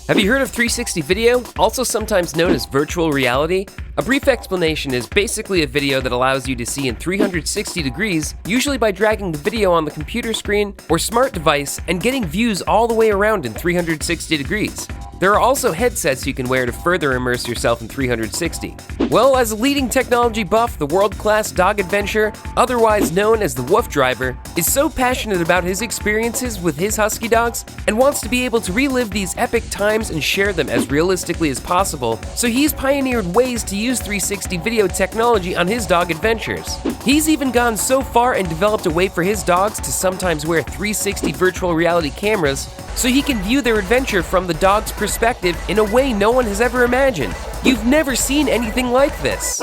Have you heard of 360 video, also sometimes known as virtual reality? A brief explanation is basically a video that allows you to see in 360 degrees, usually by dragging the video on the computer screen or smart device and getting views all the way around in 360 degrees. There are also headsets you can wear to further immerse yourself in 360. Well, as a leading technology buff, the world-class dog adventurer, otherwise known as the WooFDriver, is so passionate about his experiences with his husky dogs and wants to be able to relive these epic times and share them as realistically as possible, so he's pioneered ways to use 360 video technology on his dog adventures. He's even gone so far and developed a way for his dogs to sometimes wear 360 virtual reality cameras so he can view their adventure from the dog's perspective in a way no one has ever imagined. You've never seen anything like this.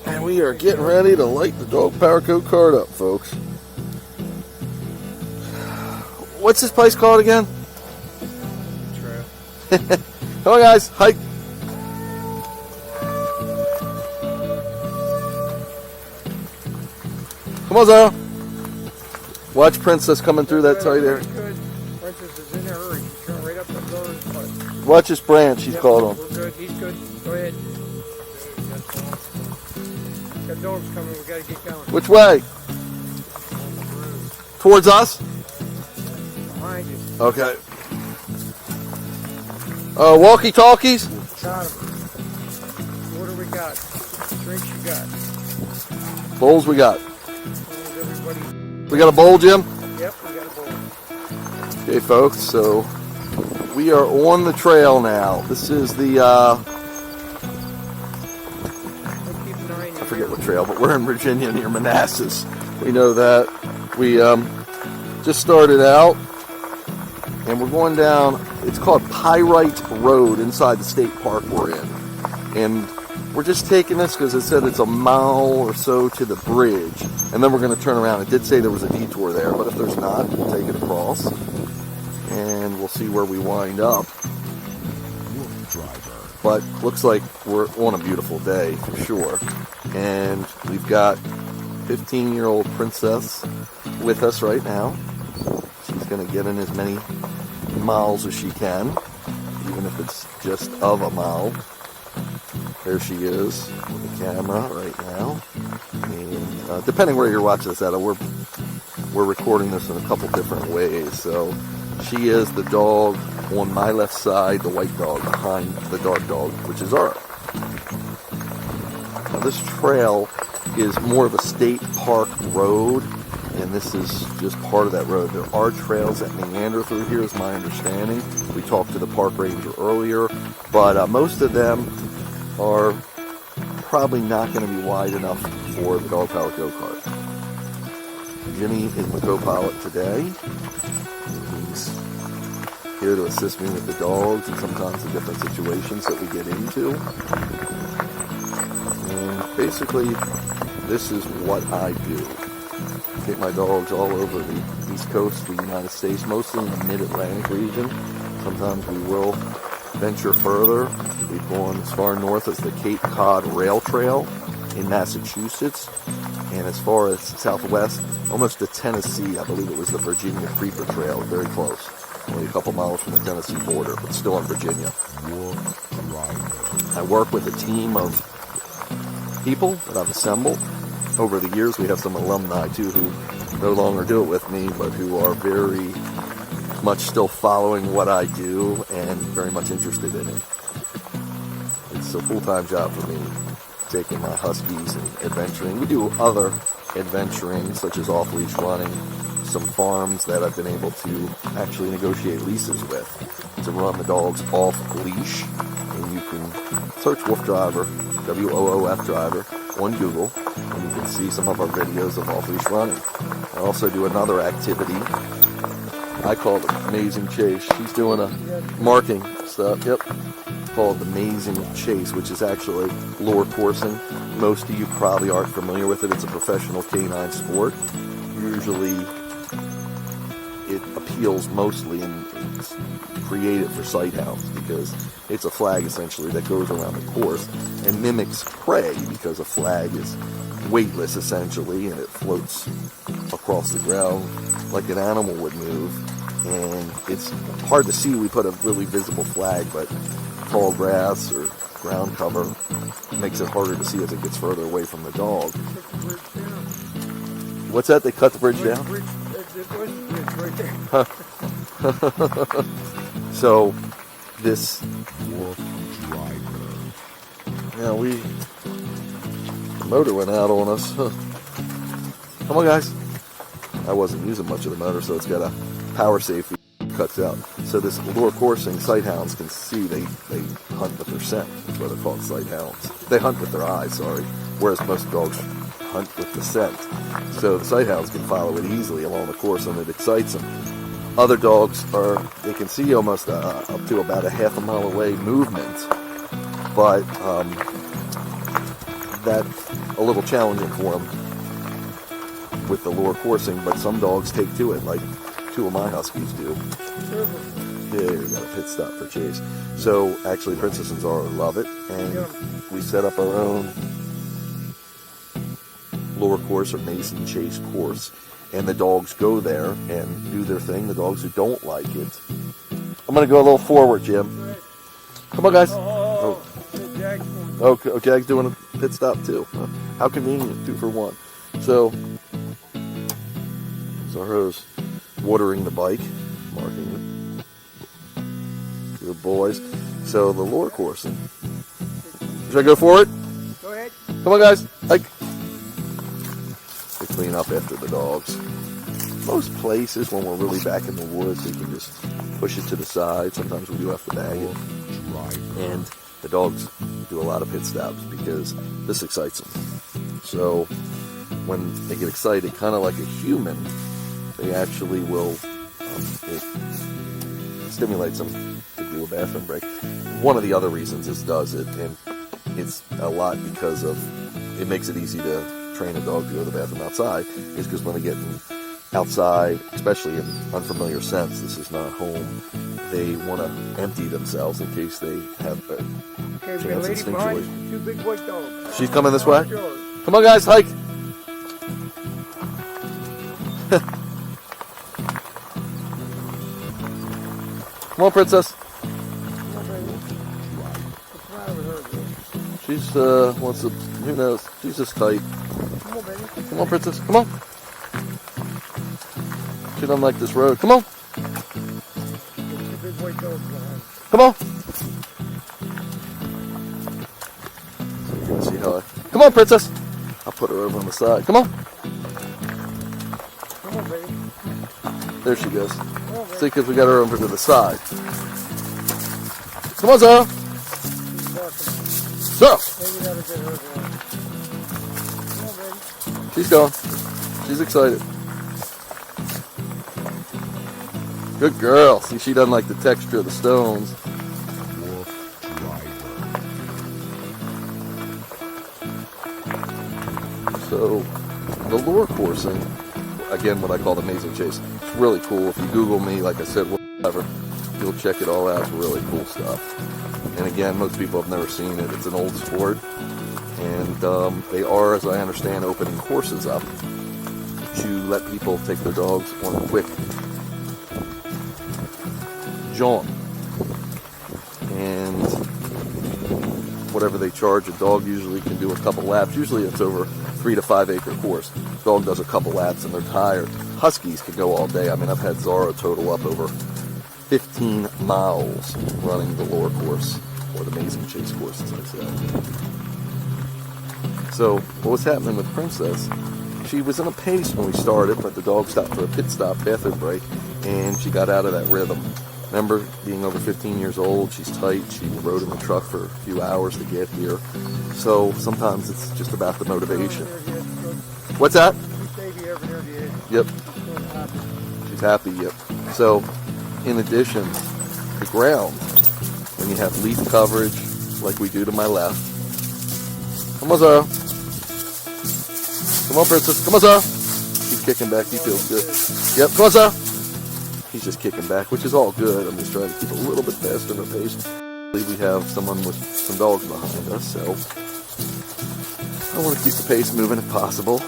And we are getting ready to light the dog power go-kart up, folks. What's this place called again? Trail. Come on, guys, hike. Come on, Zara. Watch Princess coming through that tight area. Princess is in a hurry. She's turning right up the road. Watch this branch she's caught on. We're good. He's good. Go ahead. Got dogs coming. We got to get going. Which way? Towards us? Behind you. Okay. Walkie-talkies? Got him. What do we got? Drinks you got? Bowls we got. Everybody. We got a bowl, Jim? Yep, we got a bowl. Okay, folks, so we are on the trail now. This is the, I forget what trail, but we're in Virginia near Manassas. We know that. We just started out, and we're going down, it's called Pyrite Road inside the state park we're in. And we're just taking this because it said it's a mile or so to the bridge, and then we're going to turn around. It did say there was a detour there, but if there's not, we'll take it across, and we'll see where we wind up. But looks like we're on a beautiful day for sure, and we've got 15-year-old Princess with us right now. She's going to get in as many miles as she can, even if it's just of a mile. There she is with the camera right now, and depending where you're watching this at, we're recording this in a couple different ways. So she is the dog on my left side, the white dog behind the dark dog, which is Zara. Now this trail is more of a state park road, and this is just part of that road. There are trails that meander through here, is my understanding. We talked to the park ranger earlier, but most of them are probably not going to be wide enough for the dog powered go-kart. Jimmy is my co-pilot today. He's here to assist me with the dogs and sometimes the different situations that we get into. And basically, this is what I do. Take my dogs all over the east coast of the United States, mostly in the mid-Atlantic region. Sometimes we will venture further. We've gone as far north as the Cape Cod Rail Trail in Massachusetts, and as far as southwest, almost to Tennessee. I believe it was the Virginia Creeper Trail, very close. Only a couple miles from the Tennessee border, but still in Virginia. I work with a team of people that I've assembled. Over the years, we have some alumni, too, who no longer do it with me, but who are very much still following what I do and very much interested in it. It's a full-time job for me, taking my huskies and adventuring. We do other adventuring, such as off-leash running, some farms that I've been able to actually negotiate leases with to run the dogs off-leash. And you can search WooFDriver, WOOF Driver, on Google, and you can see some of our videos of off-leash running. I also do another activity I call it Amazing Chase. She's doing a marking stuff, yep, called Amazing Chase, which is actually lure coursing. Most of you probably aren't familiar with it. It's a professional canine sport. Usually it appeals mostly and it's created for sighthounds because it's a flag essentially that goes around the course and mimics prey because a flag is weightless essentially and it floats across the ground like an animal would move. And it's hard to see. We put a really visible flag, but tall grass or ground cover makes it harder to see as it gets further away from the dog. What's that? They cut the bridge down? So this WooFDriving. Yeah, the motor went out on us. Come on, guys. I wasn't using much of the motor, so it's got a power safety cuts out. So this lure coursing sighthounds can see they hunt with their scent. That's why they're called sighthounds. They hunt with their eyes, sorry. Whereas most dogs hunt with the scent. So the sighthounds can follow it easily along the course and it excites them. Other dogs they can see almost up to about a half a mile away movement. But that's a little challenging for them with the lure coursing, but some dogs take to it, like 2 of my huskies do. Yeah, we got a pit stop for Chase. So actually, Princess and Zara love it, and we set up our own lure course or Mason Chase course, and the dogs go there and do their thing. The dogs who don't like it, I'm gonna go a little forward, Jim. Come on, guys. Oh, Jag's doing a pit stop too. How convenient, 2 for 1. So Zara's watering the bike, marking it. Good boys. So the lure coursing. Should I go forward? Go ahead. Come on, guys. Hike. They clean up after the dogs. Most places, when we're really back in the woods, we can just push it to the side. Sometimes we do have to bag it. And the dogs do a lot of pit stops because this excites them. So when they get excited, kind of like a human, they actually will, it stimulates them to do a bathroom break. One of the other reasons this does it, and it's a lot because of, it makes it easy to train a dog to go to the bathroom outside, is because when they get outside, especially in unfamiliar scents, this is not home, they want to empty themselves in case they have a chance instinctually. 2 big white dogs. She's coming this way? Come on, guys, hike! Come on, Princess. She's, wants to, who knows? She's just tight. Come on, baby. Come on, Princess. Come on. She doesn't like this road. Come on. Big white dogs behind. Come on. So you're gonna see how I... Come on, Princess. I'll put her over on the side. Come on. Come on, baby. There she goes. Come on, baby. See, because we got her over to the side. Come on, Zara. Zara. Maybe that'll get her going. Come on, baby. She's going. She's excited. Good girl. See, she doesn't like the texture of the stones. So, the lure coursing, again, what I call the Mason Chase, it's really cool. If you Google me, like I said, whatever, you'll check it all out. It's really cool stuff. And again, most people have never seen it. It's an old sport. And they are, as I understand, opening courses up to let people take their dogs on a quick jaunt. And whatever they charge, a dog usually can do a couple laps. Usually it's over 3 to 5 acre course. Dog does a couple laps and they're tired. Huskies can go all day. I mean, I've had Zara total up over 15 miles running the lure course, or the Mason Chase course, as I said. So what was happening with Princess, she was in a pace when we started, but the dog stopped for a pit stop, bathroom break, and she got out of that rhythm. Remember, being over 15 years old, she's tight, she rode in the truck for a few hours to get here. So sometimes it's just about the motivation. What's that? Yep. She's happy, yep. So, in addition, the ground, when you have leaf coverage, like we do to my left. Come on, Zara. Come on, Princess. Come on, Zara. She's kicking back. He feels good. Yep, come on, Zara. He's just kicking back, which is all good. I'm just trying to keep a little bit faster in our pace. We have someone with some dogs behind us, so I want to keep the pace moving if possible.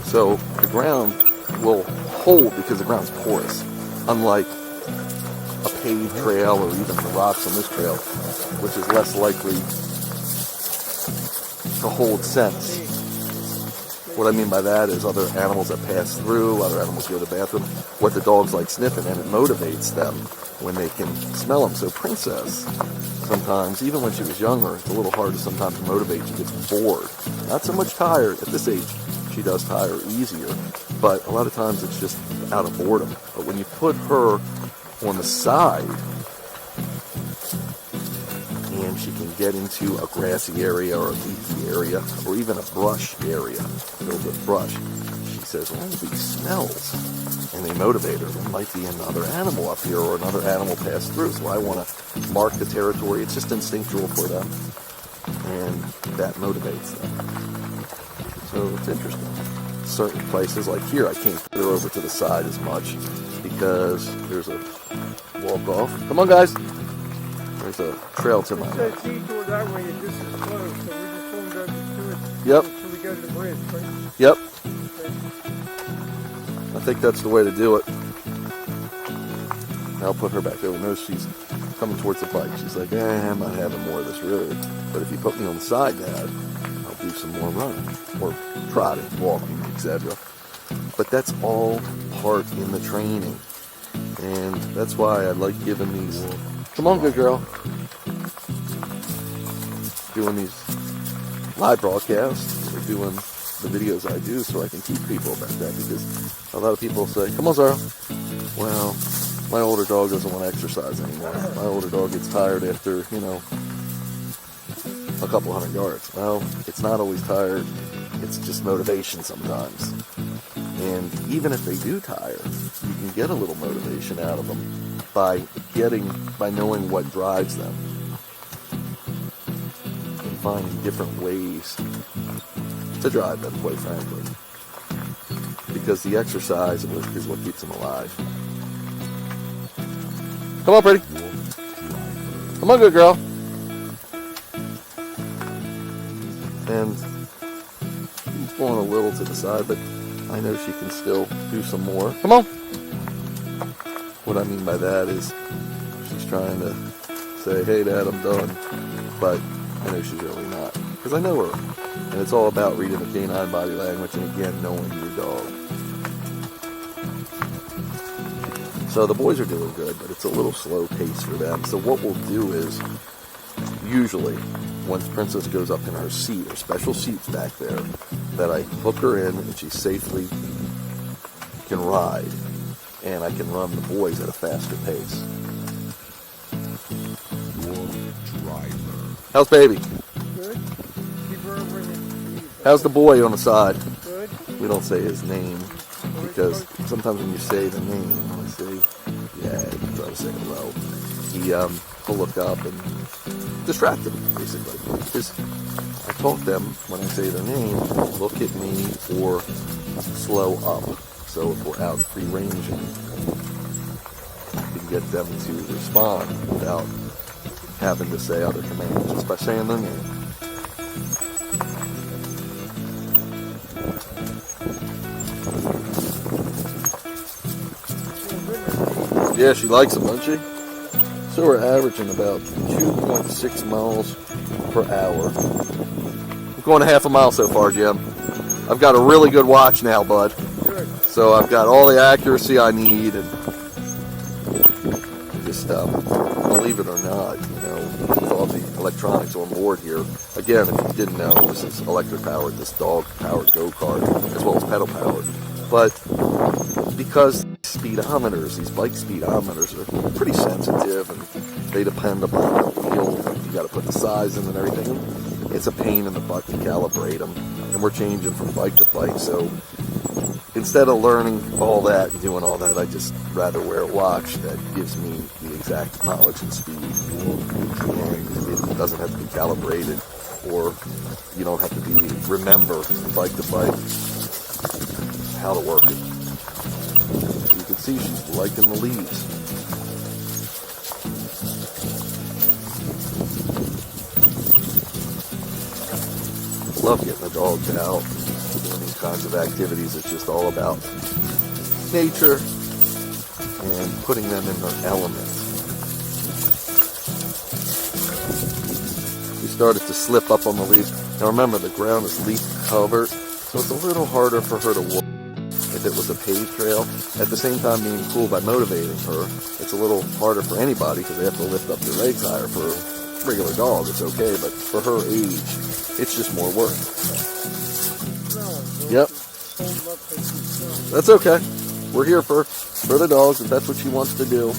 So the ground will hold because the ground's porous, unlike a paved trail or even the rocks on this trail, which is less likely to hold scents. What I mean by that is other animals that pass through, other animals go to the bathroom, what the dogs like sniffing, and it motivates them when they can smell them. So Princess, sometimes, even when she was younger, it's a little hard to sometimes motivate. She gets bored. Not so much tired. At this age, she does tire easier, but a lot of times it's just out of boredom. But when you put her on the side, and she can get into a grassy area or a leafy area or even a brush area filled with brush, she says, all these smells, and they motivate her. There might be another animal up here or another animal pass through, so I want to mark the territory. It's just instinctual for them, and that motivates them. So it's interesting. Certain places, like here, I can't put her over to the side as much because there's a walk off. Come on, guys. There's a trail to my left. So it's toward that way, and this is closed, so we just won't go to it. Yep. Until we go to the bridge, right? Yep. Okay. I think that's the way to do it. I'll put her back there. Notice she's coming towards the bike. She's like, I'm not having more of this road. But if you put me on the side, Dad, I'll do some more running or trotting, walking, etc. But that's all part in the training. And that's why I like giving these... Come on, good girl. Doing these live broadcasts or doing the videos I do so I can teach people about that, because a lot of people say, come on, Zara. Well, my older dog doesn't want to exercise anymore. My older dog gets tired after, a couple hundred yards. Well, it's not always tired. It's just motivation sometimes. And even if they do tire, you can get a little motivation out of them by knowing what drives them and finding different ways to drive them, quite frankly. Because the exercise is what keeps them alive. Come on, pretty. Come on, good girl. And she's going a little to the side, but I know she can still do some more. Come on. What I mean by that is she's trying to say, hey, Dad, I'm done. But I know she's really not. Because I know her. And it's all about reading the canine body language and, again, knowing your dog. So the boys are doing good, but it's a little slow pace for them. So what we'll do is, usually, once Princess goes up in her seat, her special seat's back there, that I hook her in and she safely can ride, and I can run the boys at a faster pace. How's baby? Good. Keep her over in the... How's the boy on the side? Good. We don't say his name, because sometimes when you say the name, I say, yeah, you try to say hello. He'll look up and distract them, basically. Because I taught them, when I say their name, look at me or slow up. So if we're out free ranging, you can get them to respond without having to say other commands, just by saying their name. Yeah, she likes them, doesn't she? So we're averaging about 2.6 miles per hour. I'm going a half a mile so far, Jim. I've got a really good watch now, bud. Good. So I've got all the accuracy I need, and just believe it or not, with all the electronics on board here. Again, if you didn't know, this is electric powered, this dog powered go-kart, as well as pedal powered. But because speedometers, these bike speedometers are pretty sensitive, and they depend upon the wheel. You got to put the size in and everything. It's a pain in the butt to calibrate them, and we're changing from bike to bike. So instead of learning all that and doing all that, I just rather wear a watch that gives me the exact mileage and speed. And it doesn't have to be calibrated, or you don't have to remember from bike to bike how to work it. You can see she's liking the leaves. Love getting the dogs out, doing these kinds of activities. It's just all about nature and putting them in their element. We started to slip up on the leaves. Now remember, the ground is leaf covered, so it's a little harder for her to walk if it was a paved trail. At the same time, being cool by motivating her, it's a little harder for anybody because they have to lift up their legs higher. For a regular dog, it's okay, but for her age, it's just more work. Yep. That's okay. We're here for the dogs if that's what she wants to do.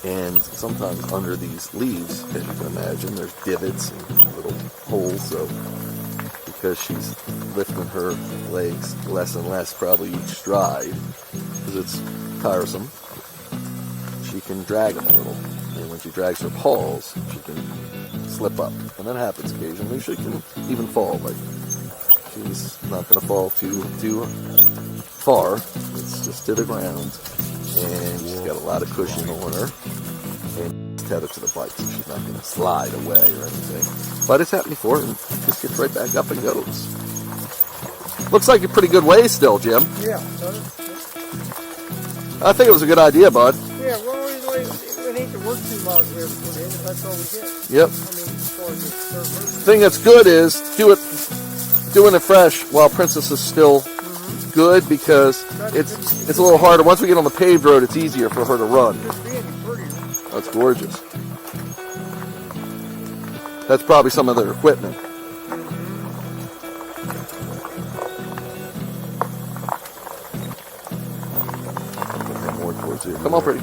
And sometimes under these leaves, as you can imagine, there's divots and little holes, so because she's lifting her legs less and less probably each stride, because it's tiresome, she can drag them a little. And when she drags her paws, she can slip up. And that happens occasionally. She can even fall, but she's not going to fall too far. It's just to the ground. And she's got a lot of cushion on her. And it's tethered to the bike, so she's not going to slide away or anything. But it's happening for her, and just gets right back up and goes. Looks like a pretty good way still, Jim. Yeah. I think it was a good idea, bud. Yeah, well, we need to work too long here to put in, if that's all we get. Yep. I mean, as far as the The thing that's good is doing it fresh while Princess is still good, because it's a little harder. Once we get on the paved road, it's easier for her to run. just being prettier. That's gorgeous. That's probably some of their equipment. More towards here. Come on, pretty.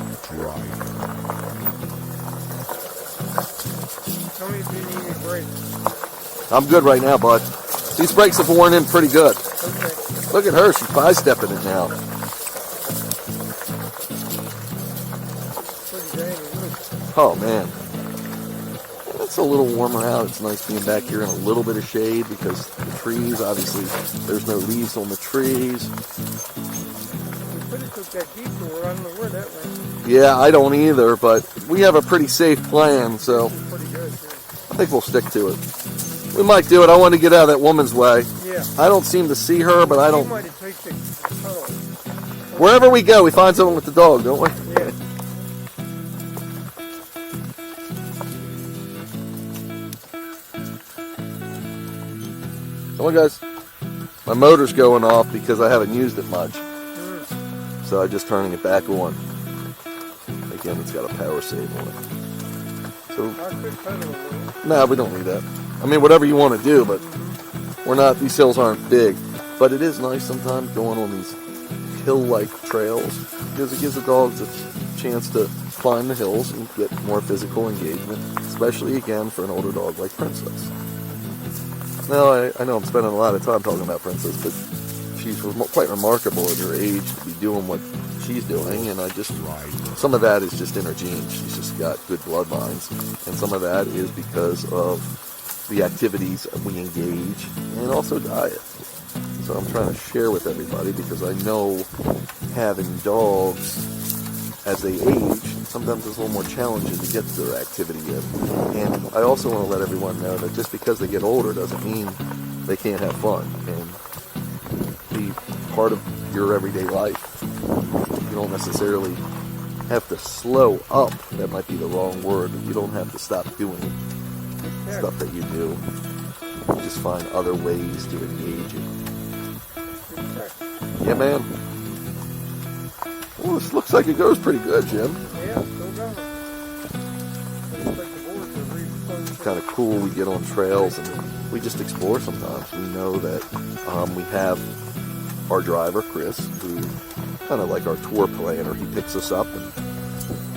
Tell me if you need any brakes. I'm good right now, bud. These brakes have worn in pretty good. Okay. Look at her. She's five-stepping it now. Pretty dang, isn't it? Oh, man. It's a little warmer out. It's nice being back here in a little bit of shade because the trees, obviously, there's no leaves on the trees. We could have took that detour. I don't know where that went. Yeah, I don't either, but we have a pretty safe plan, so It's pretty good, yeah. I think we'll stick to it. We might do it. I want to get out of that woman's way. Yeah. I don't seem to see her, but I You don't... might have taken the tunnel. Wherever we go, we find someone with the dog, don't we? Yeah. Come on, guys. My motor's going off because I haven't used it much. So I'm just turning it back on. Again, it's got a power save on it. So, I could pedal a little. no, we don't need that. I mean, whatever you want to do, but we're not, these hills aren't big. But it is nice sometimes going on these hill-like trails because it gives the dogs a chance to climb the hills and get more physical engagement, especially, again, for an older dog like Princess. Now, I know I'm spending a lot of time talking about Princess, but she's quite remarkable at her age to be doing what she's doing, and some of that is just in her genes. She's just got good bloodlines, and some of that is because of the activities we engage and also diet. So I'm trying to share with everybody because I know having dogs as they age, sometimes it's a little more challenging to get their activity in. And I also want to let everyone know that just because they get older doesn't mean they can't have fun and be part of your everyday life. You don't necessarily have to slow up. That might be the wrong word, but you don't have to stop doing stuff that you do. You just find other ways to engage it. Yeah, man. Well, this looks like it goes pretty good, Jim. Yeah, still going. Looks like the boards are really Kind of cool. We get on trails and we just explore sometimes. We know that we have our driver, Chris, who kind of like our tour planner. He picks us up and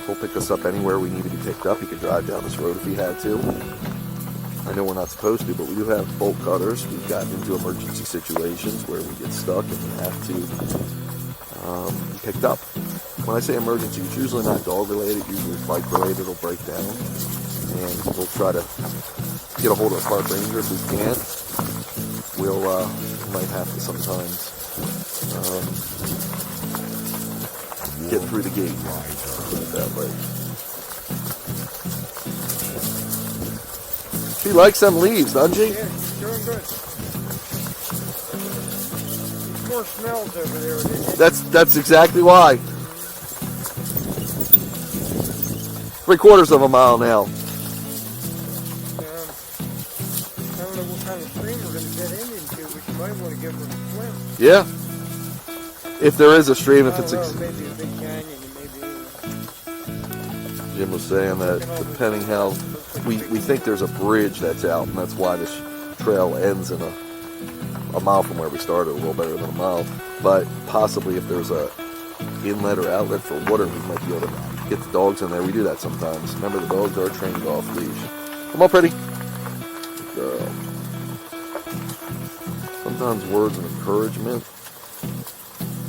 he'll pick us up anywhere we need to be picked up. He could drive down this road if he had to. I know we're not supposed to, but we do have bolt cutters. We've gotten into emergency situations where we get stuck and we have to be picked up. When I say emergency, it's usually not dog related, usually bike related. It'll break down, and we'll try to get a hold of a park ranger if we can't. We'll might have to sometimes get through the gate. Put it that way. She likes them leaves, doesn't she? Yeah, she's doing good. There's more smells over there. That's exactly why. 3/4 of a mile now. I don't know what kind of stream we're going to get into, but you might want to give her a swim. Yeah. If there is a stream, if it's... maybe a big canyon, and maybe... Jim was saying that depending how... We think there's a bridge that's out, and that's why this trail ends in a mile from where we started, a little better than a mile. But possibly if there's a inlet or outlet for water, we might be able to get the dogs in there. We do that sometimes. Remember, the dogs are trained off leash. Come on, pretty. Good girl. Sometimes words of encouragement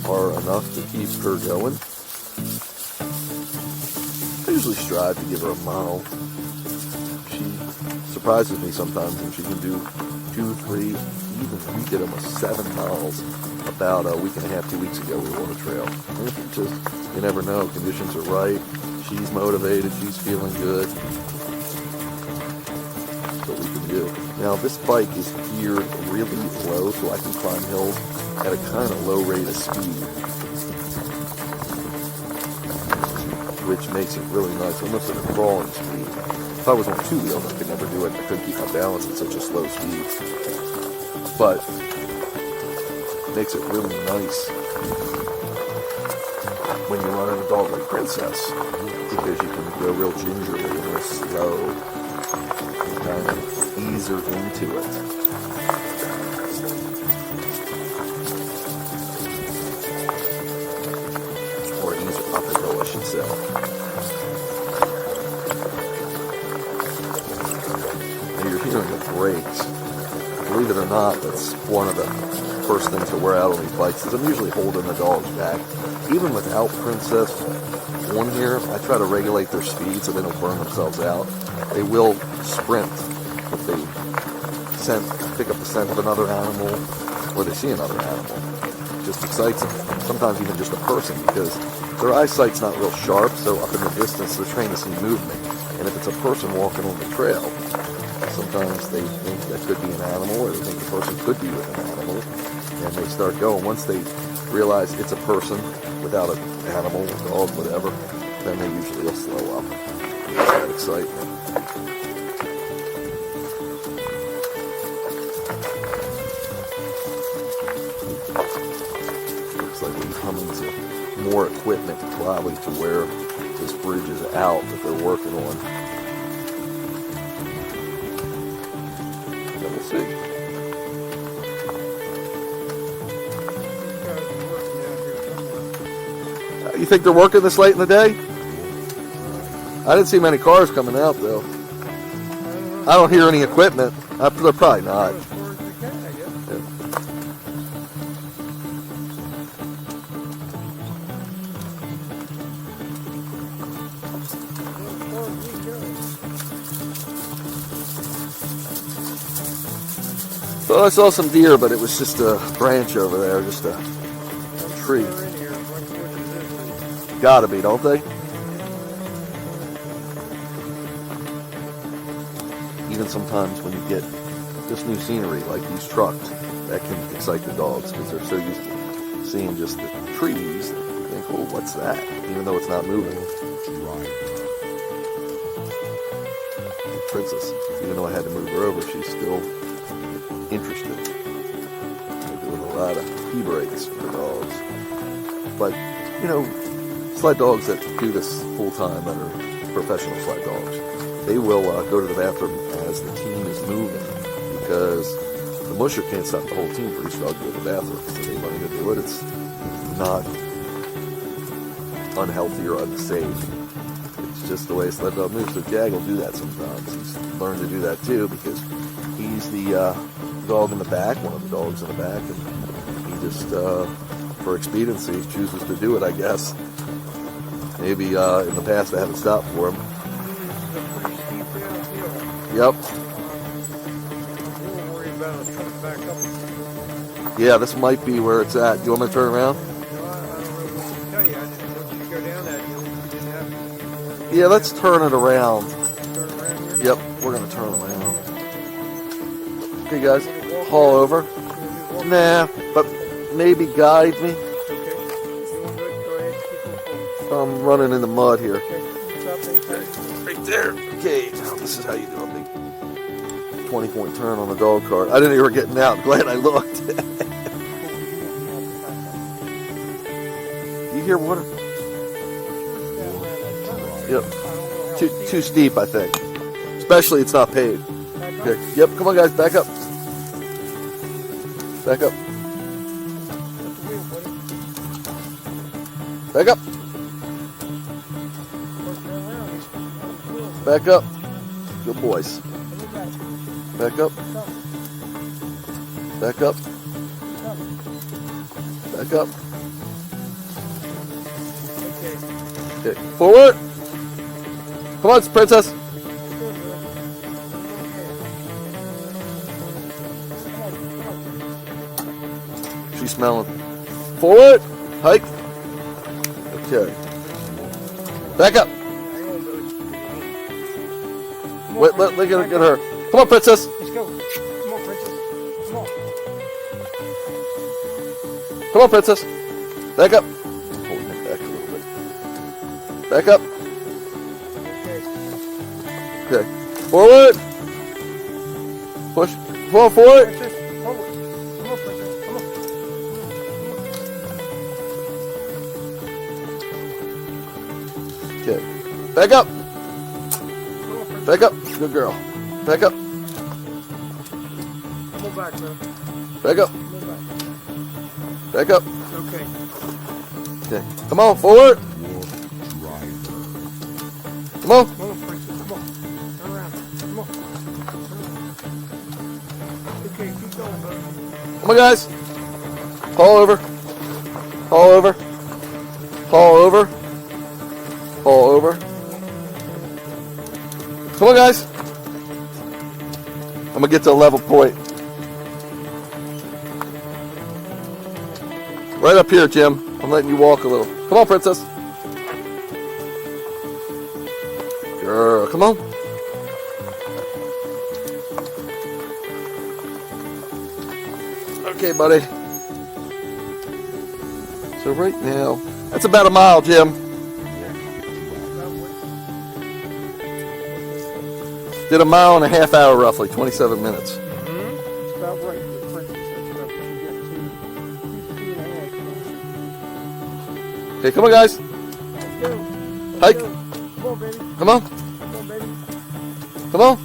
are enough to keep her going. I usually strive to give her a mile. She surprises me sometimes, and she can do 2, 3, even we did almost 7 miles about a week and a half, 2 weeks ago. We were on a trail. And just, you never know. Conditions are right. She's motivated. She's feeling good. That's what we can do. Now, this bike is geared really low, so I can climb hills at a kind of low rate of speed, which makes it really nice. Almost at a crawling speed. If I was on 2 wheels, I could never do it. I couldn't keep my balance at such a slow speed. But it makes it really nice when you're running a dog like Princess, because you can go real gingerly and real slow and kind of ease her into it. Or ease her up the hill, I should say. You're hearing the brakes. Believe it or not, that's one of the first things to wear out on these bikes, is I'm usually holding the dogs back. Even without Princess on here, I try to regulate their speed so they don't burn themselves out. They will sprint if they pick up the scent of another animal or they see another animal. It just excites them. Sometimes even just a person, because their eyesight's not real sharp, so up in the distance they're trained to see movement. And if it's a person walking on the trail, sometimes they think that could be an animal, or they think the person could be with an animal, and they start going. Once they realize it's a person without an animal, a dog, whatever, then they usually will slow up. That excitement. Looks like we're coming to more equipment probably to where this bridge is out that they're working on. We'll see. You think they're working this late in the day? I didn't see many cars coming out though. I don't hear any equipment. They're probably not. So I saw some deer, but it was just a branch over there, just a tree. Gotta be, don't they? Even sometimes when you get this new scenery, like these trucks, that can excite the dogs because they're so used to seeing just the trees. They think, oh, what's that? Even though it's not moving. Princess, even though I had to move her over, she's still interested. They're doing a lot of pee breaks for dogs. But, you know, sled dogs that do this full time, that are professional sled dogs, they will go to the bathroom as the team is moving, because the musher can't stop the whole team for each dog to go to the bathroom. So they want to do it. It's not unhealthy or unsafe. It's just the way a sled dog moves. So Jag will do that sometimes. He's learned to do that too, because he's the dog in the back, one of the dogs in the back, and he just, for expediency, chooses to do it, I guess. Maybe in the past I haven't stopped for him. Yep. Yeah, this might be where it's at. You want me to turn around? Yeah, let's turn it around. Yep, we're going to turn around. Okay, guys, haul over. Nah, but maybe guide me. Okay. You want to go ahead and keep on holding. I'm running in the mud here. Okay. Stop anytime. Right there. Okay, now this is how you do a big 20-point turn on the dog cart. I didn't know you were getting out. Glad I looked. You hear water? Yep. Too steep, I think. Especially it's not paved. Okay. Yep. Come on, guys. Back up. Back up. Back up. Back up. Good boys. Back up. Back up. Back up. Okay. Forward. Come on, princess. She's smelling. Forward. Hike. Okay. Back up. Wait, let get her. Come on, princess. Let's go. Come on, princess. Come on. Come on, princess. Back up. Holding it back a little bit. Back up. Okay. Forward. Push. Come on, forward. Princess, forward. Come on, princess. Come on. Okay. Back up. Back up. Good girl. Back up. Come on back, bro. Back up. Come on back. Back up. Okay. Okay. Come on, forward. Come on. Come on, princess. Come on. Turn around. Come on. Okay, keep going, bro. Come on, guys. Haul over. Haul over. Haul over. Haul over. Come on, guys. I'm gonna get to a level point. Right up here, Jim. I'm letting you walk a little. Come on, princess. Girl, come on. Okay, buddy. So right now, that's about a mile, Jim. Did a mile and a half hour, roughly, 27 minutes. It's about right for the princess. That's about what you get, 2.5. Okay, come on, guys. Let's go. Hike. Come on, baby. Come on. Come on, baby. Come on.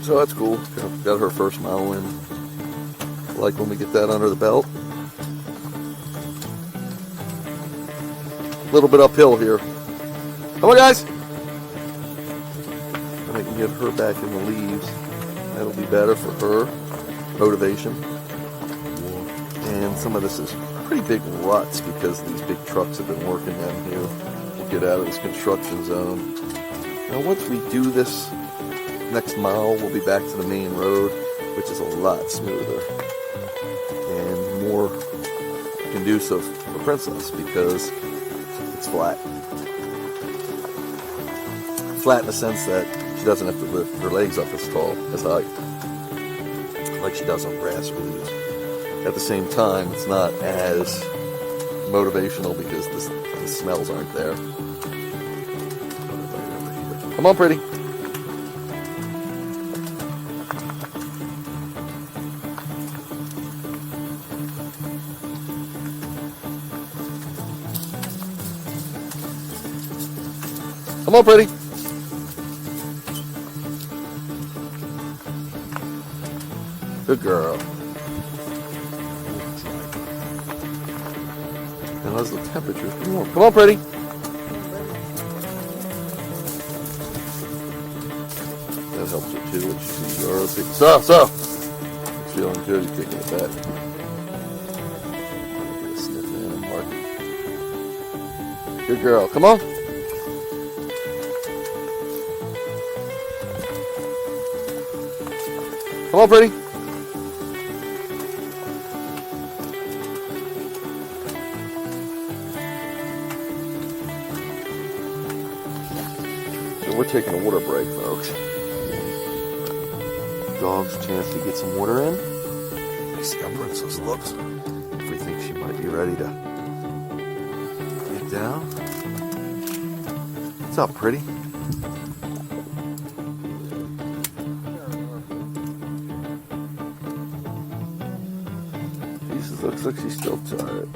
So that's cool. Got her first mile in. Like when we get that under the belt. A little bit uphill here. Come on, guys. I can get her back in the leaves. That'll be better for her. Motivation. And some of this is pretty big ruts because these big trucks have been working down here. We'll get out of this construction zone. Now once we do this next mile, we'll be back to the main road, which is a lot smoother and more conducive for Princess because it's flat. Flat in the sense that she doesn't have to lift her legs up as tall, as high, like she does on grass roads. At the same time, it's not as motivational because the smells aren't there. Come on, pretty. Come on, pretty. Good girl. And as the temperature's warm. Come on, pretty. That helps her too when she sees yours. So. She's feeling good. He's taking it back. Get a sniff in and mark it. Good girl. Come on. Come on, pretty. taking a water break, folks. Dog's chance to get some water in. Let's see how Princess looks. If we think she might be ready to get down. What's up, pretty? Jesus, looks like she's still tired.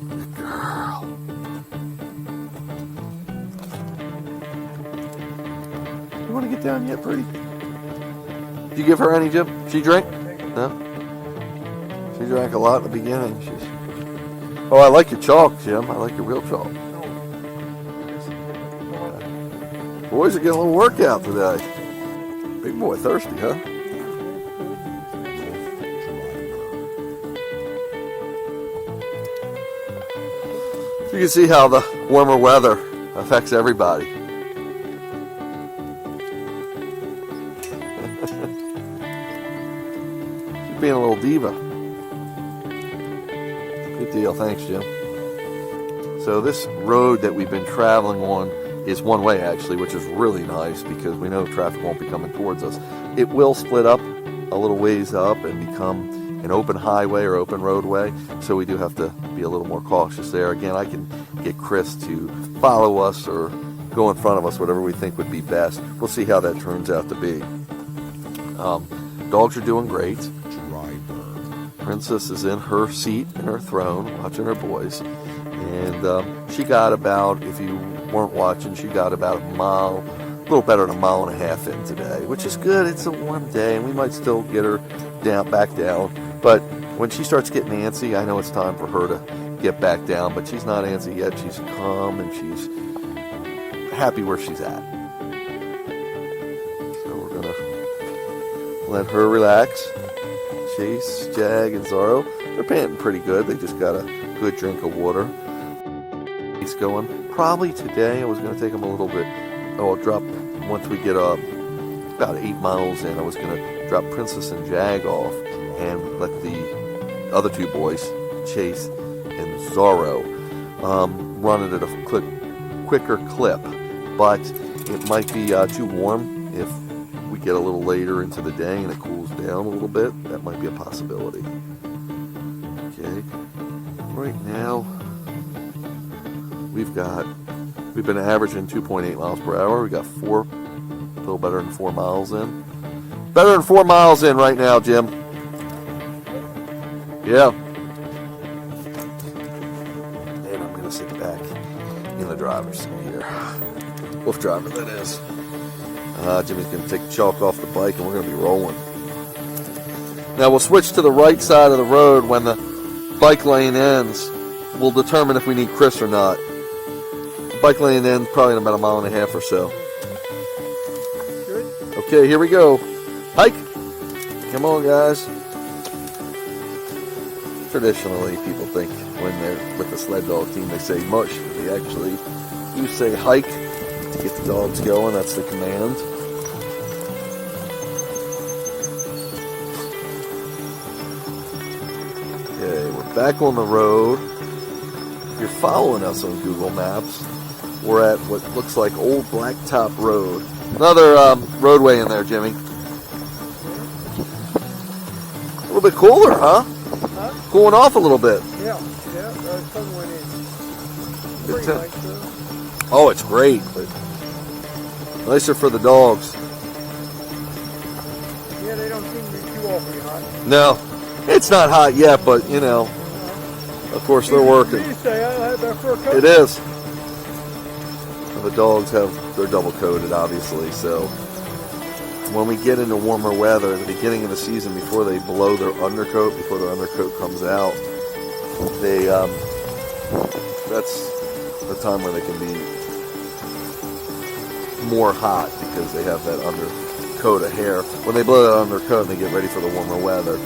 Good girl. You want to get down yet, pretty? Did you give her any, Jim? She drink? No? She drank a lot in the beginning. Oh, I like your chalk, Jim. I like your real chalk. Boys are getting a little workout today. Big boy thirsty, huh? You can see how the warmer weather affects everybody. She's being a little diva. Good deal. Thanks, Jim. So this road that we've been traveling on is one way, actually, which is really nice because we know traffic won't be coming towards us. It will split up a little ways up and become an open highway or open roadway, so we do have to be a little more cautious there. Again, I can get Chris to follow us or go in front of us, whatever we think would be best. We'll see how that turns out to be. Dogs are doing great. Princess is in her seat, in her throne, watching her boys. And she got about, if you weren't watching, she got about a mile, a little better than a mile and a half in today, which is good. It's a warm day, and we might still get her back down. But when she starts getting antsy, I know it's time for her to get back down. But she's not antsy yet. She's calm, and she's happy where she's at. So we're going to let her relax. Chase, Jag, and Zorro, they're panting pretty good. They just got a good drink of water. He's going. Probably today I was going to take him a little bit. I'll drop, once we get about 8 miles in, I was going to drop Princess and Jag off and let the other two boys, Chase and Zorro, run it at a quicker clip. But it might be too warm if we get a little later into the day and it cools down a little bit. That might be a possibility. Okay. Right now, we've been averaging 2.8 miles per hour. We got a little better than 4 miles in. Better than 4 miles in right now, Jim. Yeah. And I'm going to sit back in the driver's seat here. WooFDriving, that is. Jimmy's going to take the chalk off the bike and we're going to be rolling. Now we'll switch to the right side of the road when the bike lane ends. We'll determine if we need Chris or not. The bike lane ends probably in about a mile and a half or so. Good. Okay, here we go. Hike. Come on, guys. Traditionally, people think when they're with the sled dog team, they say mush. They actually do say hike to get the dogs going. That's the command. Okay, we're back on the road. If you're following us on Google Maps, we're at what looks like Old Blacktop Road. Another roadway in there, Jimmy. A little bit cooler, huh? Cooling off a little bit. Yeah, sun went in. Pretty nice, though. Oh, it's great, but nicer for the dogs. Yeah, they don't seem to be too awfully hot. No, it's not hot yet, but you know, of course they're working. It is. The dogs they're double coated, obviously, so when we get into warmer weather at the beginning of the season, before they blow their undercoat, before their undercoat comes out, that's the time where they can be more hot because they have that undercoat of hair. When they blow that undercoat and they get ready for the warmer weather,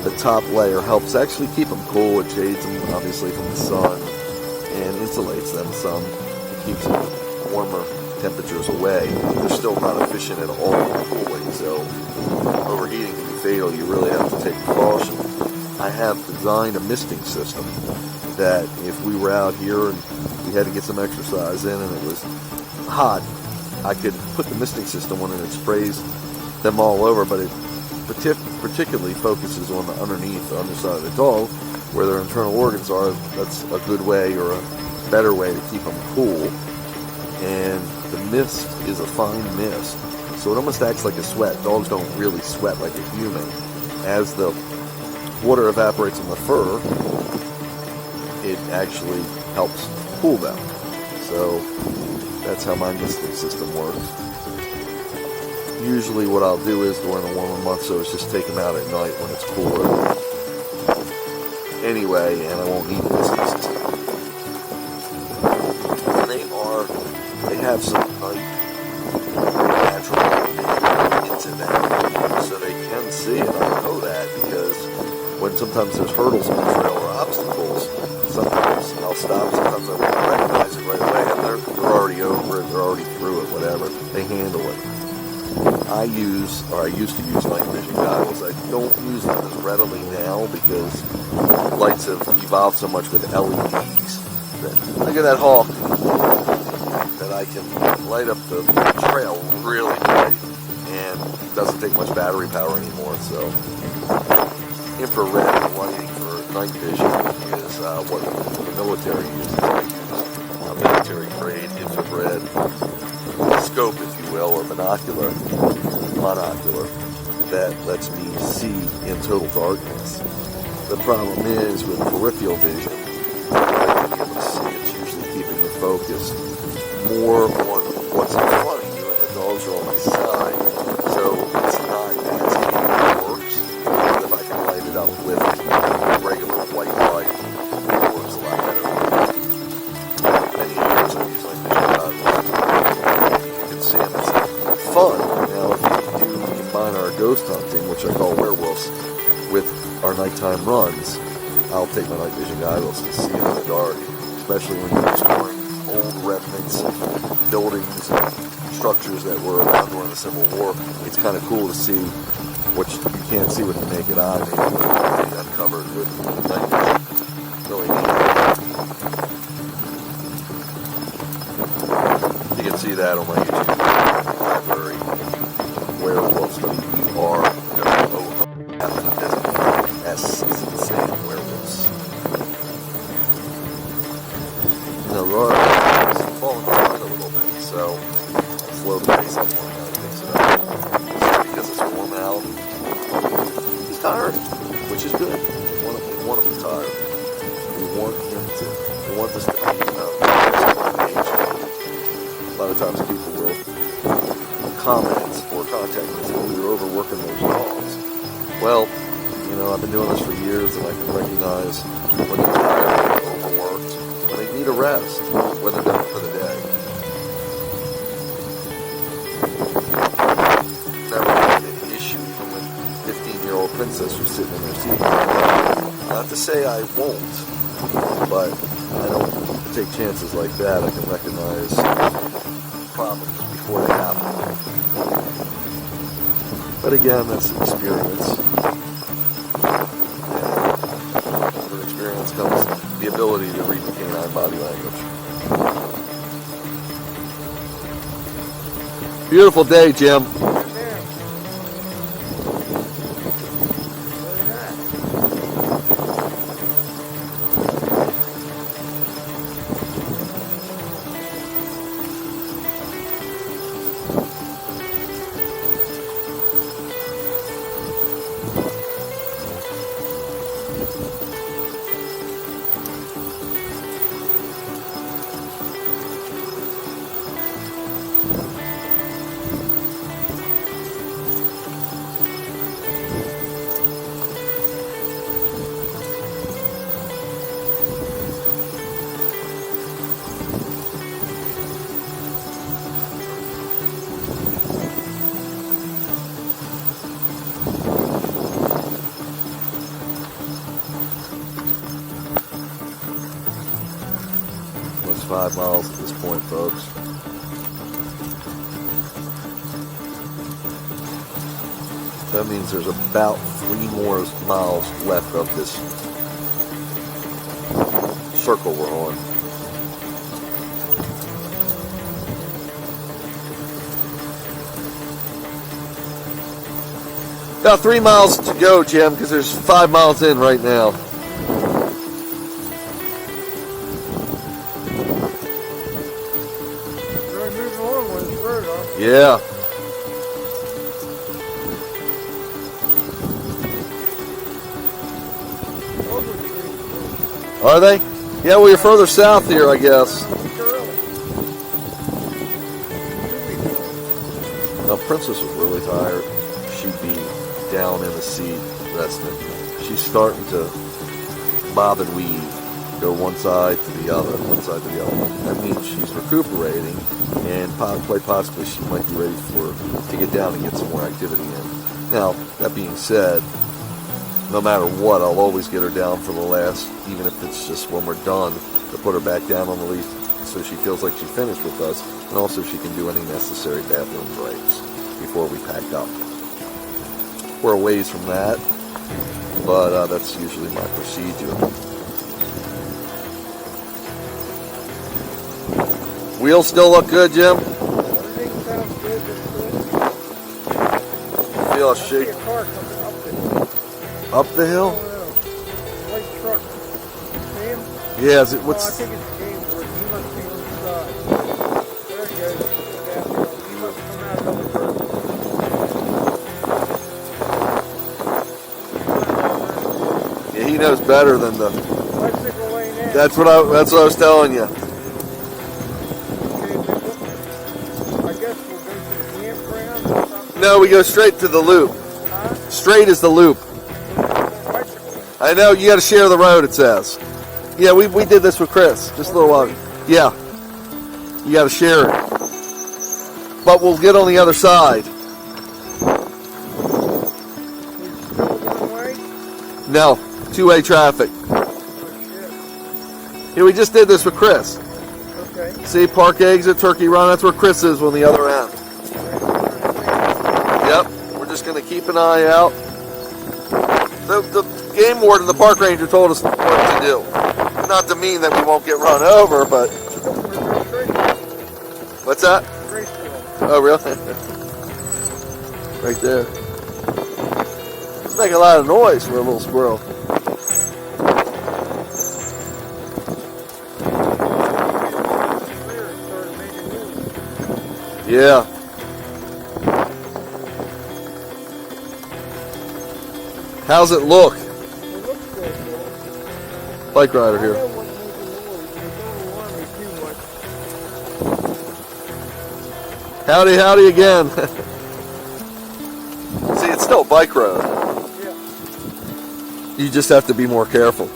the top layer helps actually keep them cool. It shades them obviously from the sun and insulates them some. It keeps them warmer temperatures away. They're still not efficient at all in cooling, so overheating can be fatal. You really have to take precaution. I have designed a misting system that if we were out here and we had to get some exercise in and it was hot, I could put the misting system on and it sprays them all over, but it particularly focuses on the underneath, the underside of the dog, where their internal organs are. That's a good way, or a better way, to keep them cool. And the mist is a fine mist, so it almost acts like a sweat. Dogs don't really sweat like a human. As the water evaporates on the fur, it actually helps cool them. So that's how my misting system works. Usually what I'll do is, during the warmer months, so is just take them out at night when it's cooler anyway, and I won't need a misting system. And they have some natural into them, so they can see, and I know that because when sometimes there's hurdles on the trail or obstacles, sometimes I'll stop, sometimes I won't recognize it right away, and they're already over it, they're already through it, whatever. They handle it. I used to use night vision goggles. I don't use them as readily now because lights have evolved so much with LEDs. Look at that hawk, that I can light up the trail really bright, and it doesn't take much battery power anymore. So infrared lighting for night vision is what the military uses. I use a military grade infrared scope, if you will, or monocular, that lets me see in total darkness. The problem is with peripheral vision, I can be able to see, it's usually keeping the focus more on what's in front of you, and the dogs are on my side, so it's not as easy. It works, but if I can light it up with regular white light, it works a lot better. Many years I've used night vision goggles. You can see them. It's fun. Now, if you combine our ghost hunting, which I call werewolves, with our nighttime runs, I'll take my night vision goggles to see in the dark, especially when you're exploring old remnants of buildings and structures that were around during the Civil War. It's kind of cool to see what you can't see with the naked eye, maybe uncovered with night vision. Really neat. You can see that on my YouTube library. Werewolves, W-E-R-W-O-S is insane werewolves. Now, Laura is falling behind a little bit, so I'll slow the pace up one now to mix it up. Because it's warm out. He's tired, which is good. We want him to tire. We want this to be, engaged. A lot of times people will comment or contact me and say, "Oh, you're overworking those dogs." Well, I've been doing this for years, and I can recognize when they're tired, when they're overworked, when they need a rest, when they're done for the day. Never had an issue even with 15-year-old princess who's sitting in their seat. Not to say I won't, but I don't take chances like that. I can recognize problems before they happen. But again, that's experience. And with experience comes the ability to read the canine body language. Beautiful day, Jim. It's 5 miles at this point, folks. That means there's about 3 more miles left of this circle we're on. About 3 miles to go, Jim, because there's 5 miles in right now. Really moving along on this road, huh? Yeah. Are they? Yeah, well, you're further south here, I guess. Now, Princess was really tired. She'd be down in the seat resting. She's starting to bob and weave, go one side to the other, one side to the other. That means she's recuperating, and quite possibly she might be ready to get down and get some more activity in. Now, that being said, no matter what, I'll always get her down for the last, even if it's just when we're done, to put her back down on the leaf so she feels like she finished with us, and also she can do any necessary bathroom breaks before we pack up. We're a ways from that, but that's usually my procedure. Wheels still look good, Jim? Everything sounds good. Feel a I see shake a car coming up the up the hill? white truck. See him? Yeah, is it I what's think it's Gamewood. He must be on the side. There he goes. Downhill. He must come out of the road. yeah, he knows better than the Bicycle lane in. that's what I was telling you. I guess we'll go to the campground or something. No, we go straight to the loop. Huh? Straight is the loop. Bicycle. I know, you gotta share the road, it says. Yeah, we did this with Chris just a little while ago. Yeah. You gotta share it. But we'll get on the other side. It's still one way? No, two-way traffic. Oh, Yeah, we just did this with Chris. shit. Okay. See, Park Exit, Turkey Run, that's where Chris is on the other end. Yep, we're just gonna keep an eye out. The game warden, the park ranger told us what to do. Not to mean that we won't get run over, but... What's that? Oh, really? Right there. It's making a lot of noise for a little squirrel. Yeah. How's it look? It looks good, Bill. Bike rider I here. know when making noise, but don't alarm me too much. Howdy, howdy again. See, it's still a bike road. Yeah. You just have to be more careful.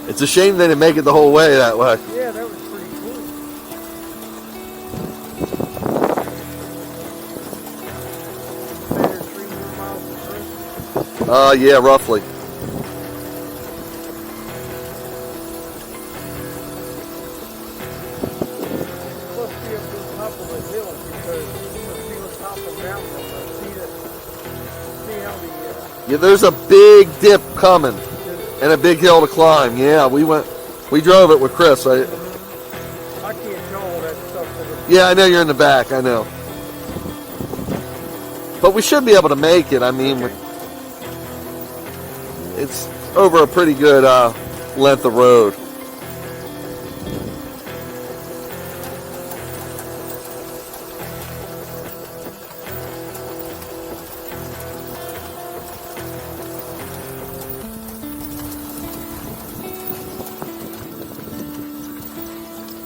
It's a shame they didn't make it the whole way that way. Yeah, that was pretty cool. 3 more miles to Chris. Yeah, roughly. Supposed to be up to the top of the hill because you must be on top of the mountain. See how the Yeah, there's a big dip coming and a big hill to climb. Yeah, we drove it with Chris. I can't tell all that stuff. Yeah, I know you're in the back. I know. But we should be able to make it. I mean, it's over a pretty good length of road.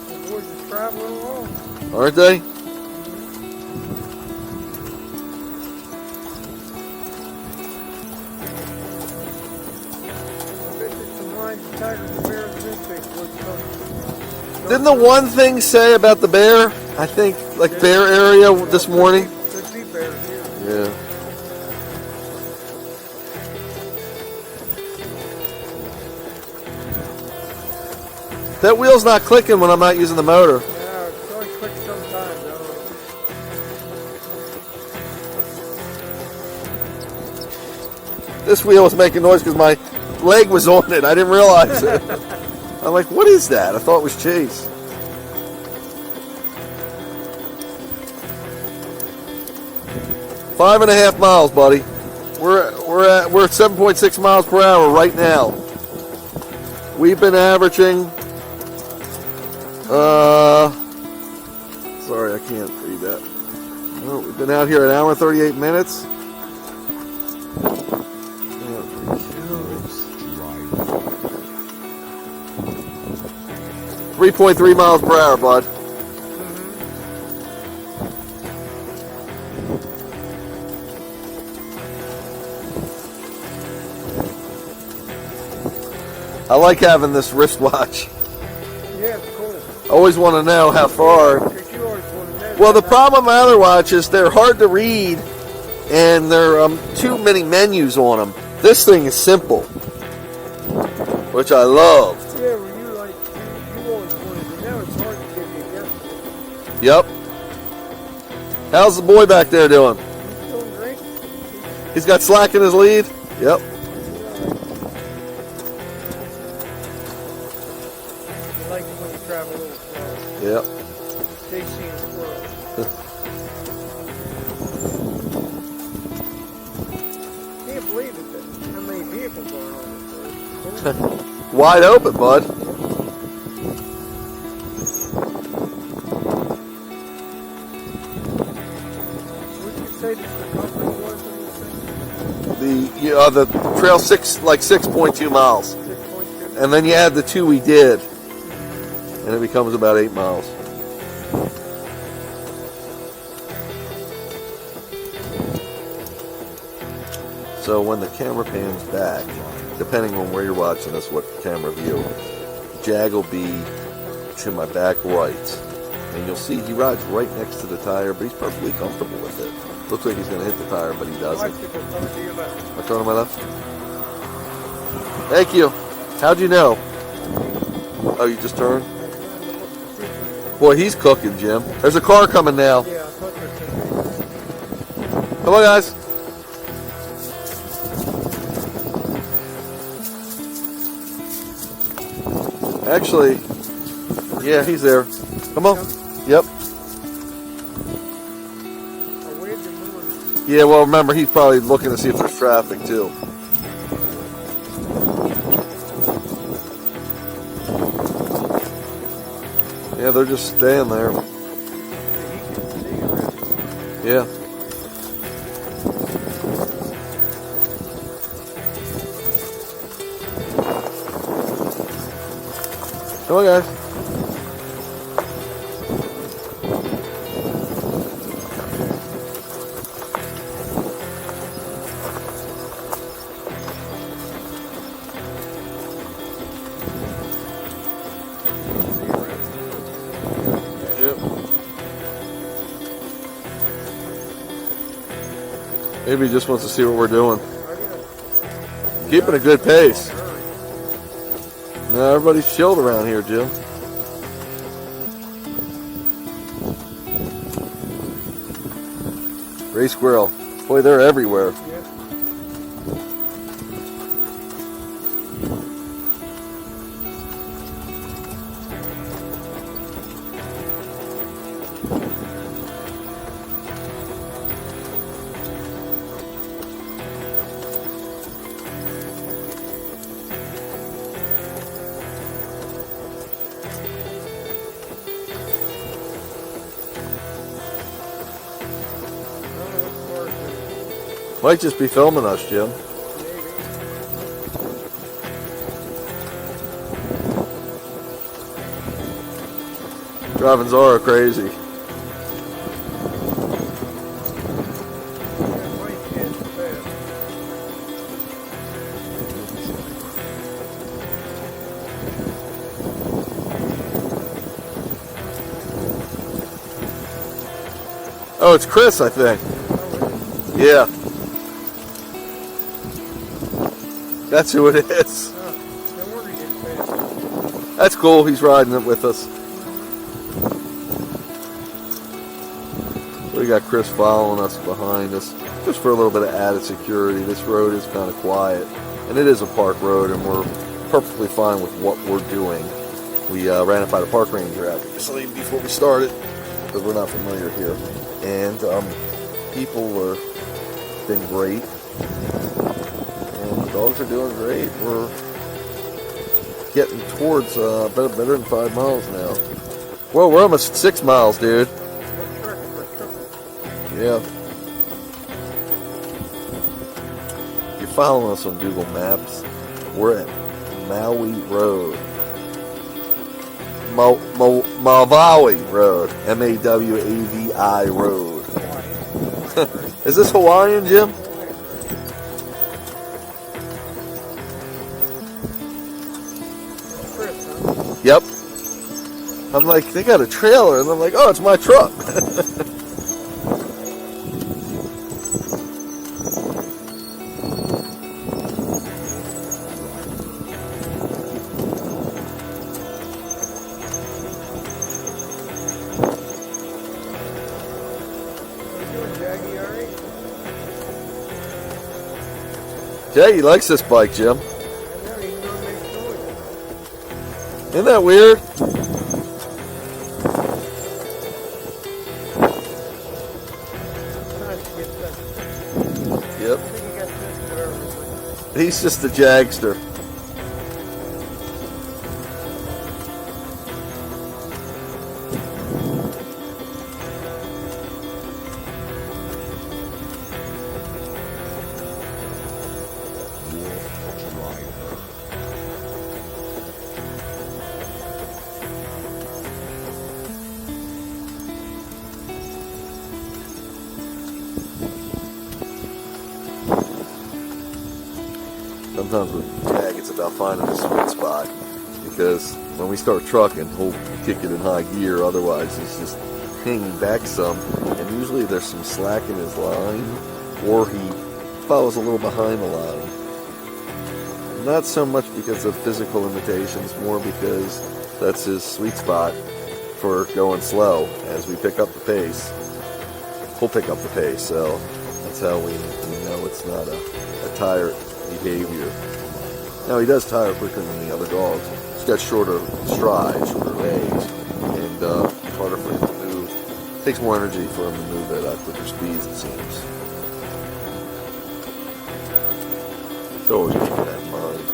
The boys are traveling along. Aren't they? Didn't the one thing say about the bear? I think, like bear area this morning? Could be bears here. Yeah. That wheel's not clicking when I'm not using the motor. Yeah, it's only quick sometimes, though. This wheel was making noise because my leg was on it. I didn't realize it. I'm like, what is that? I thought it was Chase. 5.5 miles, buddy. We're at 7.6 miles per hour right now. We've been averaging. Sorry, I can't read that. Oh, we've been out here an hour and 38 minutes. 3.3 miles per hour, bud. I like having this wristwatch. Yeah, it's cool. I always want to know how far. Because you always want to know. Well, the problem with my other watches, they're hard to read, and there are too many menus on them. This thing is simple, which I love. Yeah, well, you always wanted to know. It's hard to give you a guess. Yep. How's the boy back there doing? He's doing great. He's got slack in his lead? Yep. You like it when you travel a little slower. Yep. Chasing squirrels. Can't believe it. How many vehicles are on this road? Wide open, bud. Would you say the circumference was on this thing? The trail 6.2 miles, 6.2. and then you add the 2 we did, and it becomes about 8 miles. So when the camera pans back, depending on where you're watching this, what camera view, Jag will be to my back right. And you'll see he rides right next to the tire, but he's perfectly comfortable with it. Looks like he's going to hit the tire, but he doesn't. Bicycle coming to your left. I turn on my left. Thank you. How'd you know? Oh, you just turned? Boy, he's cooking, Jim. There's a car coming now. Yeah, I thought there could be. Come on, guys. Actually, yeah, he's there. Come on. Yep. Yeah, well, remember, he's probably looking to see if there's traffic, too. Yeah, they're just staying there. Yeah. Come on, guys. Maybe he just wants to see what we're doing. Keeping a good pace. No, everybody's chilled around here, Jim. Gray squirrel. Boy, they're everywhere. Might just be filming us, Jim. Driving Zara crazy. Oh, it's Chris, I think. Yeah. That's who it is. That's cool. He's riding it with us. We got Chris following us behind us, just for a little bit of added security. This road is kind of quiet, and it is a park road, and we're perfectly fine with what we're doing. We ran it by the park ranger obviously before we started, because we're not familiar here. And people are been great, and the dogs are doing great. We're getting towards better than 5 miles now. Well, we're almost 6 miles, dude. Yeah. If you're following us on Google Maps, we're at Maui Road. Maui Road. M-A-W-A-V-I Road. Is this Hawaiian, Jim? Yep. I'm like, they got a trailer, and I'm like, oh, it's my truck. Jaggy likes this bike, Jim. Isn't that weird? Yep. He's just a jagster. Sometimes with Jag, it's about finding a sweet spot, because when we start trucking, he'll kick it in high gear, otherwise it's just hanging back some, and usually there's some slack in his line, or he follows a little behind the line. Not so much because of physical limitations, more because that's his sweet spot for going slow. As we pick up the pace, he'll pick up the pace, so that's how we know it's not a tired behavior. Now, he does tire quicker than the other dogs. He's got shorter strides, shorter legs, and it's harder for him to move. It takes more energy for him to move at quicker speeds, it seems. So always keep that in mind.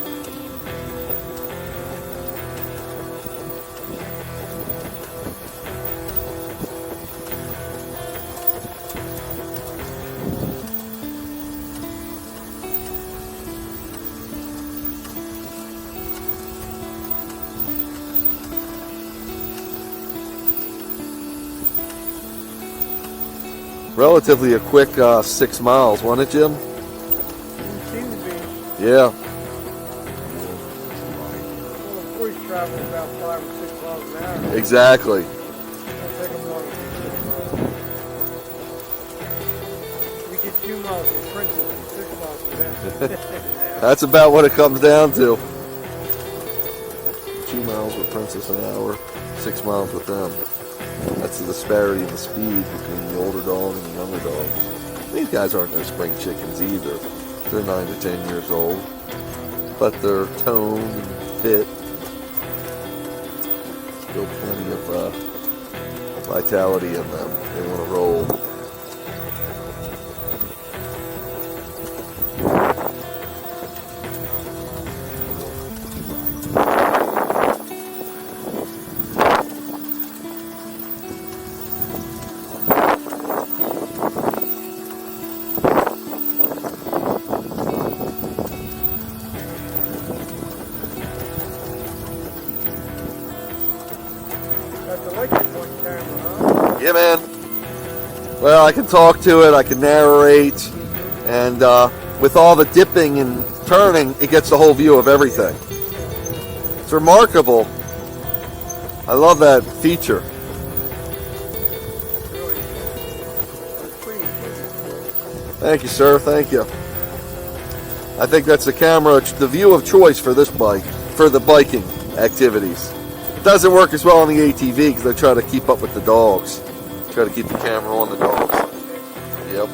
Relatively a quick 6 miles, wasn't it, Jim? It seemed to be. Yeah. Well, of course, traveling about 5 or 6 miles an hour. Exactly. It'll take them longer than 6 miles. We get 2 miles with Princess and 6 miles with them. That's about what it comes down to. 2 miles with Princess an hour, 6 miles with them. That's the disparity in the speed between the older dog and the younger dogs. These guys aren't no spring chickens either. They're 9 to 10 years old, but they're toned and fit. Still plenty of vitality in them. They want to roll. Yeah, man. Well, I can talk to it, I can narrate, and with all the dipping and turning, it gets the whole view of everything. It's remarkable. I love that feature. Thank you, sir. Thank you. I think that's the camera, the view of choice for this bike, for the biking activities. It doesn't work as well on the ATV because they try to keep up with the dogs. Try to keep the camera on the dogs. Yep.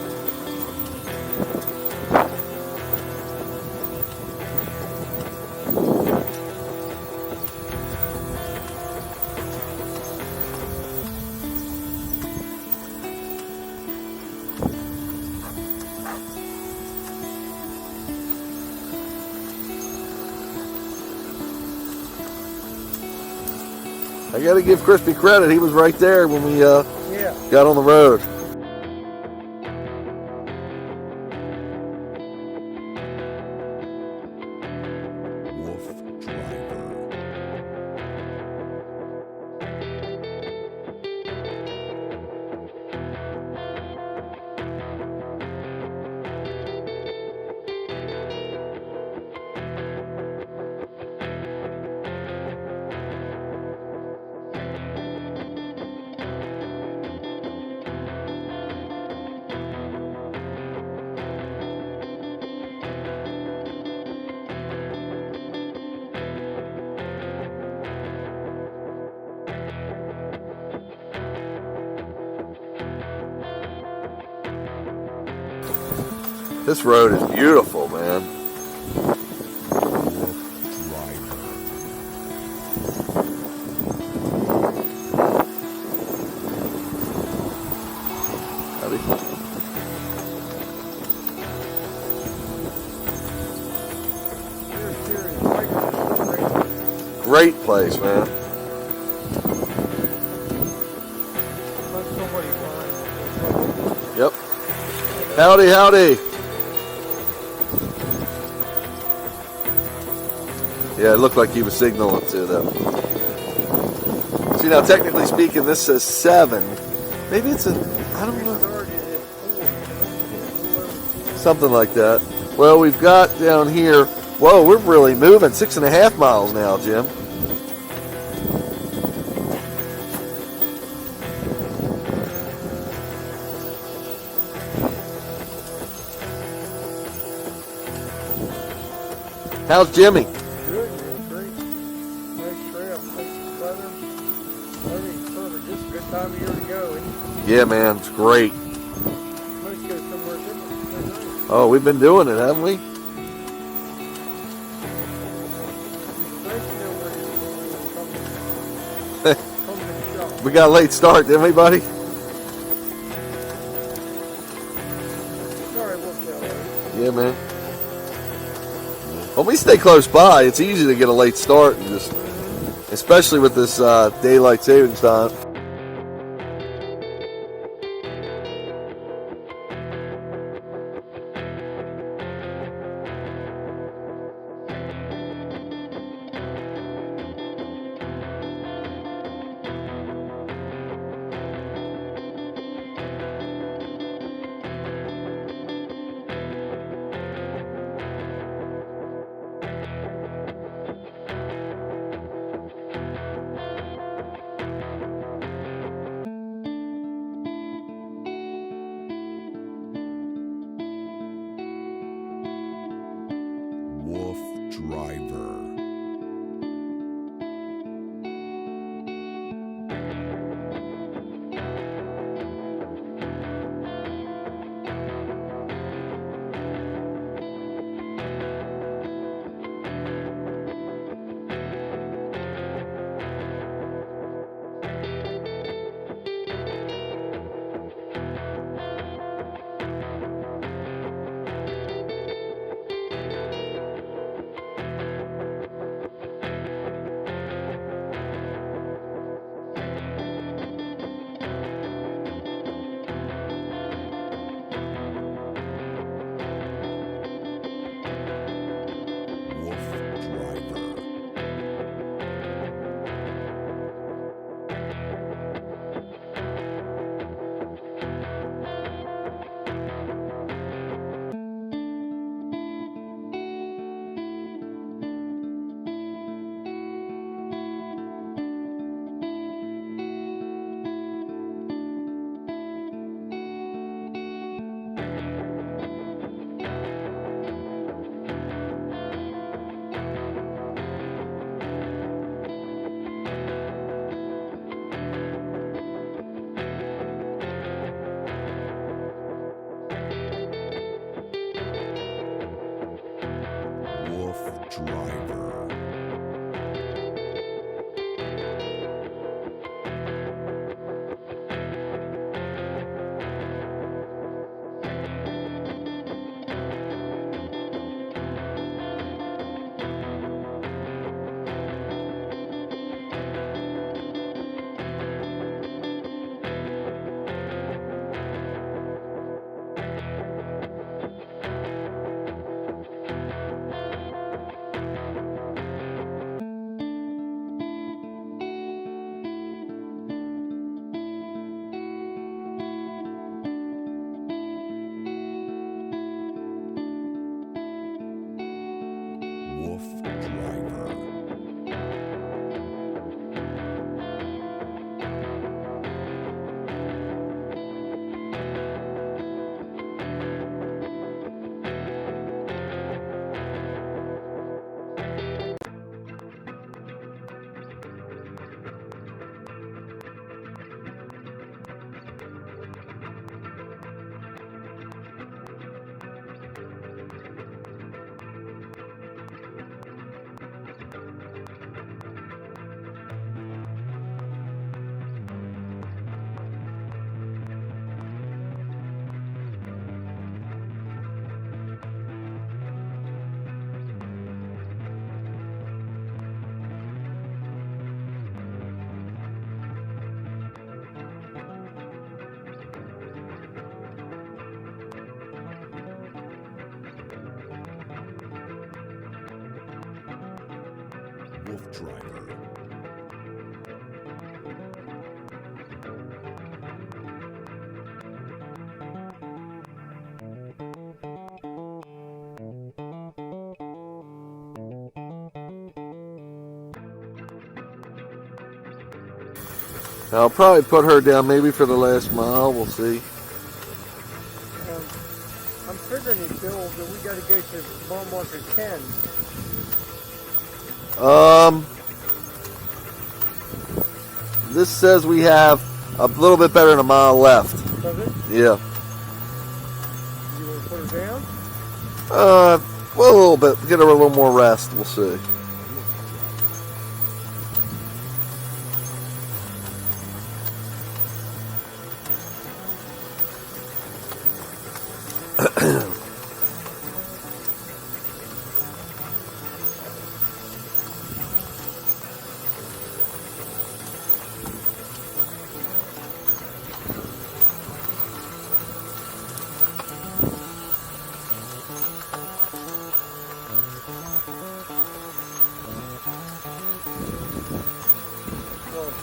I gotta give Crispy credit. He was right there when we Yeah. got on the road. WooFDriving. This road is beautiful, man. WooFDriving. Howdy. You're serious. Like, Great place, man. let somebody find it. Yep. Howdy, howdy. Yeah, it looked like he was signaling to them. See, now technically speaking, this says 7. Maybe it's a, I don't know, Started at 4. something like that. Well, we've got down here, whoa, we're really moving. 6.5 miles now, Jim. How's Jimmy? Good, man. Great. Nice trail. Nice weather. Everything's perfect. Just a good time of year to go. It's Yeah, man, it's great. nice to go somewhere different. Very nice. Oh, we've been doing it, haven't we? Nice to know where you're going. Come to the shop. We got a late start, didn't we, buddy? Sorry, it worked out right. Yeah, man. When we stay close by, it's easy to get a late start, and just, especially with this daylight savings time. WooFDriver. WooFDriving. WooFDriving. I'll probably put her down maybe for the last mile. We'll see. I'm figuring it, Bill, that we got to go to mile marker 10. This says we have a little bit better than a mile left. Does it? Yeah. You want to put her down? Well, a little bit. Get her a little more rest. We'll see.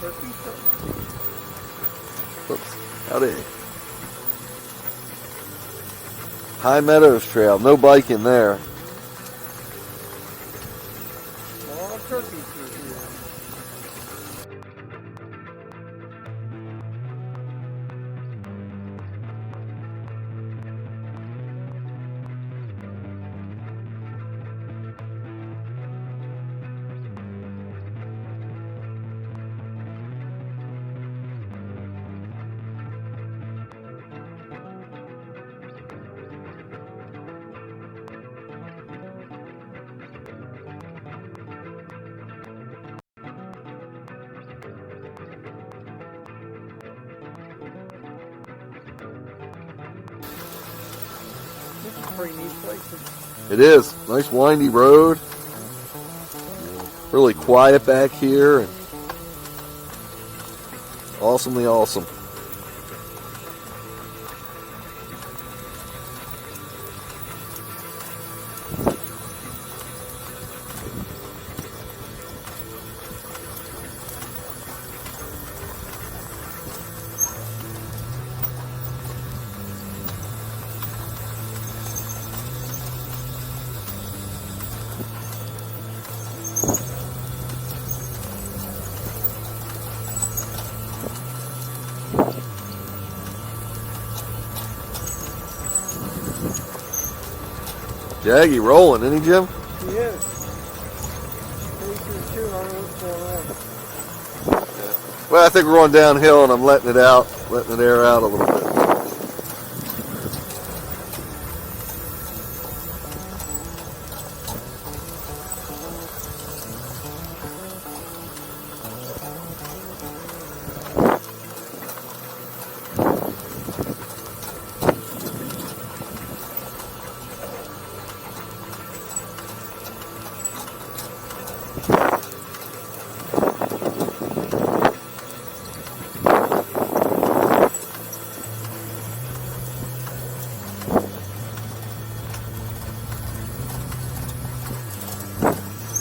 Turkey? Oops. Howdy. High Meadows Trail. No biking there. All turkey through here. This is a pretty neat place. It is. Nice windy road. Really quiet back here. And awesomely awesome. Jaggy rolling, isn't he, Jim? He is. 322, I don't know what's going on. Well, I think we're going downhill and I'm letting it out, letting it air out a little bit.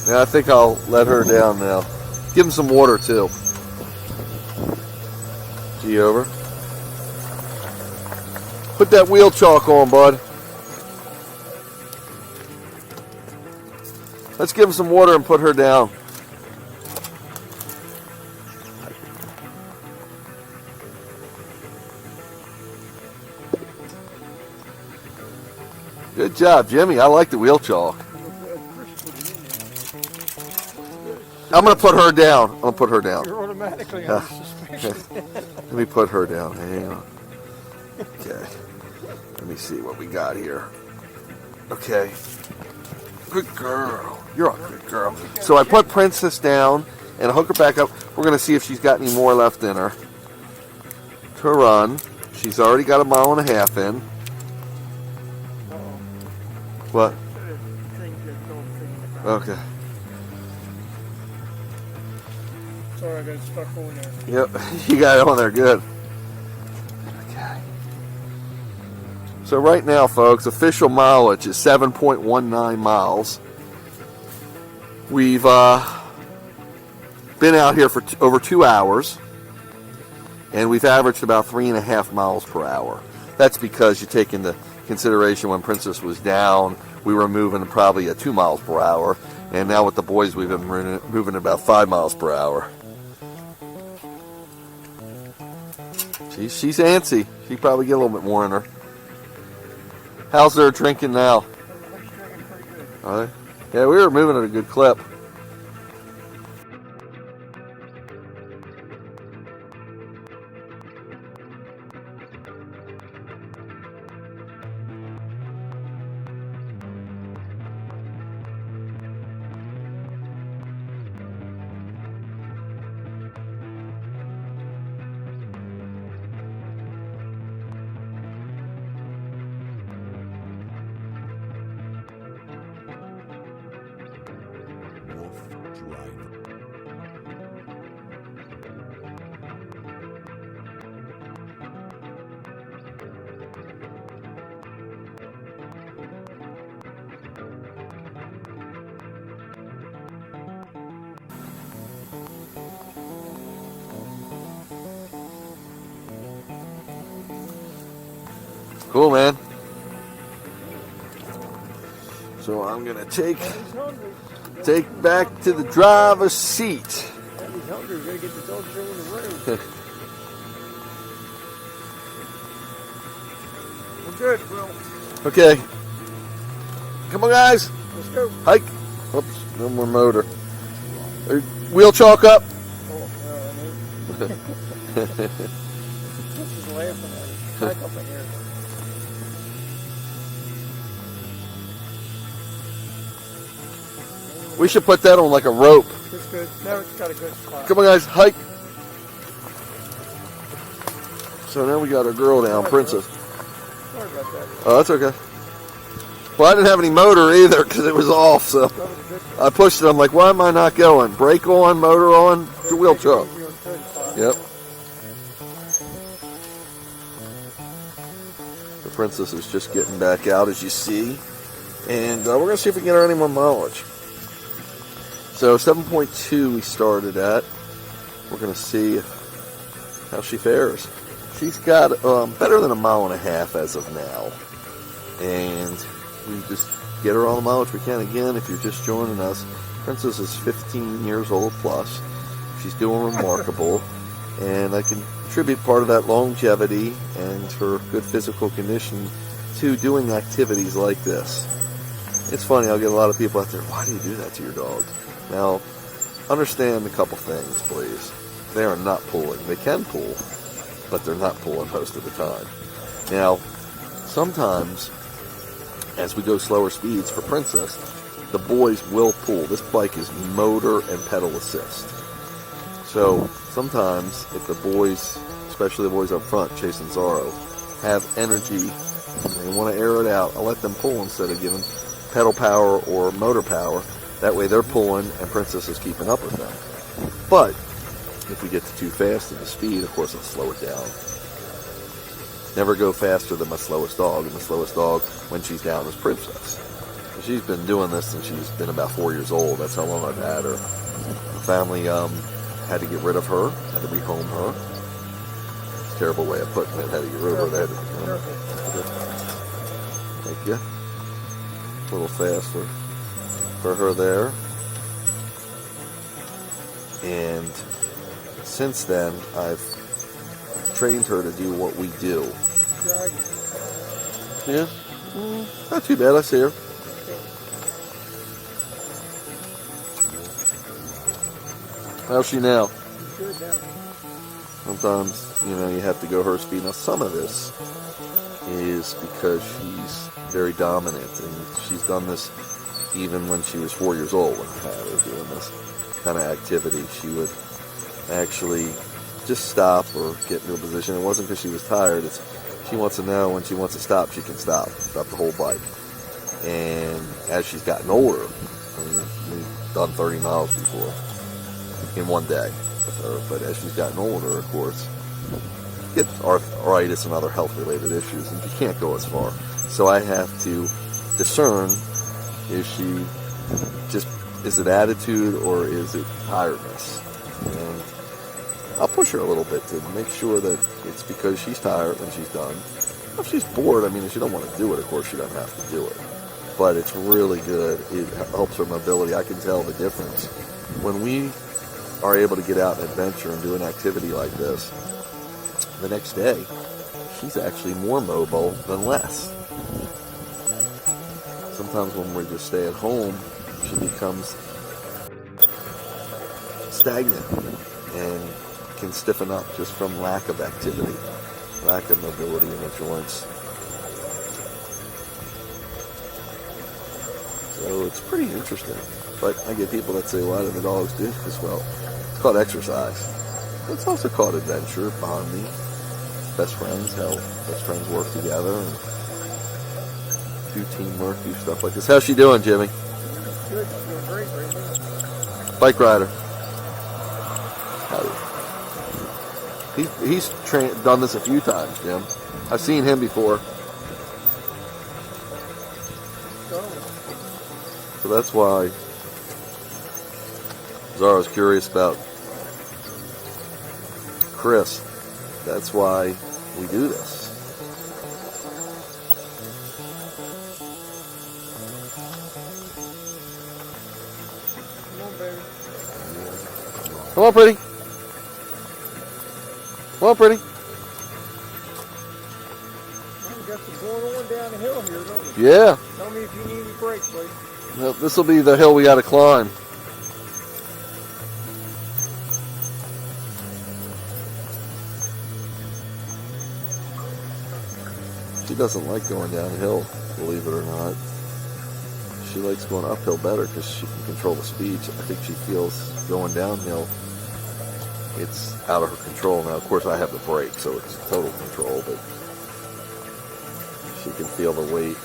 Yeah, I think I'll let her down now. Give him some water too. G over. Put that wheel chalk on, bud. Let's give him some water and put her down. Good job, Jimmy. I like the wheel chalk. I'm going to put her down. I'm going to put her down. You're automatically on suspension. Let me put her down. Hang on. Okay. Let me see what we got here. Okay. Good girl. You're a good girl. So I put Princess down and hook her back up. We're going to see if she's got any more left in her to run. She's already got 1.5 miles in. What? Okay. Sorry, I got stuck on there. Yep, you got it on there good. Okay. So right now, folks, official mileage is 7.19 miles. We've been out here for over 2 hours, and we've averaged about 3.5 miles per hour. That's because you take into consideration when Princess was down, we were moving probably at 2 miles per hour, and now with the boys, we've been moving about 5 miles per hour. She's antsy. She probably get a little bit more in her. How's their drinking now? Are they? Yeah, we were moving at a good clip. Cool, man. So I'm gonna take back to the driver's seat. He's hungry. We gotta get the dog show in the room. We're good, Will. Okay. Come on, guys. Let's go. Hike. Oops, no more motor. Wheel chalk up. Oh, no, I mean. This is laughing at us. Back up in here. We should put that on like a rope. It's good. Now it's got a good spot. Come on, guys, hike. So now we got our girl down, Princess. Sorry about that. Oh, that's okay. Well, I didn't have any motor either because it was off, so I pushed it. I'm like, why am I not going? Brake on, motor on, wheel chalk. Yep. The Princess is just getting back out, as you see. And we're going to see if we can get her any more mileage. So 7.2 we started at. We're going to see how she fares. She's got better than 1.5 miles as of now. And we just get her all the mileage we can. Again, if you're just joining us, Princess is 15 years old plus. She's doing remarkable. And I can attribute part of that longevity and her good physical condition to doing activities like this. It's funny, I'll get a lot of people out there, why do you do that to your dog? Now, understand a couple things, please. They are not pulling. They can pull, but they're not pulling most of the time. Now, sometimes, as we go slower speeds for Princess, the boys will pull. This bike is motor and pedal assist. So, sometimes, if the boys, especially the boys up front, Chase and Zorro, have energy and they want to air it out, I'll let them pull instead of giving pedal power or motor power. That way they're pulling and Princess is keeping up with them. But if we get too fast in the speed, of course, I'll slow it down. Never go faster than my slowest dog, and the slowest dog when she's down is Princess. She's been doing this since she's been about 4 years old. That's how long I've had her. The family had to get rid of her, had to rehome her. It's a terrible way of putting it. Had to get rid of her. They had to rehome her. Thank you. A little faster. for her there. And since then, I've trained her to do what we do. Yeah, not too bad. I see her. How's she now? Good now. Sometimes, you have to go her speed. Now, some of this is because she's very dominant, and she's done this even when she was 4 years old when I had her doing this kind of activity. She would actually just stop or get into a position. It wasn't because she was tired. It's she wants to know when she wants to stop, she can stop the whole bike. And as she's gotten older, we've done 30 miles before in one day with her. But as she's gotten older, of course, get arthritis and other health-related issues, and she can't go as far. So I have to discern: is it attitude or is it tiredness? And I'll push her a little bit to make sure that it's because she's tired when she's done. If she's bored, if she don't want to do it, of course she doesn't have to do it. But it's really good. It helps her mobility. I can tell the difference. When we are able to get out and adventure and do an activity like this, the next day, she's actually more mobile than less. Sometimes when we just stay at home, she becomes stagnant and can stiffen up just from lack of activity, lack of mobility in the joints. So it's pretty interesting. But I get people that say, why do the dogs do this? Well, it's called exercise. It's also called adventure, bonding, best friends, how best friends work together and do teamwork, do stuff like this. How's she doing, Jimmy? Good. Doing great right now. Bike rider. He's done this a few times, Jim. I've seen him before. So that's why Zara's curious about Chris. That's why we do this. Come on, baby. Come on, pretty. Come on, pretty. We got some going on down the hill here, don't we? Yeah. Tell me if you need any brakes, buddy. Well, this will be the hill we got to climb. She doesn't like going downhill, believe it or not. She likes going uphill better because she can control the speed. I think she feels going downhill, it's out of her control. Now, of course, I have the brake, so it's total control, but she can feel the weight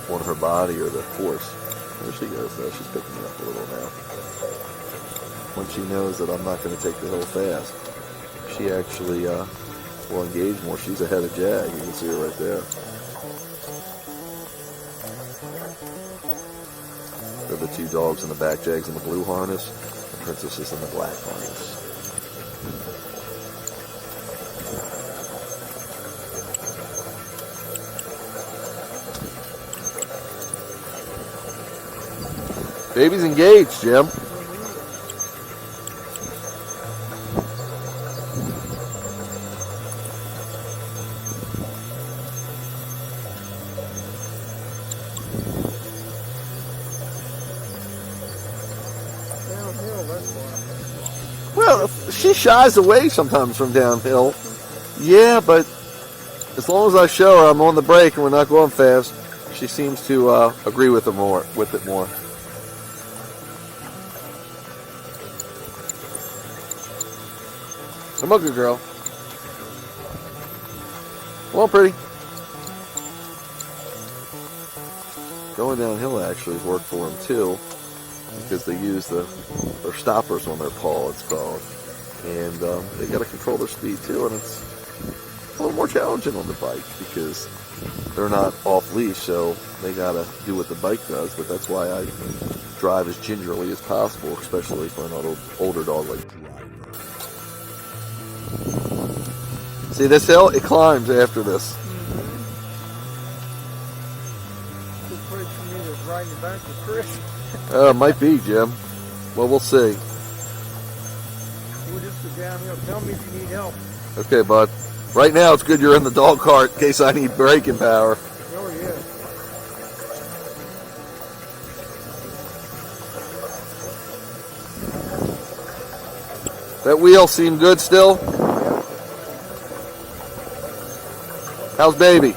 on her body or the force. There she goes, though. She's picking me up a little now. When she knows that I'm not going to take the hill fast, she actually will engage more. She's ahead of Jag. You can see her right there. They're the two dogs in the back. Jag's in the blue harness. The Princess is in the black harness. Baby's engaged, Jim. Downhill, that's why. Well, she shies away sometimes from downhill. Yeah, but as long as I show her I'm on the brake and we're not going fast, she seems to agree with it more. Come on, good girl. Come on, pretty. Going downhill actually has worked for them too, because they use their stoppers on their paw, it's called, and they got to control their speed too, and it's a little more challenging on the bike because they're not off leash, so they got to do what the bike does. But that's why I drive as gingerly as possible, especially for an older dog like Driver. See this hill? It climbs after this. Good place for me to ride in the back with Chris. Might be, Jim. Well, we'll see. We'll just go downhill. Tell me if you need help. Okay, bud. Right now, it's good you're in the dog cart in case I need braking power. Oh, yeah. That wheel seem good still? How's baby? Need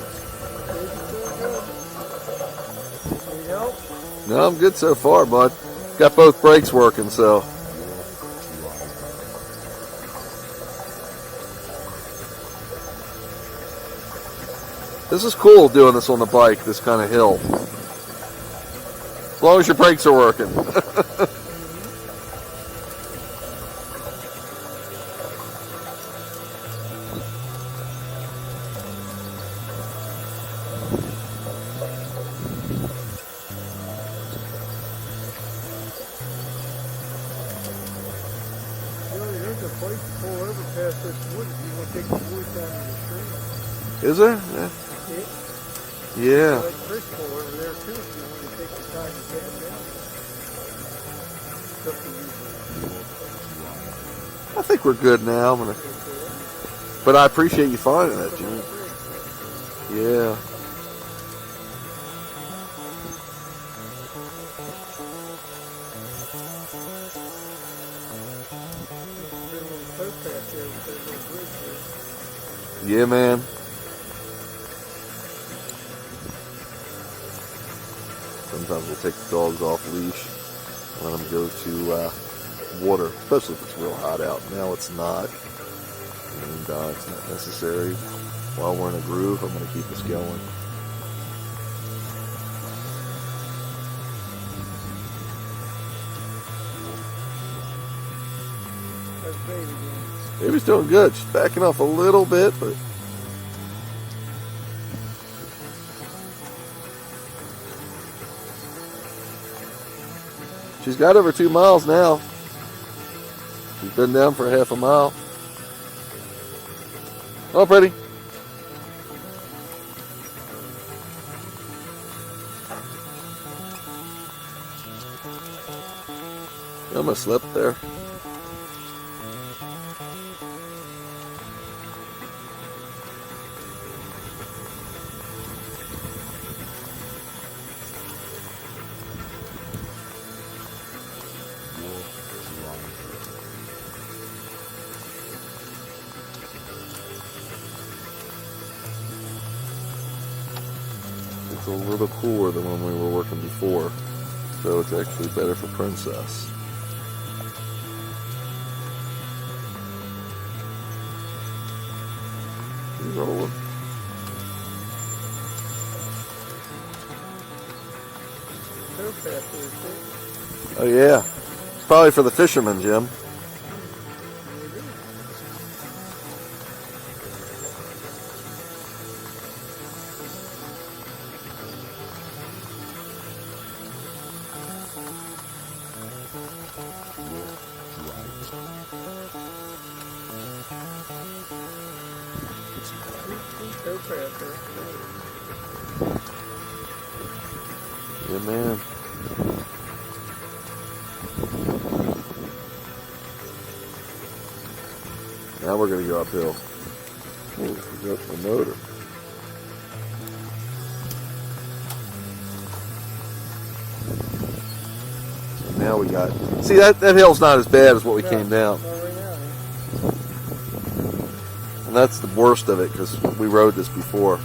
help? No, I'm good so far, bud. Got both brakes working, so. This is cool doing this on the bike, this kind of hill. As long as your brakes are working. Really, there's a place to pull over past this wood if you want to take the wood down to the stream. Is there? Yeah. Let Chris pull over there too if you want to take the time to get him down. It's up to you. I think we're good now. But I appreciate you finding it, Jimmy. Yeah. Yeah, man. Sometimes we'll take the dogs off leash, let them go to water, especially if it's real hot out. Now it's not, and it's not necessary. While we're in a groove, I'm going to keep us going. That's baby doing. Baby's doing good. She's backing off a little bit, but she's got over 2 miles now. She's been down for half a mile. Oh, pretty. I almost slipped there. It's a little cooler than when we were working before, so it's actually better for Princess. She's rolling. So fast, is it? Oh yeah, it's probably for the fishermen, Jim. So fast, Yeah, man. Now we're gonna go uphill. Ooh, we got the motor. So now we got. See, that hill's not as bad as what we came down. Not right now, And that's the worst of it because we rode this before.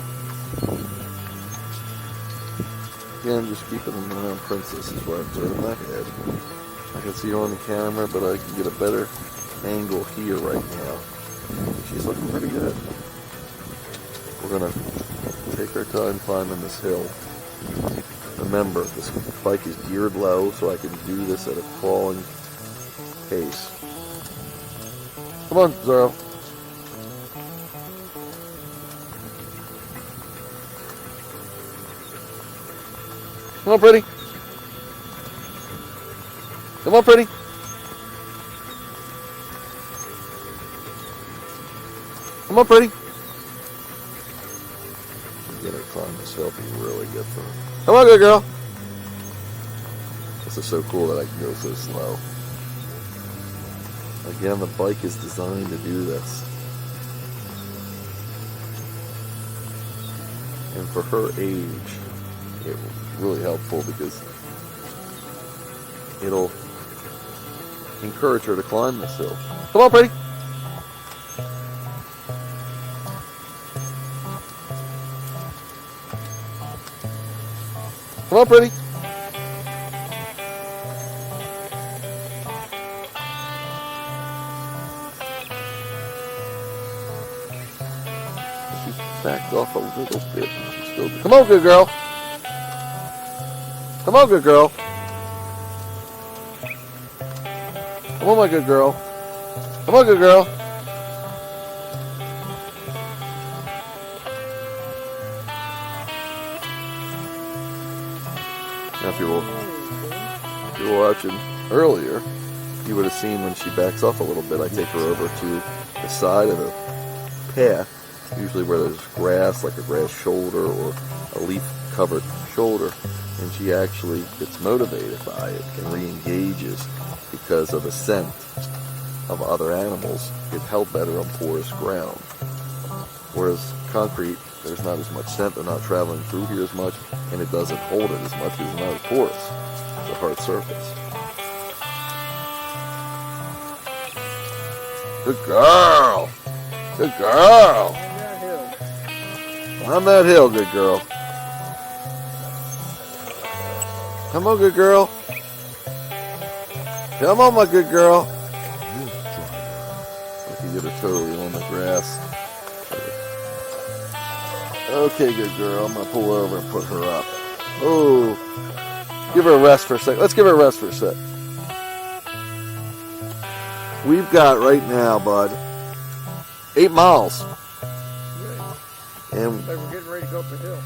Again, just keeping an eye on Princess is where I'm turning my head. I can see her on the camera, but I can get a better angle here right now. She's looking pretty good. We're going to take our time climbing this hill. Remember, this bike is geared low, so I can do this at a crawling pace. Come on, Zoro. Come on, pretty. Come on, pretty. Come on, pretty. Get her climb this hill be really good for her. Come on, good girl. This is so cool that I can go so slow. Again, the bike is designed to do this. And for her age, it's really helpful because it'll encourage her to climb this hill. Come on, Brady. Come on, Brady. She's backed off a little bit. She's still... Come on, good girl. Come on, good girl. Come on, my good girl. Come on, good girl. Now, if you were watching earlier, you would have seen when she backs off a little bit, I take her over to the side of the path, usually where there's grass, like a grass shoulder or a leaf-covered shoulder, and she actually gets motivated by it and re-engages because of the scent of other animals. Get held better on porous ground. Whereas concrete, there's not as much scent, they're not traveling through here as much, and it doesn't hold it as much because it's not as porous. It's a hard surface. Good girl! Good girl! On that hill, good girl. Come on, good girl. Come on, my good girl. Look, you get her totally on the grass. Okay, good girl. I'm going to pull over and put her up. Oh, give her a rest for a sec. Let's give her a rest for a sec. We've got right now, bud, 8 miles. And They were getting ready to go up the hill.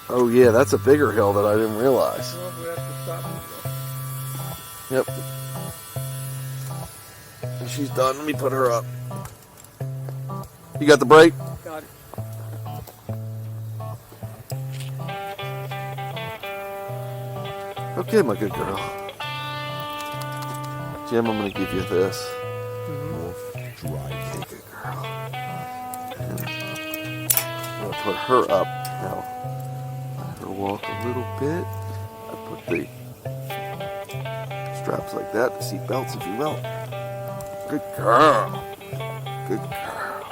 Oh yeah, that's a bigger hill that I didn't realize. Well, we have to stop and Yep. And she's done. Let me put her up. You got the brake? got it. Okay, my good girl. Jim, I'm going to give you this. WooFDriving. Okay, good girl. And I'm going to put her up now. Let her walk a little bit. I put the straps like that, the seat belts, if you will. Good girl. Good girl.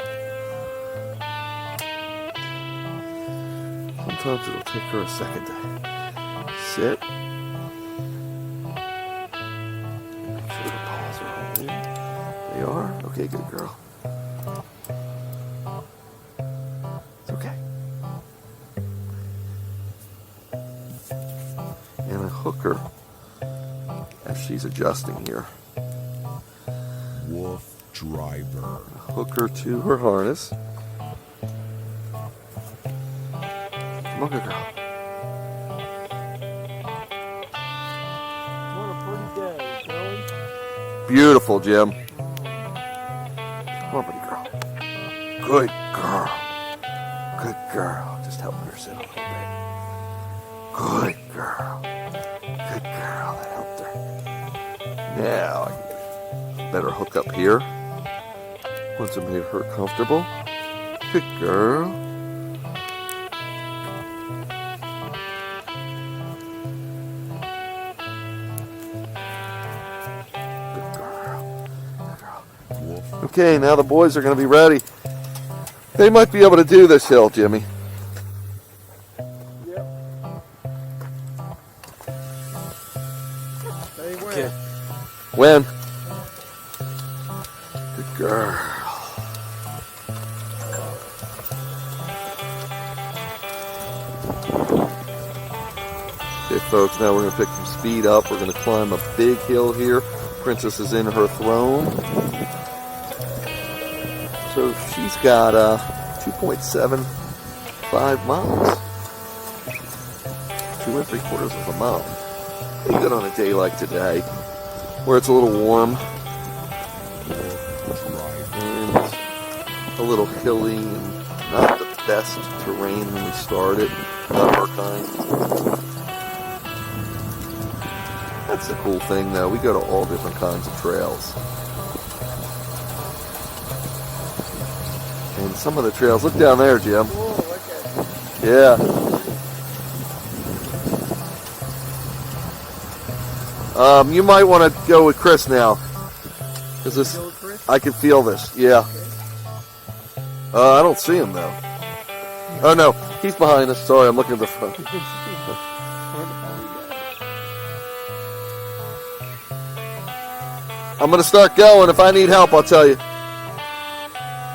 Sometimes it'll take her a second to sit. Make sure the paws are holding. They are? Okay, good girl. It's okay. And I hook her as she's adjusting here. WooFDriving. Hook her to her harness. Come on, good girl. What a pretty day, Joey. Beautiful, Jim. Come on, buddy girl. Good girl. Good girl. Just helping her sit a little bit. Good girl. Good girl. That helped her. Now I can get a better hook up here. Once I made her comfortable. Good girl. Good girl. Good girl. Okay, now the boys are going to be ready. They might be able to do this hill, Jimmy. Yep. They went. Okay. When? Good girl. Okay, folks, now we're going to pick some speed up. We're going to climb a big hill here. Princess is in her throne. So she's got 2.75 miles. 2 3/4 of a mile. Pretty good on a day like today, where it's a little warm and a little hilly and not the best terrain when we started. Not our kind. That's the cool thing, though. We go to all different kinds of trails. And some of the trails, look down there, Jim. Whoa, look at it. Yeah. You might want to go with Chris now. Because this, Go with Chris? I can feel this. Yeah. I don't see him, though. Oh, no. He's behind us. Sorry, I'm looking at the front. You can see him. Where the hell he at? I'm going to start going. If I need help, I'll tell you.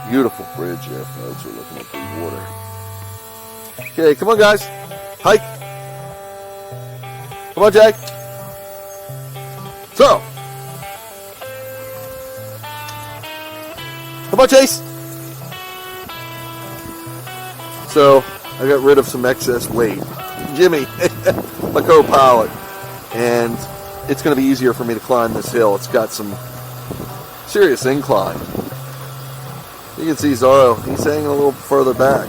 Beautiful bridge here, folks. We're looking at the water. Okay, come on, guys. Hike. Come on, Jack. So. Come on, Chase. So, I got rid of some excess weight. Jimmy, my co-pilot. And it's going to be easier for me to climb this hill. It's got some serious incline. You can see Zorro. He's hanging a little further back.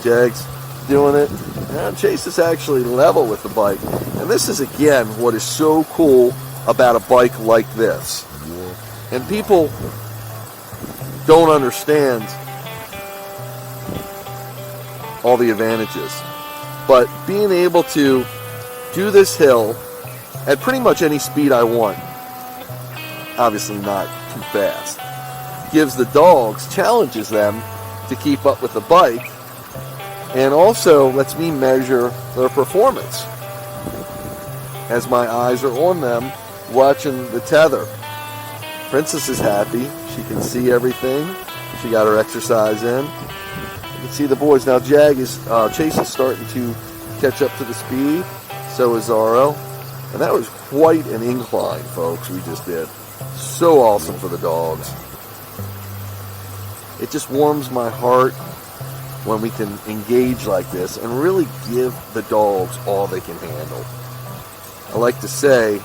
Jag's doing it. And Chase is actually level with the bike. And this is, again, what is so cool about a bike like this. And people don't understand all the advantages. But being able to do this hill at pretty much any speed I want, obviously not too fast, gives the dogs, challenges them to keep up with the bike, and also lets me measure their performance as my eyes are on them watching the tether. Princess is happy. She can see everything. She got her exercise in. You can see the boys. Now Chase is starting to catch up to the speed. So is Zorro. And that was quite an incline, folks, we just did. So awesome for the dogs. It just warms my heart when we can engage like this and really give the dogs all they can handle. I like to say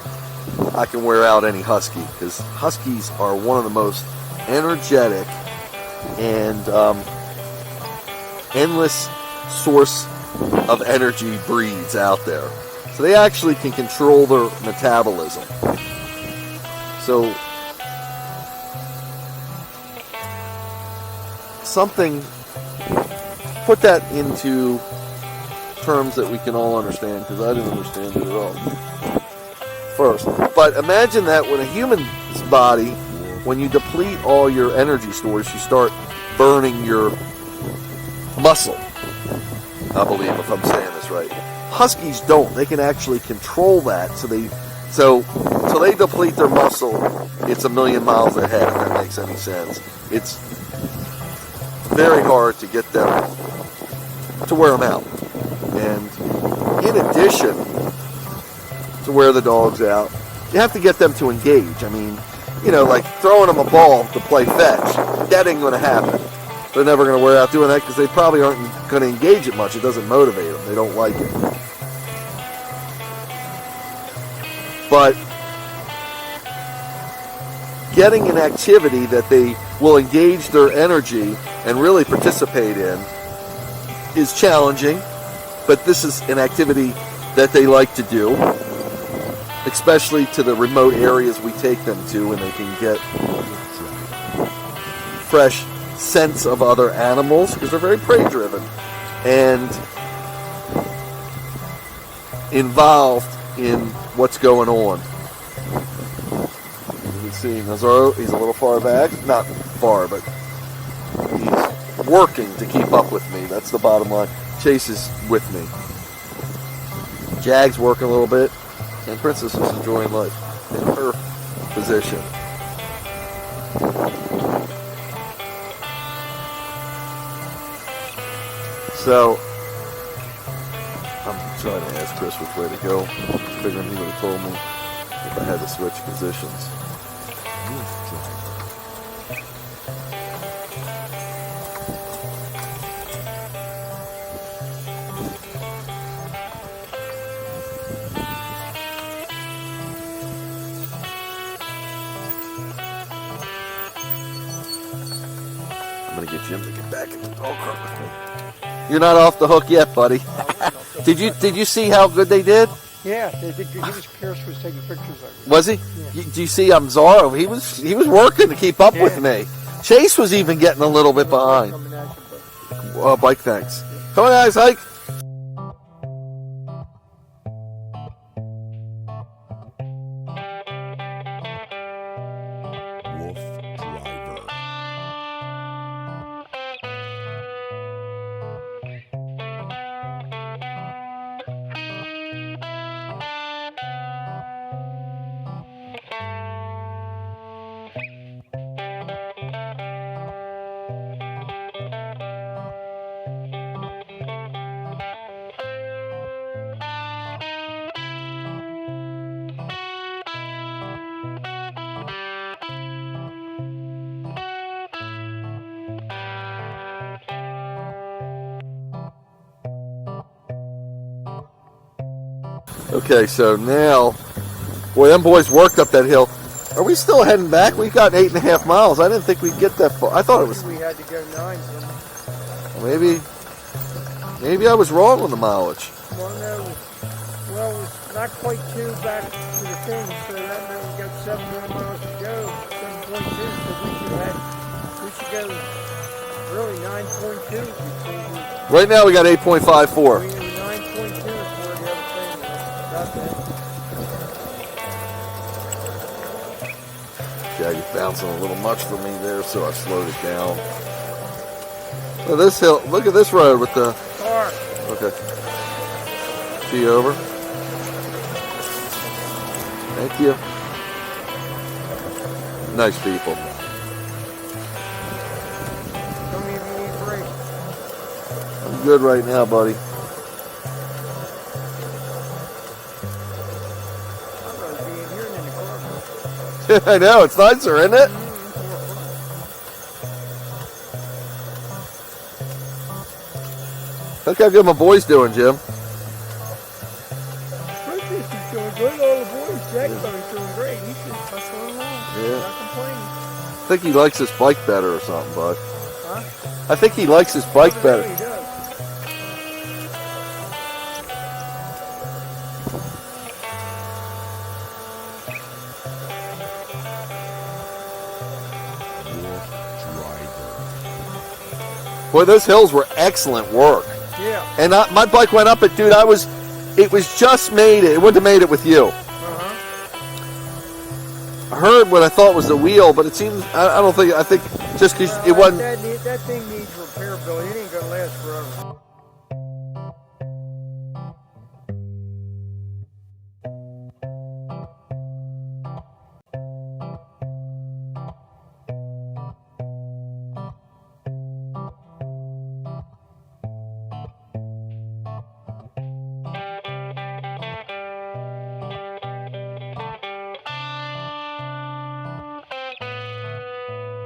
I can wear out any husky, because huskies are one of the most energetic and endless source of energy breeds out there. So they actually can control their metabolism. So put that into terms that we can all understand, because I didn't understand it at all first. But imagine that when a human's body, when you deplete all your energy stores, you start burning your muscle. I believe, if I'm saying this right. Huskies don't. They can actually control that. So they deplete their muscle. It's a million miles ahead, if that makes any sense. It's very hard to get them to wear them out. And in addition to wear the dogs out, you have to get them to engage. I mean, like throwing them a ball to play fetch, that ain't going to happen. They're never going to wear out doing that because they probably aren't going to engage it much. It doesn't motivate them. They don't like it. But getting an activity that they will engage their energy and really participate in is challenging, but this is an activity that they like to do, especially to the remote areas we take them to, and they can get fresh sense of other animals, because they're very prey driven and involved in what's going on. You can see Zorro, he's a little far back. Not far, but he's working to keep up with me. That's the bottom line. Chase is with me. Jag's working a little bit, and Princess is enjoying life in her position. So, I'm trying to ask Chris which way to go. Figuring he would have told me if I had to switch positions. I'm going to get Jim to get back in the dog cart with me. You're not off the hook yet, buddy. Did you see how good they did? Yeah, he was Pierce was taking pictures of it. Was he? Yeah. Do you see Zorro? He was working to keep up with me. Chase was even getting a little bit behind. Coming at you, but- Bike, thanks. Come on, guys, hike. WooFDriving. Okay, so now, boy, them boys worked up that hill. Are we still heading back? We've got 8.5 miles. I didn't think we'd get that far. I thought it was. We had to go 9 something. Maybe I was wrong on the mileage. Well, no. Well, it's not quite 2 back to the thing, so that meant we got 7 more miles to go. 7.2, so we should go really 9.2 before Right now we got 8.54. we 9.2 is where the other thing got that. Shaggy's bouncing a little much for me there, so I slowed it down. Well, this hill, look at this road with the. Car. Okay. See you over. Thank you. Nice people. Don't even need a break. I'm good right now, buddy. I'd rather be in here than in the car. I know, it's nicer, isn't it? Look how good my boy's doing, Jim. Chris is doing good. All the boys, Jackson's doing great. He's just hustling along. Yeah. Not complaining. I think he likes his bike better or something, bud. Huh? I think he likes his bike better. He does. WooFDriving. Boy, those hills were excellent work. Yeah. And my bike went up it, dude. It was just made it. It wouldn't have made it with you. Uh-huh. I heard what I thought was the wheel, but it seems, I think just because it wasn't. That thing needs repair, Billy. It ain't gonna last forever.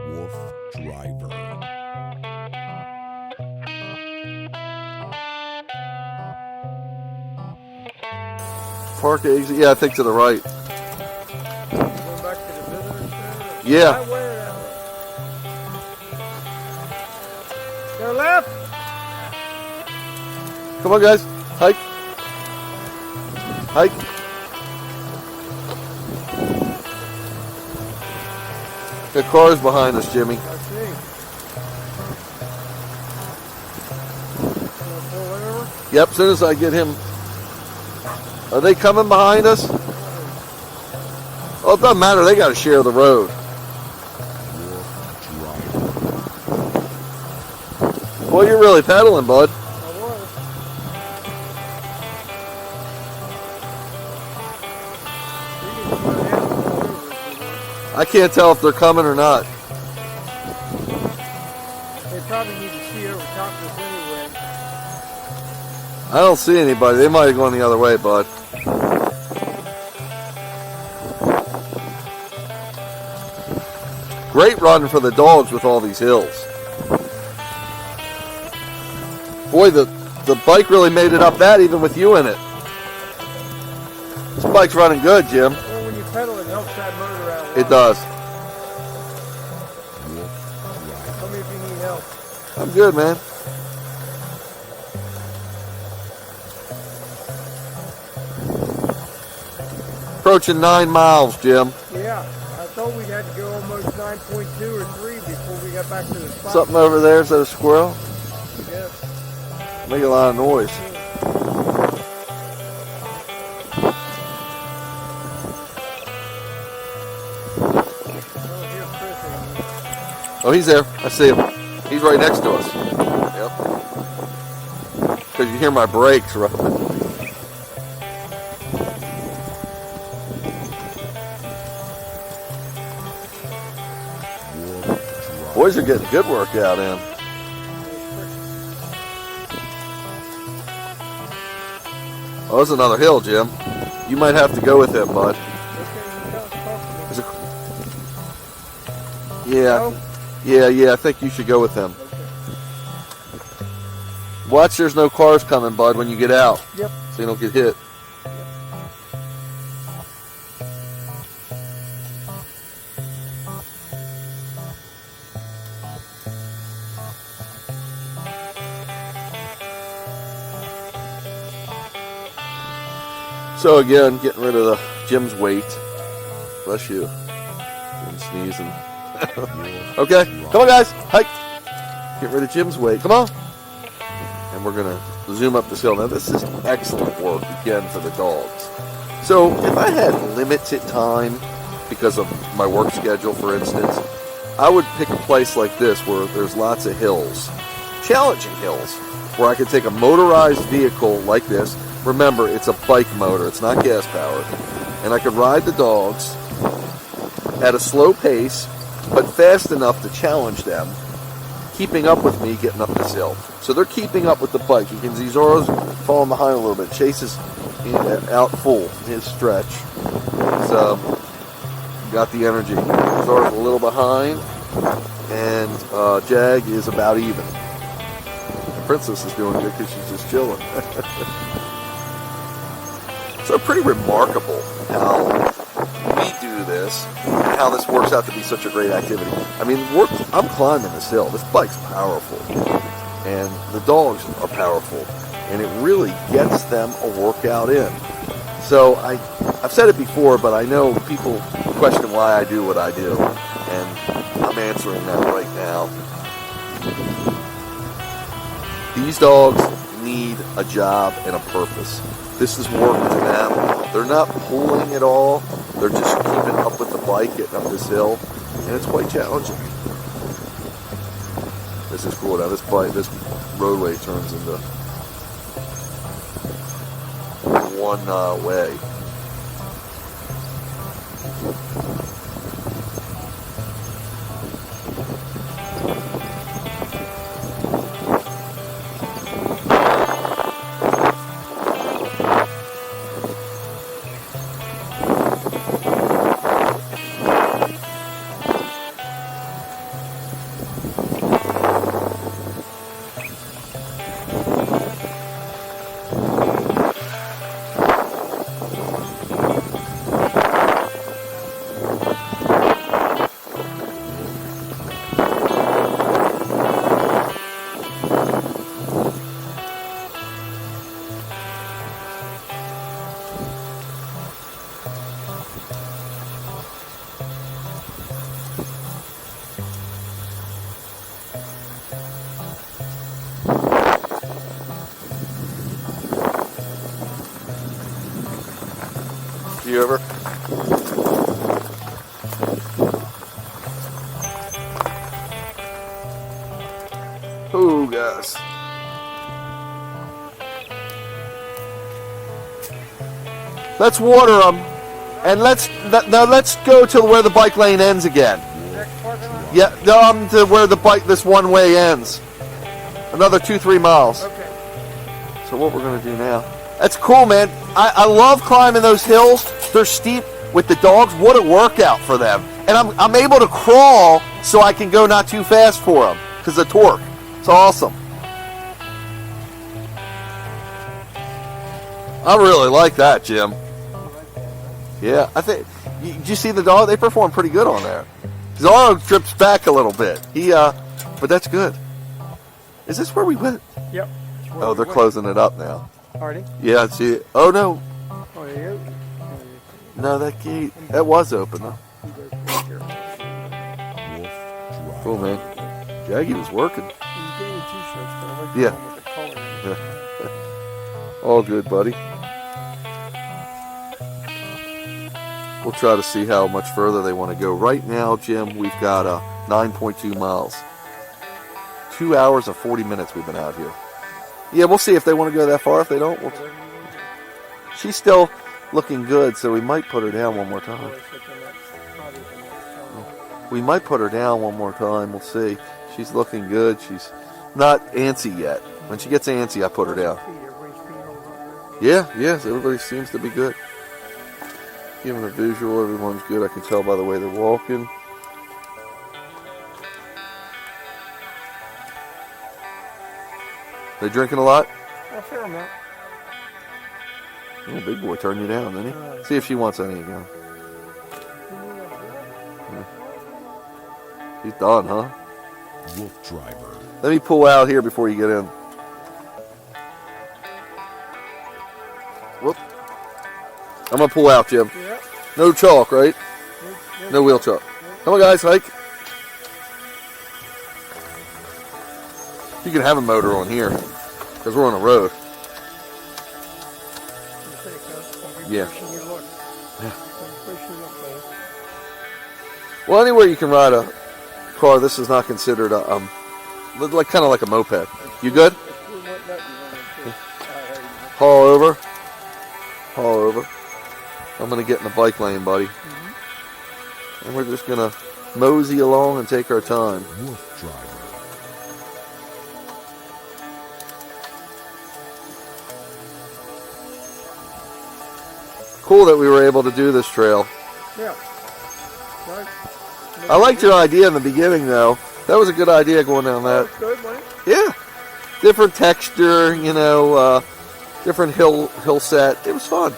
WooFDriving. Park exit. Yeah, I think to the right. Going back to the visitor center? Yeah. Right way or that way? Go left. Come on, guys. Hike. Hike. The car's behind us, Jimmy. I see. Gonna pull over? Yep, as soon as I get him. Are they coming behind us? Oh, it doesn't matter. They got to share the road. WooFDriving. Boy, you're really pedaling, bud. I was. We can slow down and pull over if we want. I can't tell if they're coming or not. They probably need to see over top of us anyway. I don't see anybody. They might have gone the other way, bud. Great run for the dogs with all these hills. Boy, the bike really made it up that even with you in it. This bike's running good, Jim. Well, when you pedal, it helps that motor out a lot. It does. WooFDriving. Tell me if you need help. I'm good, man. approaching 9 miles, Jim. Yeah, I thought we had to go almost 9.2 or 3 before we got back to the spot. Something over there, is that a squirrel? Yeah. Make a lot of noise. Oh, he's there. I see him. He's right next to us. Yep. Because you hear my brakes rubbing. Boys are getting a good workout in. Oh, there's another hill, Jim. You might have to go with him, bud. Yeah, I think you should go with him. Watch, there's no cars coming, bud, when you get out. Yep. So you don't get hit. So again, getting rid of the Jim's weight. Bless you. Jim sneezing. Okay, come on guys, hike. Get rid of Jim's weight, come on. And we're gonna zoom up this hill. Now this is excellent work again for the dogs. So if I had limited time because of my work schedule, for instance, I would pick a place like this where there's lots of hills, challenging hills, where I could take a motorized vehicle like this. Remember, it's a bike motor, it's not gas powered. And I could ride the dogs at a slow pace, but fast enough to challenge them, keeping up with me getting up this hill. So they're keeping up with the bike. You can see Zorro's falling behind a little bit. Chase is out full, his stretch. So, got the energy. Zorro's a little behind, and Jag is about even. The Princess is doing good because she's just chilling. So pretty remarkable how we do this, and how this works out to be such a great activity. I mean, I'm climbing this hill. This bike's powerful, and the dogs are powerful, and it really gets them a workout in. So I've said it before, but I know people question why I do what I do, and I'm answering that right now. These dogs need a job and a purpose. This is work to them. They're not pulling at all. They're just keeping up with the bike, getting up this hill, and it's quite challenging. This is cool. Now this roadway turns into one way. You ever? Oh, guys. Let's water them, and let's go to where the bike lane ends again. Yeah, to where this one way ends. Another 2-3 miles. Okay. So what we're gonna do now? That's cool, man. I love climbing those hills. They're steep with the dogs. What a workout for them. And I'm able to crawl so I can go not too fast for them because of the torque. It's awesome. I really like that, Jim. Yeah, I think. Did you see the dog? They perform pretty good on there. Zorro drips back a little bit. But that's good. Is this where we went? Yep. Oh, they're closing it up now. Are they? Yeah, see. Oh no. Oh, yeah. No, that gate, that was open though. He goes right here. WooFDriving. Cool, man. Jaggy was working. You gave me t-shirts, but I like Yeah. the one with the color in it. All good, buddy. We'll try to see how much further they want to go. Right now, Jim, we've got 9.2 miles. 2 hours and 40 minutes we've been out here. Yeah, we'll see if they want to go that far. If they don't, we'll... Whatever you want to do. She's still looking good, so we might put her down one more time. Probably the next time. We might put her down one more time. We'll see. She's looking good. She's not antsy yet. When she gets antsy, I put her down. Everybody's feet all over. Yeah, yes, everybody seems to be good. Giving a visual, everyone's good. I can tell by the way they're walking. They drinking a lot? A fair amount. Oh, big boy turned you down, didn't he? See if she wants any again. She's done, huh? WooFDriving. Let me pull out here before you get in. Whoop. I'm gonna pull out, Jim. Yep. No chalk, right? No wheel chalk. Come on, guys, hike. You can have a motor on here because we're on a road. Yeah. Well, anywhere you can ride a car, this is not considered a like kind of like a moped. You good? Haul over. Haul over. I'm gonna get in the bike lane, buddy. And we're just gonna mosey along and take our time. WooFDriving. Cool that we were able to do this trail. Yeah. Right. I liked your idea in the beginning, though. That was a good idea going down that. Good, wasn't it? Yeah, different texture, you know, different hill set. It was fun,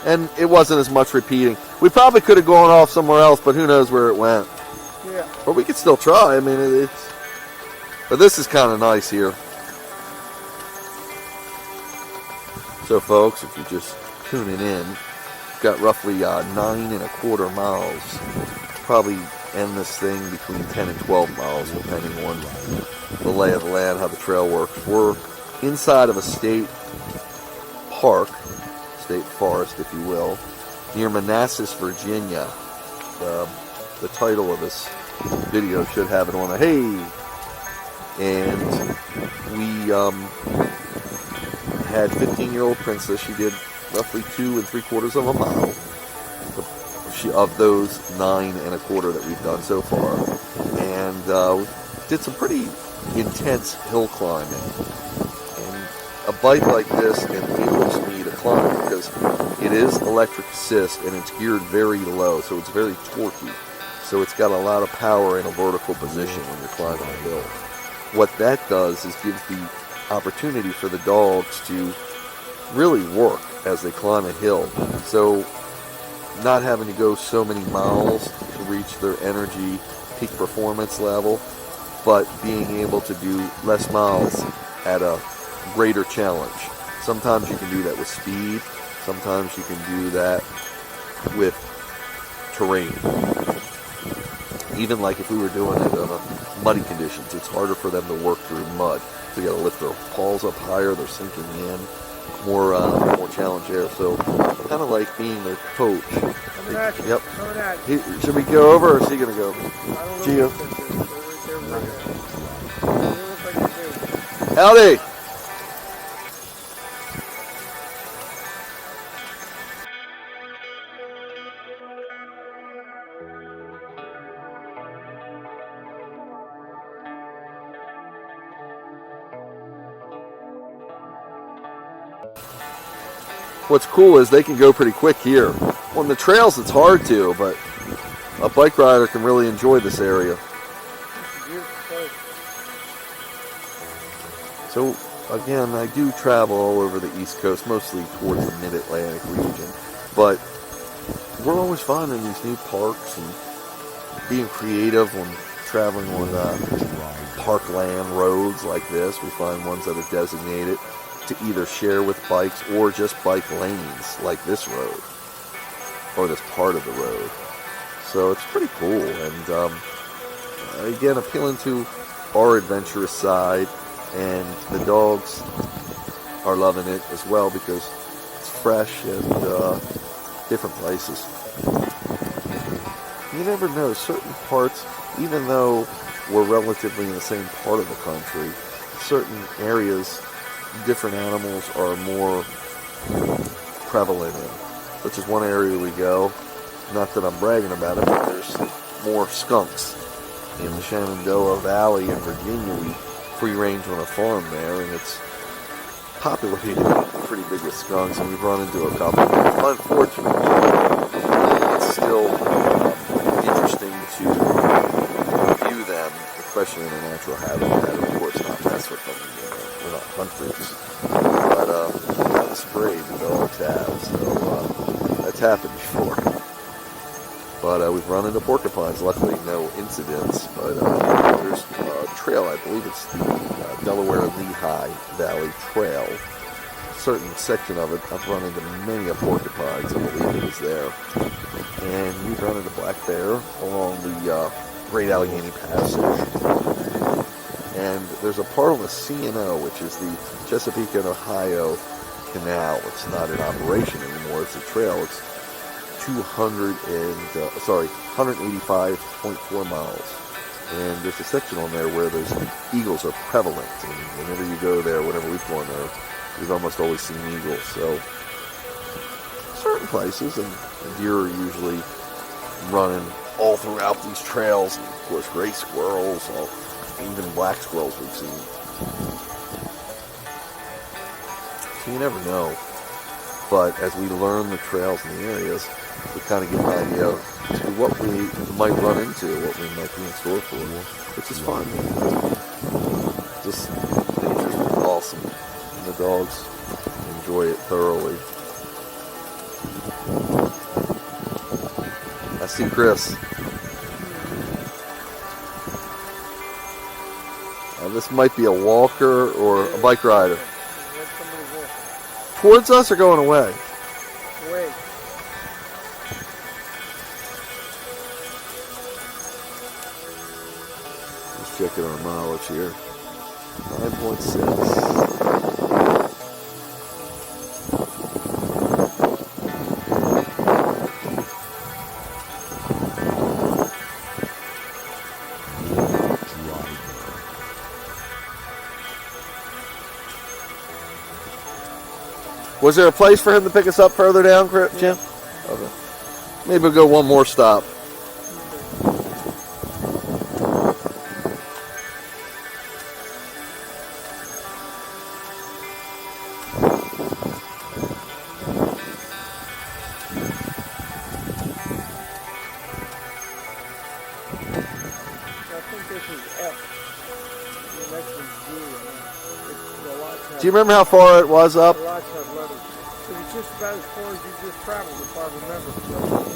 and it wasn't as much repeating. We probably could have gone off somewhere else, but who knows where it went. Yeah. But we could still try. I mean, it's. But this is kind of nice here. So, folks, if you're just tuning in, we've got roughly 9.25 miles. Probably end this thing between 10 and 12 miles, depending on the lay of the land, how the trail works. We're inside of a state park, state forest, if you will, near Manassas, Virginia. The title of this video should have it on a hey. And we had 15-year-old Princess. She did roughly 2 3/4 of a mile. Of those 9.25 that we've done so far, and we did some pretty intense hill climbing. And a bike like this enables me to climb because it is electric assist and it's geared very low, so it's very torquey. So it's got a lot of power in a vertical position when you're climbing a hill. What that does is gives the opportunity for the dogs to really work as they climb a hill. So not having to go so many miles to reach their energy peak performance level, but being able to do less miles at a greater challenge. Sometimes you can do that with speed, sometimes you can do that with terrain. Even like if we were doing it in muddy conditions, it's harder for them to work through mud. So you gotta lift their paws up higher, they're sinking in. More challenge there. So kind of like being their coach. Coming at you. Yep. Coming at you. Should we go over or is he going to go? I don't know Gio. what they're right there. They look like they do. Howdy. What's cool is they can go pretty quick here. On the trails it's hard to, but a bike rider can really enjoy this area. So again, I do travel all over the East Coast, mostly towards the Mid-Atlantic region, but we're always finding these new parks and being creative when traveling on parkland roads like this. We find ones that are designated to either share with bikes or just bike lanes like this road. or this part of the road. So it's pretty cool, and again, appealing to our adventurous side, and the dogs are loving it as well because it's fresh and different places. You never know, certain parts, even though we're relatively in the same part of the country, certain areas, different animals are more prevalent in. Such as one area we go, not that I'm bragging about it, but there's more skunks. In the Shenandoah Valley in Virginia, we free range on a farm there, and it's populated pretty big with skunks, and we've run into a couple. Unfortunately, it's still interesting to view them, especially in a natural habitat. Of course, not mess with them. We're not hunters. But not a spray the dogs have, so that's happened before. But we've run into porcupines. Luckily, no incidents. But there's a trail, I believe it's the Delaware Lehigh Valley Trail. A certain section of it, I've run into many a porcupines. I believe it was there. And we've run into black bear along the Great Allegheny Passage. And there's a part on the C&O, which is the Chesapeake and Ohio Canal. It's not in operation anymore. It's a trail. It's 185.4 miles. And there's a section on there where those eagles are prevalent. And whenever you go there, whenever we've gone there, we've almost always seen eagles. So certain places, and deer are usually running all throughout these trails. And of course, gray squirrels, even black squirrels we've seen. So you never know. But as we learn the trails and the areas, we kind of get an idea of what we might run into, what we might be in store for, which is fun. Just nature's awesome, and the dogs enjoy it thoroughly. I see Chris. This might be a walker or a bike rider. Towards us or going away? Away. Just checking our mileage here. 9.6. Was there a place for him to pick us up further down, Jim? Okay. Maybe we'll go one more stop. Do you remember how far it was up? It's just about as far as you just traveled, if I remember.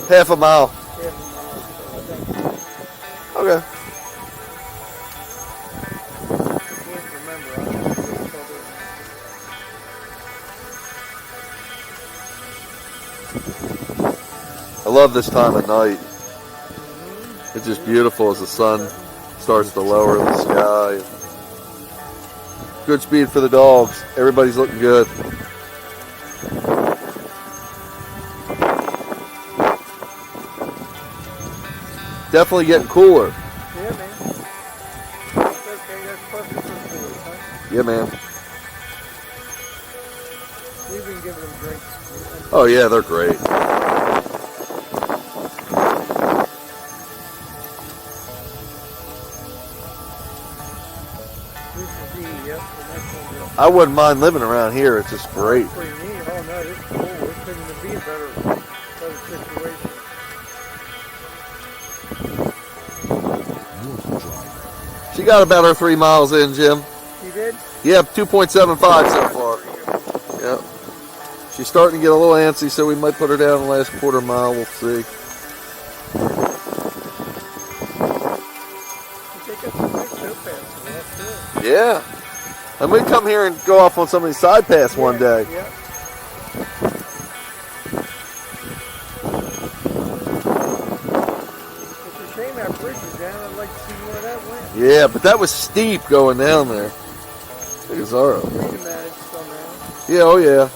Half a mile. Half a mile, so I think. Okay. I can't remember. I love this time of night. It's just beautiful as the sun starts to lower in the sky. Good speed for the dogs. Everybody's looking good. Definitely getting cooler. Yeah, man. That's okay. That's perfect for boys, huh? Yeah, man. We've been giving them drinks. Oh, yeah, they're great. I wouldn't mind living around here. It's just great. It's pretty neat. Oh, no, it's cool. It couldn't be a better situation. She got about her 3 miles in, Jim. She did? Yeah, 2.75 so far. Yeah. She's starting to get a little antsy, so we might put her down the last quarter mile. We'll see. Yeah. And we come here and go off on somebody's side pass one day. Yeah. Yeah, but that was steep going down there. Look at Zorro. We can manage somehow. Yeah, oh yeah.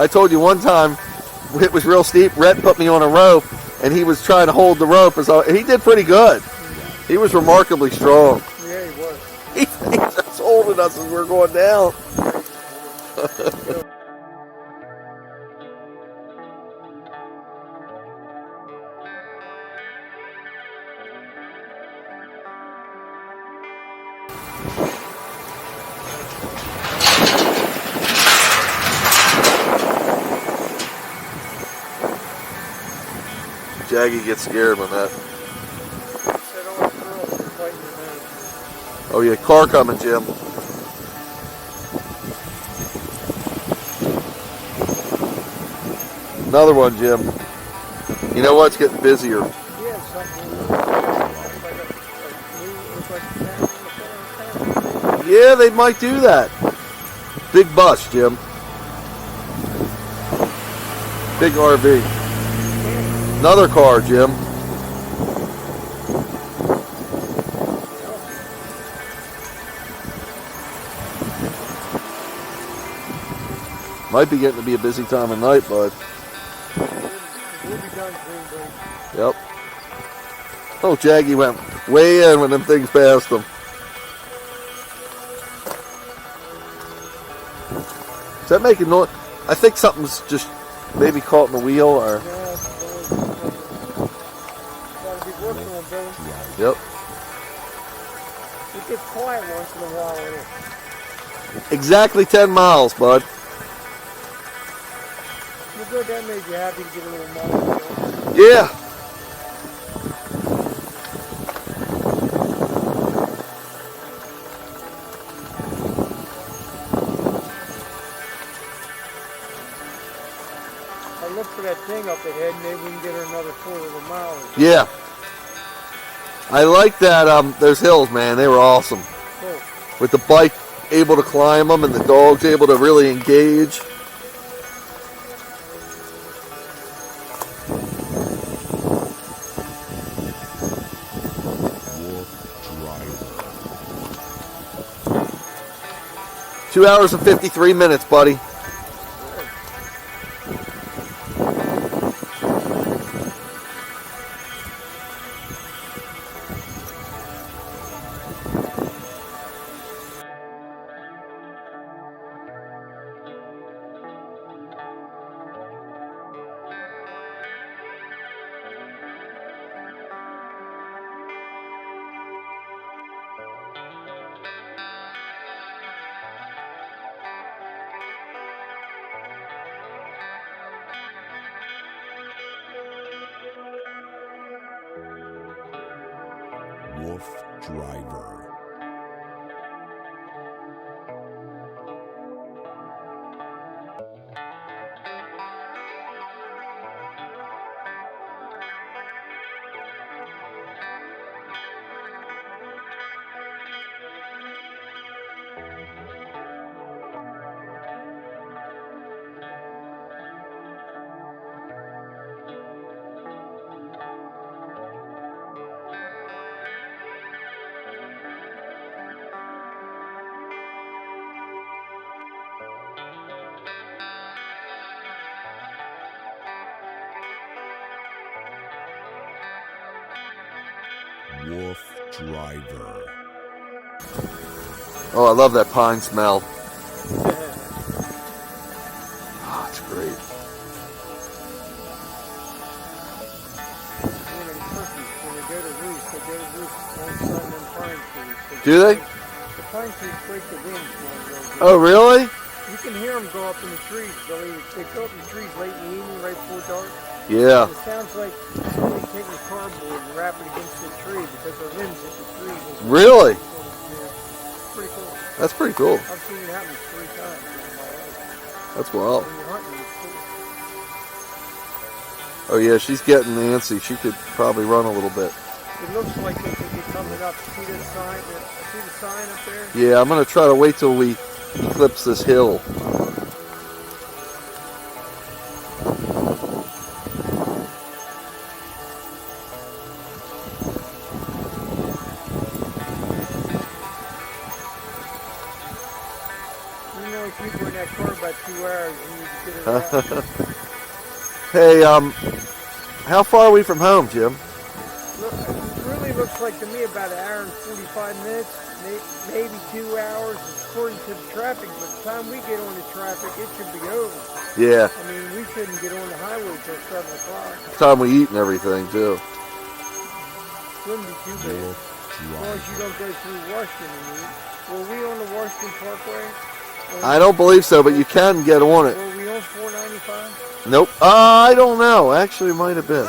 I told you one time, it was real steep. Rhett put me on a rope, and he was trying to hold the rope. And he did pretty good. He was remarkably strong. Yeah, he was. He was just holding us as we were going down. Jaggy gets scared when that. Sit on the girls and fight your man. Oh yeah, car coming, Jim. Another one, Jim. You know what? It's getting busier. Yeah, something. Looks like a town. Yeah, they might do that. Big bus, Jim. Big RV. Another car, Jim. Might be getting to be a busy time of night, bud. We'll be done soon, buddy. Yep. Oh, Jaggy went way in when them things passed him. Is that making noise? I think something's just maybe caught in the wheel or. Yeah, gotta be working on, Billy. Yep. It gets quiet once in a while. Exactly 10 miles, bud. You're good. That made you happy to get a little money. Yeah. I look for that thing up ahead. Maybe we can get her another quarter of a mile. Yeah. I like that. Those hills, man, they were awesome. Cool. With the bike able to climb them and the dogs able to really engage. WooFDriving. 2 hours and 53 minutes, buddy. WooFDriver. WooFDriver. Oh, I love that pine smell. Oh, it's great. When they go to roost alongside them pine trees. Do they? The pine trees break the wind. Oh, really? You can hear them go up in the trees, Billy. They go up in the trees late in the evening, right before dark. Yeah. It sounds like somebody taking cardboard and wrapping it against the tree because the limbs hit the tree. Really? Yeah. Pretty cool. That's pretty cool. I've seen it happen 3 times in my life. That's wild. When you're hunting, it's cool. Oh, yeah, she's getting antsy. She could probably run a little bit. It looks like they could be coming up. See the sign? See the sign up there? Yeah, I'm going to try to wait till we eclipse this hill. You know, people in that car about 2 hours. You need to get it out. Hey, how far are we from home, Jim? Look, it really looks like to me about 1 hour and 45 minutes, maybe 2 hours, according to the traffic. By the time we get on the traffic, it should be over. Yeah. I mean, we shouldn't get on the highway till 7 o'clock. Time we eat and everything, too. Shouldn't be too bad. As long as you don't go through Washington and eat. Were we on the Washington Parkway? I don't believe so, but you can get on it. Were we on 495? Nope. I don't know. Actually, might have been.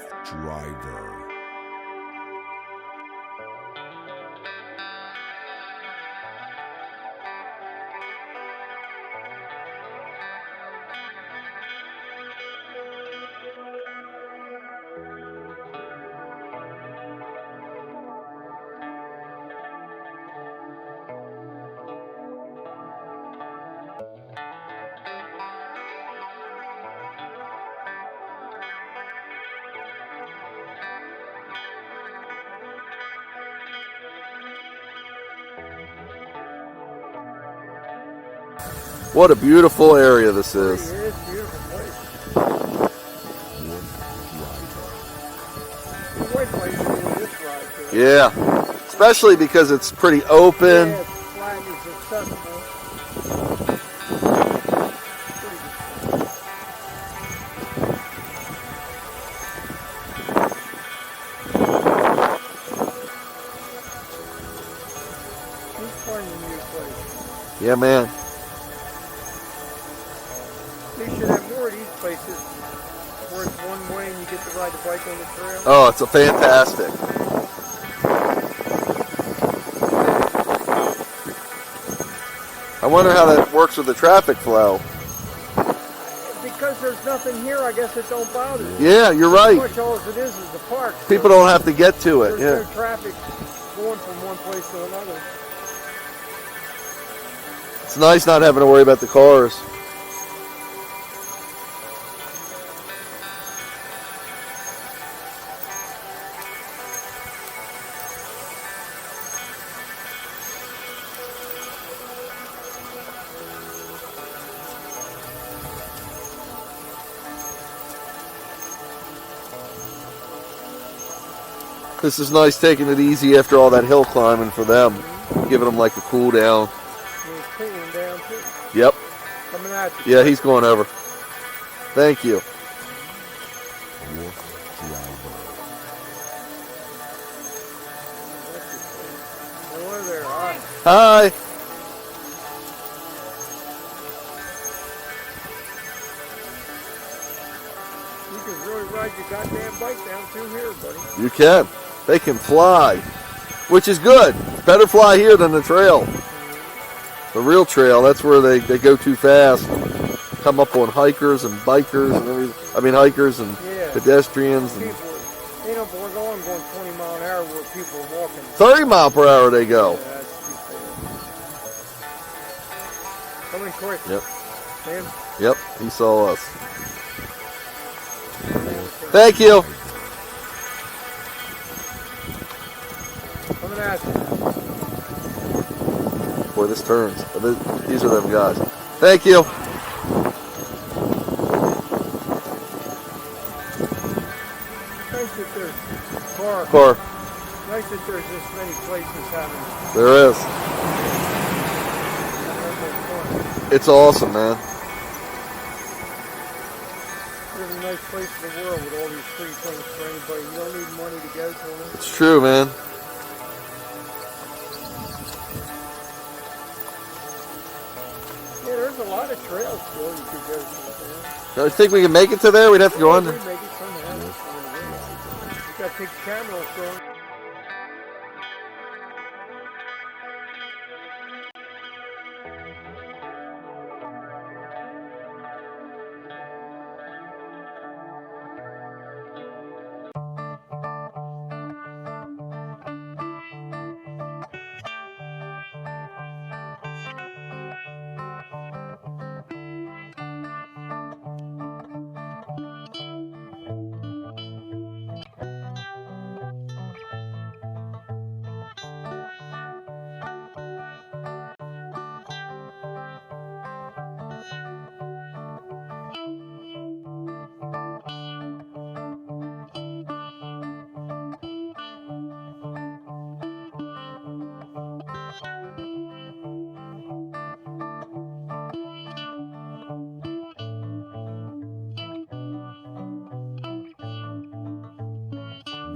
WooFDriving. What a beautiful area this is. It is a beautiful place. WooFDriving. My wife likes to do this ride too. Yeah. Especially because it's pretty open. Yeah, it's flat, it's accessible. Pretty good. Keep finding new place. Yeah, man. They should have more of these places where it's one way and you get to ride the bike on the trail. Oh, it's a fantastic. I wonder how that works with the traffic flow. Because there's nothing here, I guess it don't bother you. Yeah, you're Pretty right. much all it is the park. so People don't have to get to it. There's Yeah. no traffic going from one place to another. It's nice not having to worry about the cars. This is nice taking it easy after all that hill climbing for them. Giving them like a cool down. And it's cooling down too. Yep. Coming at you. Yeah, he's going over. Thank you. WooFDriving. Hello there. Hi. Hi. You can really ride your goddamn bike down through here, buddy. You can. They can fly, which is good. Better fly here than the trail. The real trail, that's where they go too fast. Come up on hikers and bikers and everything. I mean, hikers and Yeah. pedestrians. And People, they don't we're going 20 mile an hour where people are walking. 30 mile per hour they go. Yeah, that's too fast. Coming quick. Yep. Man. Yep. He saw us. Thank you. Coming at you. Boy, this turns. These are them guys. Thank you. Nice that there's car. Car. Nice that there's this many places having There is. fun. It's awesome, man. There's a nice place in the world with all these free things for anybody. You don't need money to go to them. It's true, man. Yeah, there's a lot of trails still you could go to. I think we can make it to there. We'd have to go under. Make it somehow. You got to take the camera off going.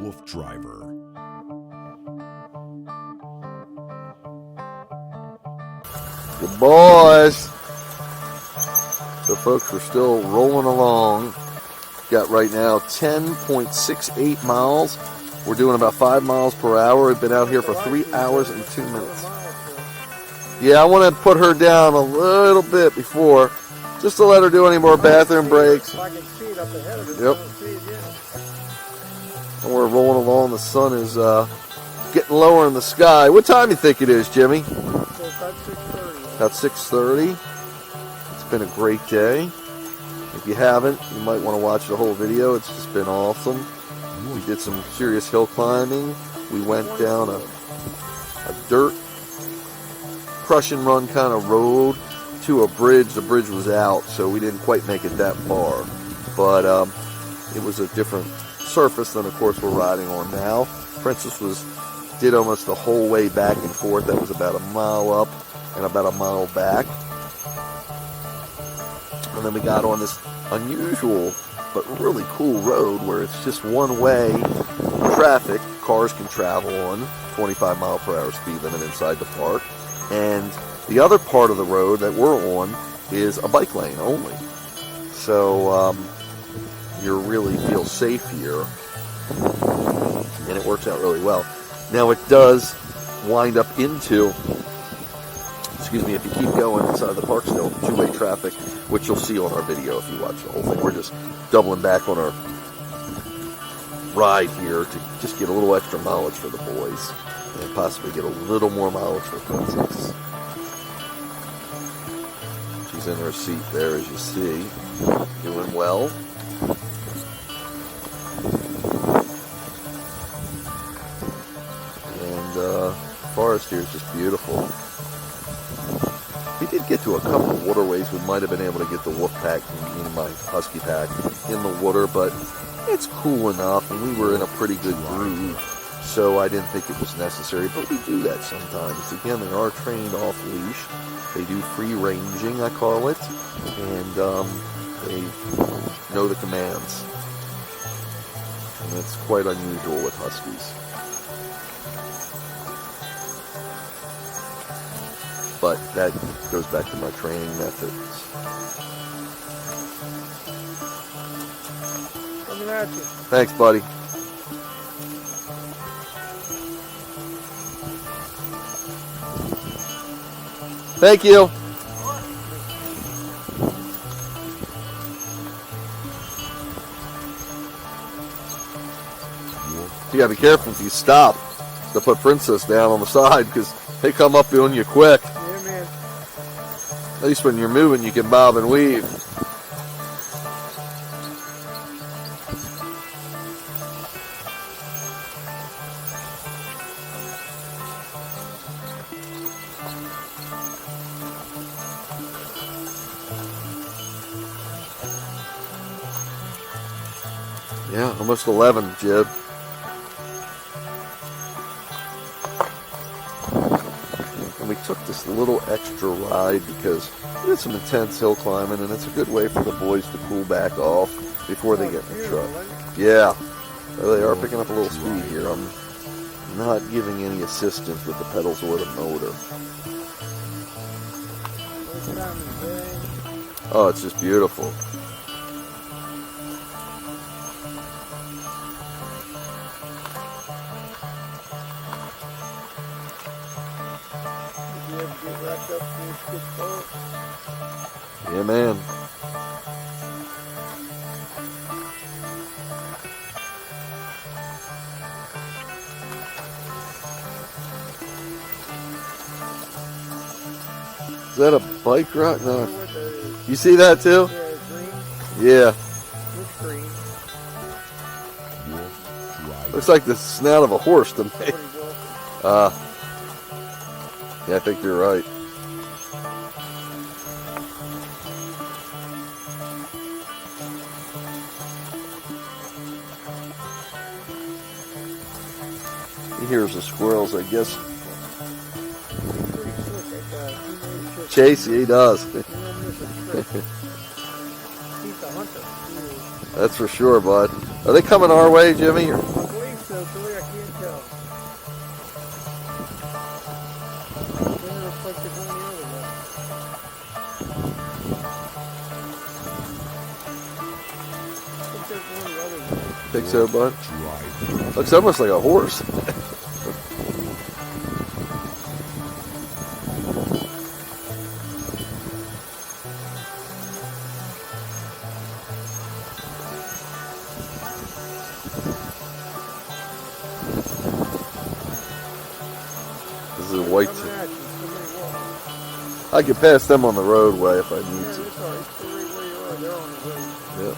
WooFDriver. Good boys. So folks, we're still rolling along. Got right now 10.68 miles. We're doing about 5 miles per hour. We've been out here for 3 hours and 2 minutes. Yeah, I want to put her down a little bit before, just to let her do any more bathroom breaks. I can see it up ahead of it. Yep. I don't see it yet. And we're rolling along. The sun is getting lower in the sky. What time do you think it is, Jimmy? So it's about 6:30. About 6:30. It's been a great day. If you haven't, you might want to watch the whole video. It's just been awesome. We did some serious hill climbing. We went down a dirt crush and run kind of road to a bridge. The bridge was out, so we didn't quite make it that far. But it was a different surface than, of course, we're riding on now. Princess did almost the whole way back and forth. That was about a mile up and about a mile back. And then we got on this unusual but really cool road where it's just one-way traffic. Cars can travel on 25 mile per hour speed limit inside the park. And the other part of the road that we're on is a bike lane only. So you really feel safe here. And it works out really well. Now it does wind up into, if you keep going inside the park still, two-way traffic, which you'll see on our video if you watch the whole thing. We're just doubling back on our ride here to just get a little extra mileage for the boys and possibly get a little more mileage for Princess. She's in her seat there, as you see, doing well. And forest here is just beautiful. We did get to a couple of waterways. We might have been able to get the wolf pack, my husky pack, in the water, but it's cool enough, and we were in a pretty good groove, so I didn't think it was necessary, but we do that sometimes. Again, they are trained off-leash. They do free ranging, I call it, and they know the commands. And it's quite unusual with huskies. But that goes back to my training methods. Coming at you. Thanks, buddy. Thank you. You gotta be careful if you stop to put Princess down on the side, because they come up on you quick. Yeah, man. At least when you're moving, you can bob and weave. Yeah, almost 11, Jib. And we took this little extra ride because we had some intense hill climbing, and it's a good way for the boys to cool back off before they get in the truck. Yeah, they are picking up a little speed here. I'm not giving any assistance with the pedals or the motor. Oh, it's just beautiful. Yeah, man. Is that a bike ride? No. You see that too? Yeah, it's green. Yeah. It's green. Looks like the snout of a horse to me. Yeah, I think you're right. He hears the squirrels, I guess. Chase, he does. He's the hunter. That's for sure, bud. Are they coming our way, Jimmy? Or? I believe so, think so, bud? WooFDriving. Looks almost like a horse. This is a white. I can pass them on the roadway if I need to. It's all right. Stay right where you are. They're on the road. Yep.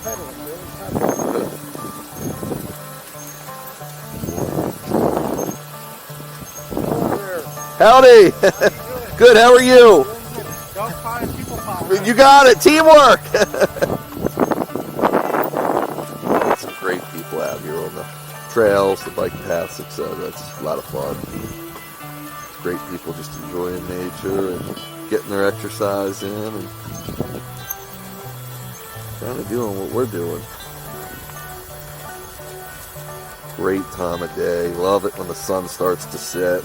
Pedaling, Billy. Pedaling. Hello there. Howdy! Good, how are you? Dog pie and people pie. You got it, teamwork! Some great people out here on the trails, the bike paths, etc. It's a lot of fun. Great people just enjoying nature and getting their exercise in and kind of doing what we're doing. Great time of day. Love it when the sun starts to set.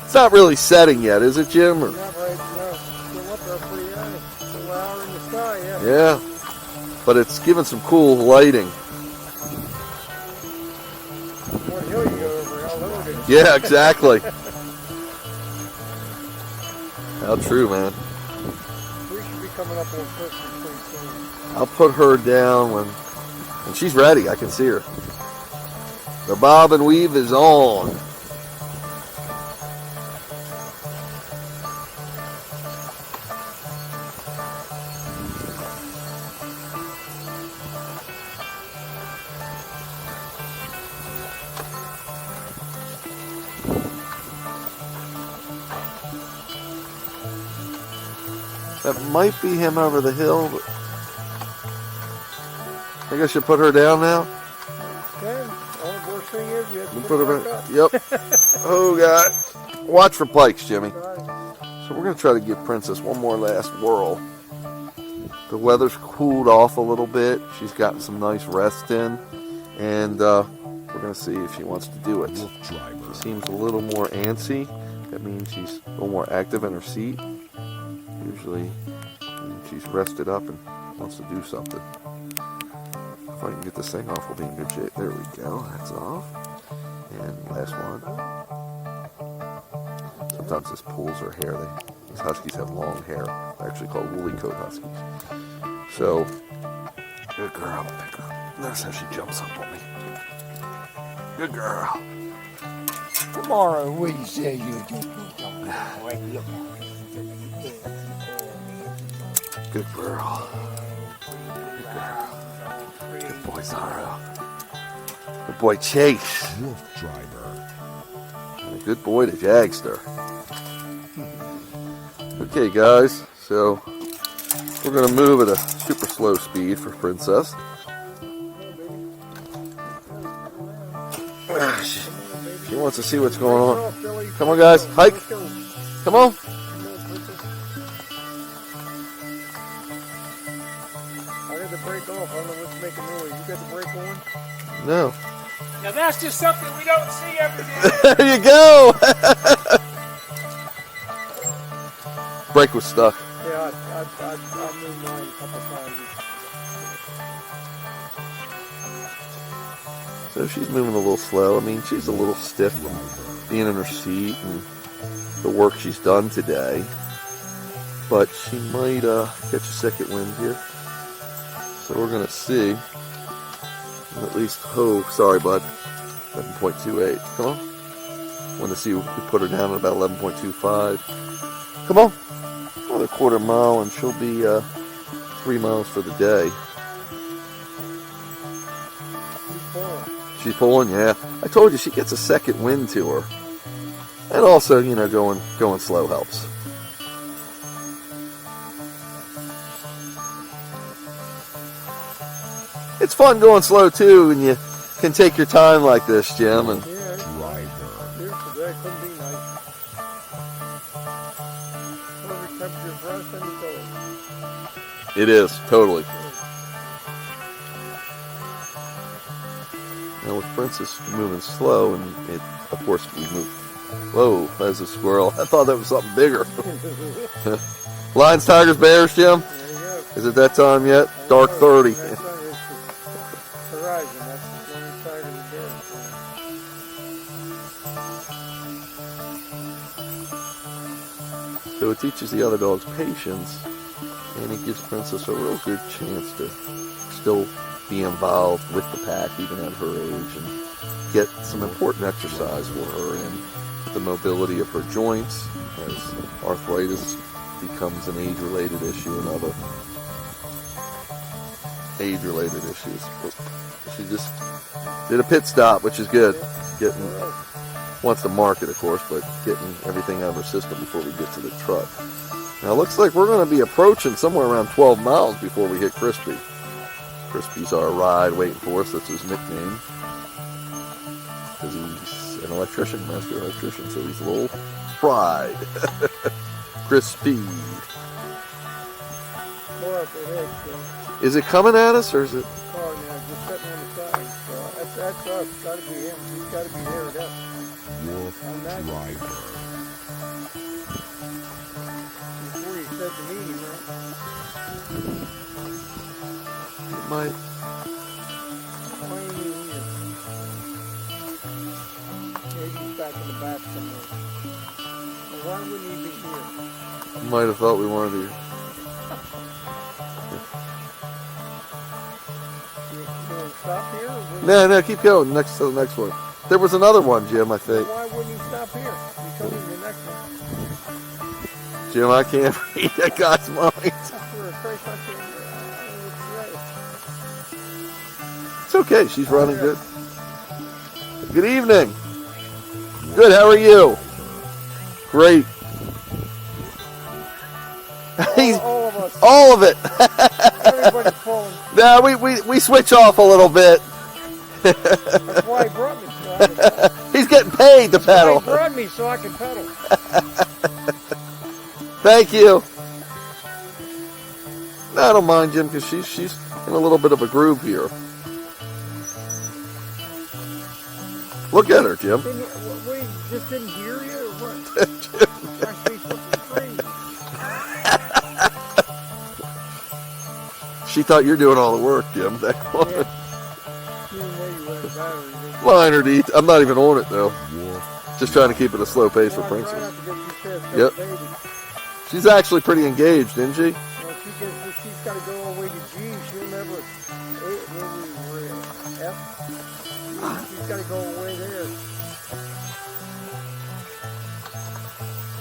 It's not really setting yet, is it, Jim? Or, Not right now. Still up there pretty high. Still out in the sky, yeah. yeah, but it's giving some cool lighting. What hill you go over, how low it is. Yeah, exactly. How true, man. We should be coming up on Christmas pretty soon. I'll put her down when she's ready. I can see her. The bob and weave is on. That might be him over the hill, but I think I should put her down now. Okay. Only worst thing is you have to Put her back back. up. Yep. Oh, God. Watch for pikes, Jimmy. Sorry. So we're going to try to give Princess one more last whirl. The weather's cooled off a little bit. She's gotten some nice rest in. And we're going to see if she wants to do it. She WooFDriving. seems a little more antsy. That means she's a little more active in her seat. Usually she's rested up and wants to do something. If I can get this thing off, we'll be in good shape. There we go. That's off. And last one. Sometimes this pulls her hair. These huskies have long hair. They're actually called woolly coat huskies. So, good girl. Pick her. Notice how she jumps up on me. Good girl. Tomorrow we say you do. Good girl. Good girl. Good boy, Zara. Good boy, Chase. WooFDriving. And a good boy, the Jagster. Okay, guys. So, we're going to move at a super slow speed for Princess. She wants to see what's going on. Come on, guys. Hike. Come on. I got the brake off. I don't know what's making noise. You got the brake on? No. Now that's just something we don't see every day. There you go. Brake was stuck. Yeah, I moved mine a couple times. So she's moving a little slow. I mean, she's a little stiff from being in her seat and the work she's done today. But she might catch a second wind here. So we're going to see. At least, oh, sorry, bud. 11.28. Come on. Want to see, we put her down at about 11.25. Come on. Another quarter mile and she'll be 3 miles for the day. She's pulling, yeah. I told you she gets a second wind to her. And also, you know, going slow helps. It's fun going slow too, and you can take your time like this, Jim. And Yeah, seriously, that couldn't be nice. Perfect temperature for us and the it is, totally. Now with Princess moving slow, and it, of course, we move. Whoa, that's a squirrel. I thought that was something bigger. Lions, tigers, bears, Jim? There you go. Is it that time yet? Dark 30. That's on the horizon. That's the only side of the dead. So it teaches the other dogs patience, and it gives Princess a real good chance to still be involved with the pack, even at her age, and get some important exercise for her and the mobility of her joints as arthritis becomes an age-related issue and other age-related issues. But she just did a pit stop, which is good. Getting wants to mark it, of course, but getting everything out of her system before we get to the truck. Now it looks like we're going to be approaching somewhere around 12 miles before we hit Crispy. Crispy's our ride waiting for us. That's his nickname. Because he's an electrician, master electrician, so he's a little fried. Crispy. Car up ahead, so Is it coming at us, or is it? car now just sitting on the side. So that's us. Got to be him. He's got to be there with us. WooFDriving. Before you said to meet him, right? It might. Why ain't he here? Maybe he's back in the back somewhere. Well, why wouldn't he be here? Might have thought we wanted to. You gonna stop here? Or No, keep going. Next to the next one. There was another one, Jim, I think. why wouldn't he stop here? You told me the next one. Jim, I can't read that guy's mind. For a Christ, I can't. It's okay. She's running good. Good evening. Good. How are you? Great. He's all of us. all of it. Everybody's falling. No, we switch off a little bit. That's why he brought me. So I can, He's getting paid to he pedal. brought me so I can pedal. Thank you. No, I don't mind, Jim, because she's in a little bit of a groove here. Look at her, Jim. Didn't he, we just didn't hear you or what? My face looking crazy. She thought you're doing all the work, Jim. That one. Yeah. You didn't know you had a battery, did you? Liner D. I'm not even on it though. Wolf. Just trying to keep it a slow pace for Well, I try Princess. not to get too fast, Yep. baby. She's actually pretty engaged, isn't she? Well, she's got to go all the way to G. She'll never. Where we were at F. She's got to go all the way there.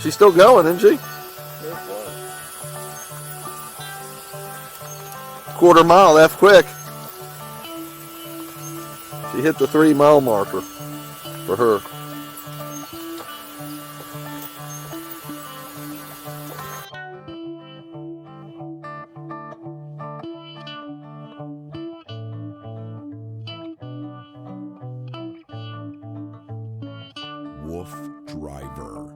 She's still going, isn't she? So far. Quarter mile, F quick. She hit the 3 mile marker for her. WooFDriving.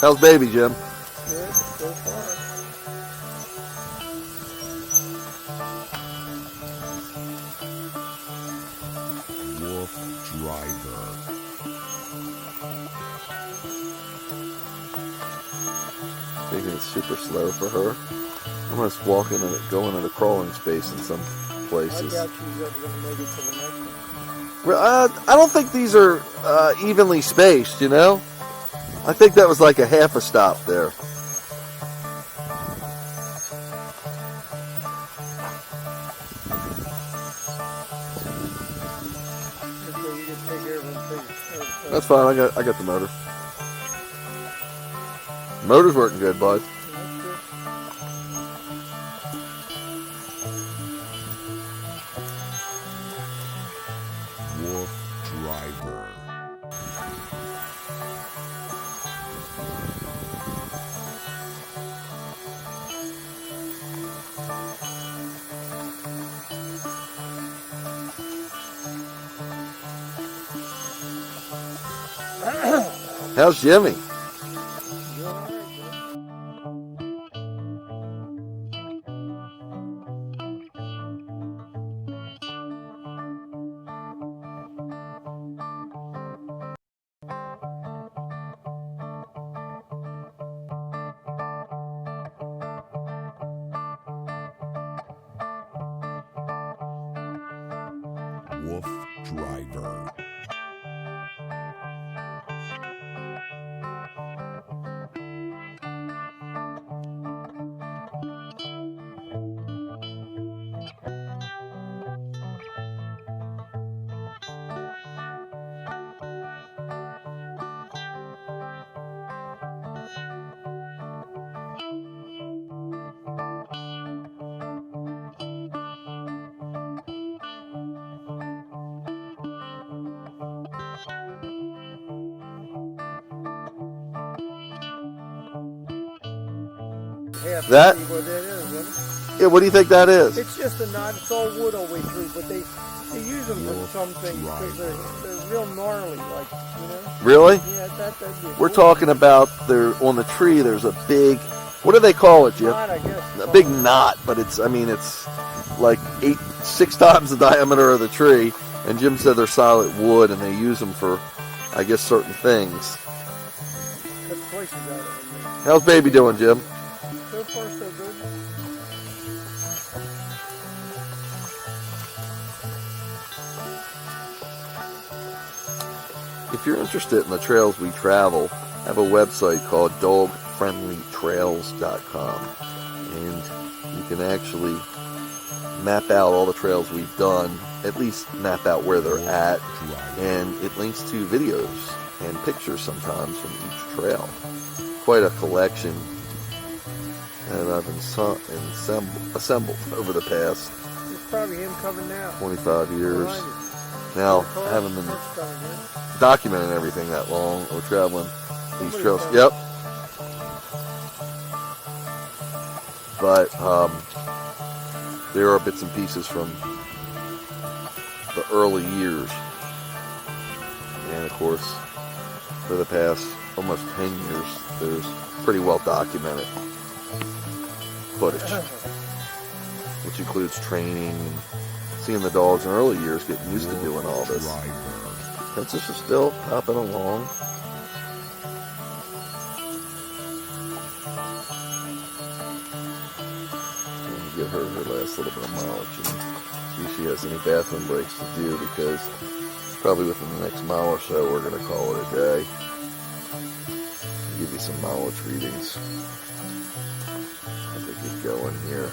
How's baby, Jim? Good, so far. WooFDriving. Taking it super slow for her. Almost walking and going at a crawling space in some I places. doubt she's ever going to make it to the next one. Well, I don't think these are evenly spaced, you know? I think that was like a half a stop there. So you can take over and take That's fine. I got the motor. Motor's working good, bud. That's good. How's Jimmy? Doing all right, bro. WooFDriver. Half That- see what that is, isn't Yeah, what do you think that it? is? It's just a knot. It's all wood all the way through, but they use them for some things because they're real gnarly, like, you know. Really? Yeah, that'd be We're cool. talking about there on the tree. There's a big, what do they call it, Jim? Knot, I guess. A big knot, but it's like 6 times the diameter of the tree. And Jim said they're solid wood, and they use them for, I guess, certain things. Cut slices out of them. How's baby doing, Jim? So far, so good. If you're interested in the trails we travel, I have a website called dogfriendlytrails.com, and you can actually map out all the trails we've done, at least map out where they're at, and it links to videos and pictures sometimes from each trail. Quite a collection that I've assembled over the past It's probably him coming now. 25 years. Behind you. Now, Car, I haven't been car's coming, yeah. documenting everything that long. We're traveling these Somebody's trails. coming. Yep. But there are bits and pieces from the early years. And of course, for the past almost 10 years, there's pretty well documented footage, which includes training and seeing the dogs in early years getting used to doing all this. Princess is still hopping along. Give her last little bit of mileage and see if she has any bathroom breaks to do, because probably within the next mile or so we're going to call it a day. Give you some mileage readings as we get going here.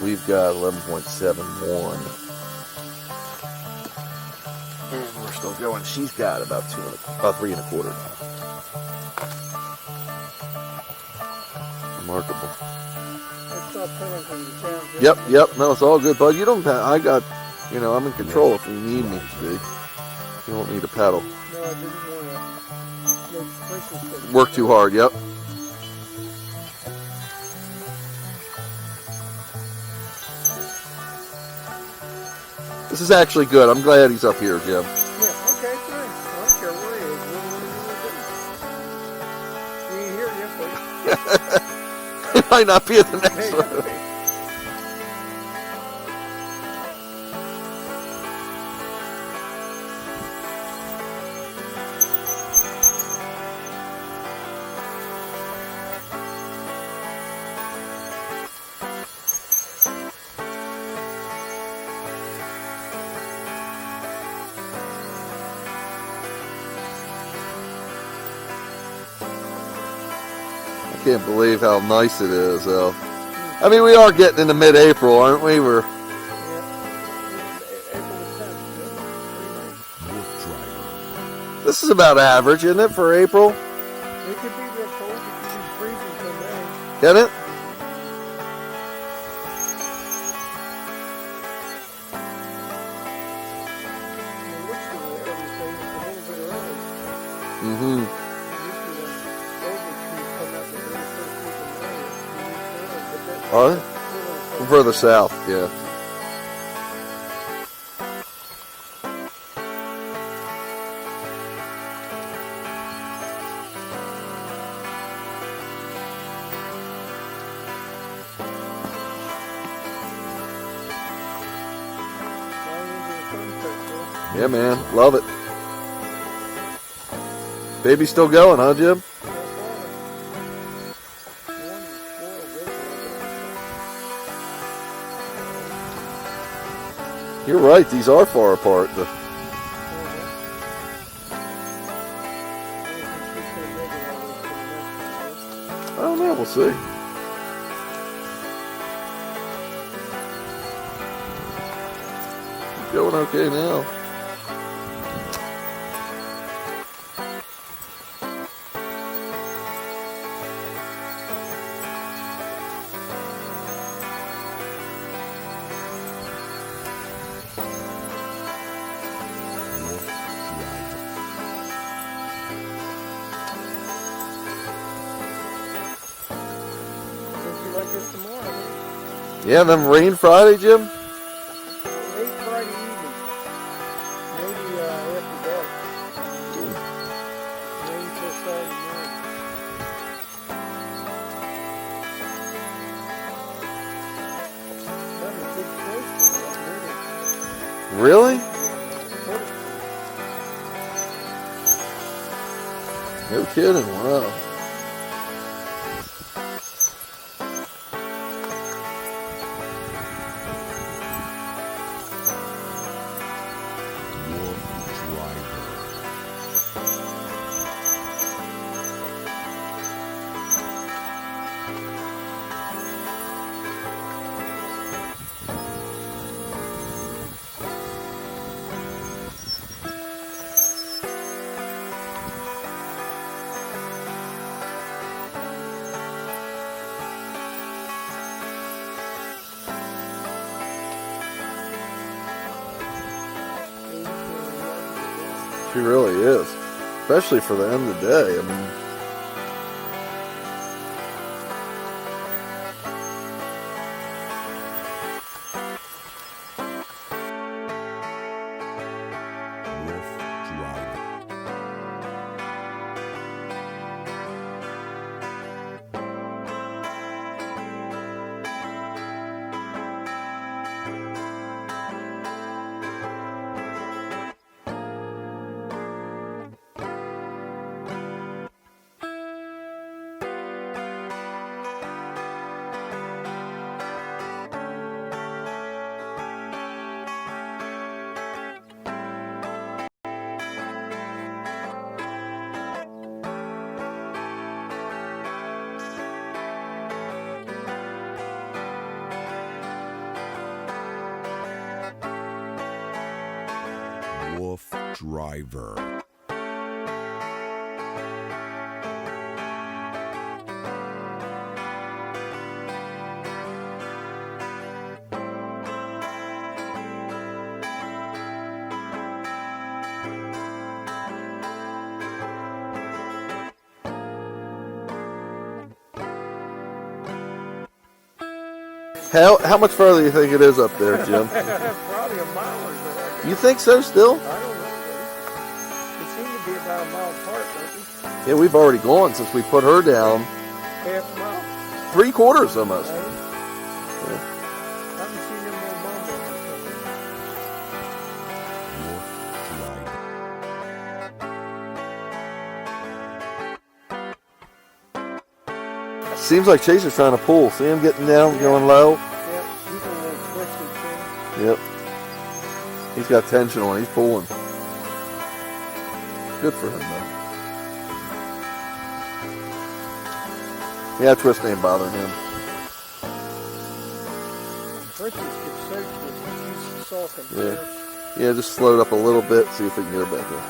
We've got 11.71. And we're still going. She's got about 3 1/4 now. Remarkable. Let's stop pulling from the town. Yep. No, it's all good, bud. You don't. I got. I'm in control if you need me to be. You don't need to paddle. No, I didn't want to make places. Work too hard. Yep. This is actually good. I'm glad he's up here, Jim. Yeah, okay, fine. I don't care where he is. He ain't here yet, but He might not be at the next hey, one. hey. I can't believe how nice it is, though. I mean, we are getting into mid-April, aren't we? We're April the 10th. WooFDriving. This is about average, isn't it, for April? It could be real cold. It could be freezing till May. Isn't it? It looks the way everything is a little bit early. Mm-hmm. Usually the older trees come out the very first week of May. But that's Are they? a little Further south, yeah. Yeah, man. Love it. Baby's still going, huh, Jim? You're right. These are far apart. I don't know. We'll see. He's going okay now. Like this tomorrow. Yeah, and then rain Friday, Jim? Late Friday evening. Maybe after dark. Rain till Saturday morning. Kind of big snowstorm, Really? No kidding. Wow. She really is. Especially for the end of the day. I mean, WooFDriver. how much further do you think it is up there, Jim? Probably a mile or so. You think so still? I don't know, buddy. They seem to be about a mile apart, don't they? Yeah, we've already gone since we put her down. Half a mile. 3/4 almost. I haven't seen them more mumble. Seems like Chase is trying to pull. See him getting down, going low? Yep, he's a little twisted thing. Yep. He's got tension on. He's pulling. Good for him, though. Yeah, twist ain't bothering him. Twisted gets so twisted, he's sulking. Yeah. Yeah, just slow it up a little bit, see if we can get her back there.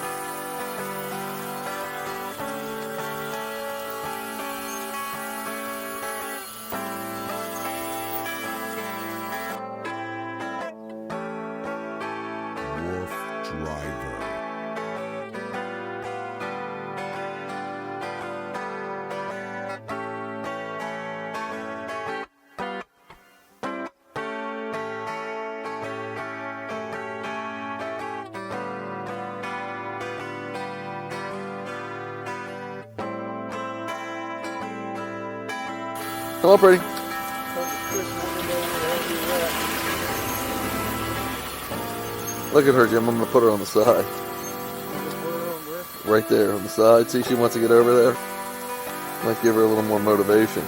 WooFDriver. Come on, Brady. Look at her, Jim. I'm going to put her on the side. Right there on the side. See, she wants to get over there. Might give her a little more motivation.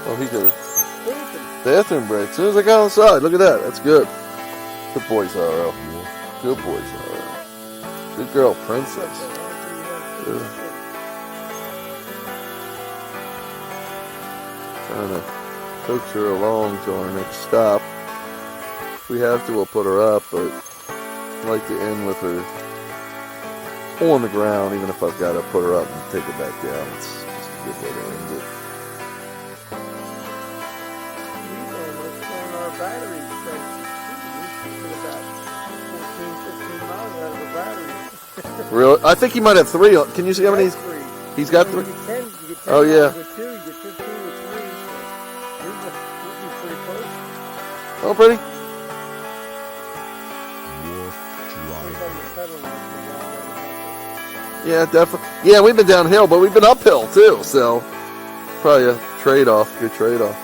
Oh, he did a bathroom break. As soon as I got on the side. Look at that. That's good. Good boy, Zorro. Good boy, Zorro. Good girl, Princess. Good. Trying to coax her along to our next stop. If we have to, we'll put her up, but I'd like to end with her on the ground, even if I've got to put her up and take her back down. It's just a good way to end it. Our battery about 14, 15 miles out of the battery. Really? I think he might have 3. Can you see how many he's got? 3. You get 10, you get 10 Oh, yeah. with 2, you get 15 with 3. So we'd be pretty close. Oh, pretty. Yeah, definitely. Yeah, we've been downhill, but we've been uphill too. So probably a trade-off. Good trade-off.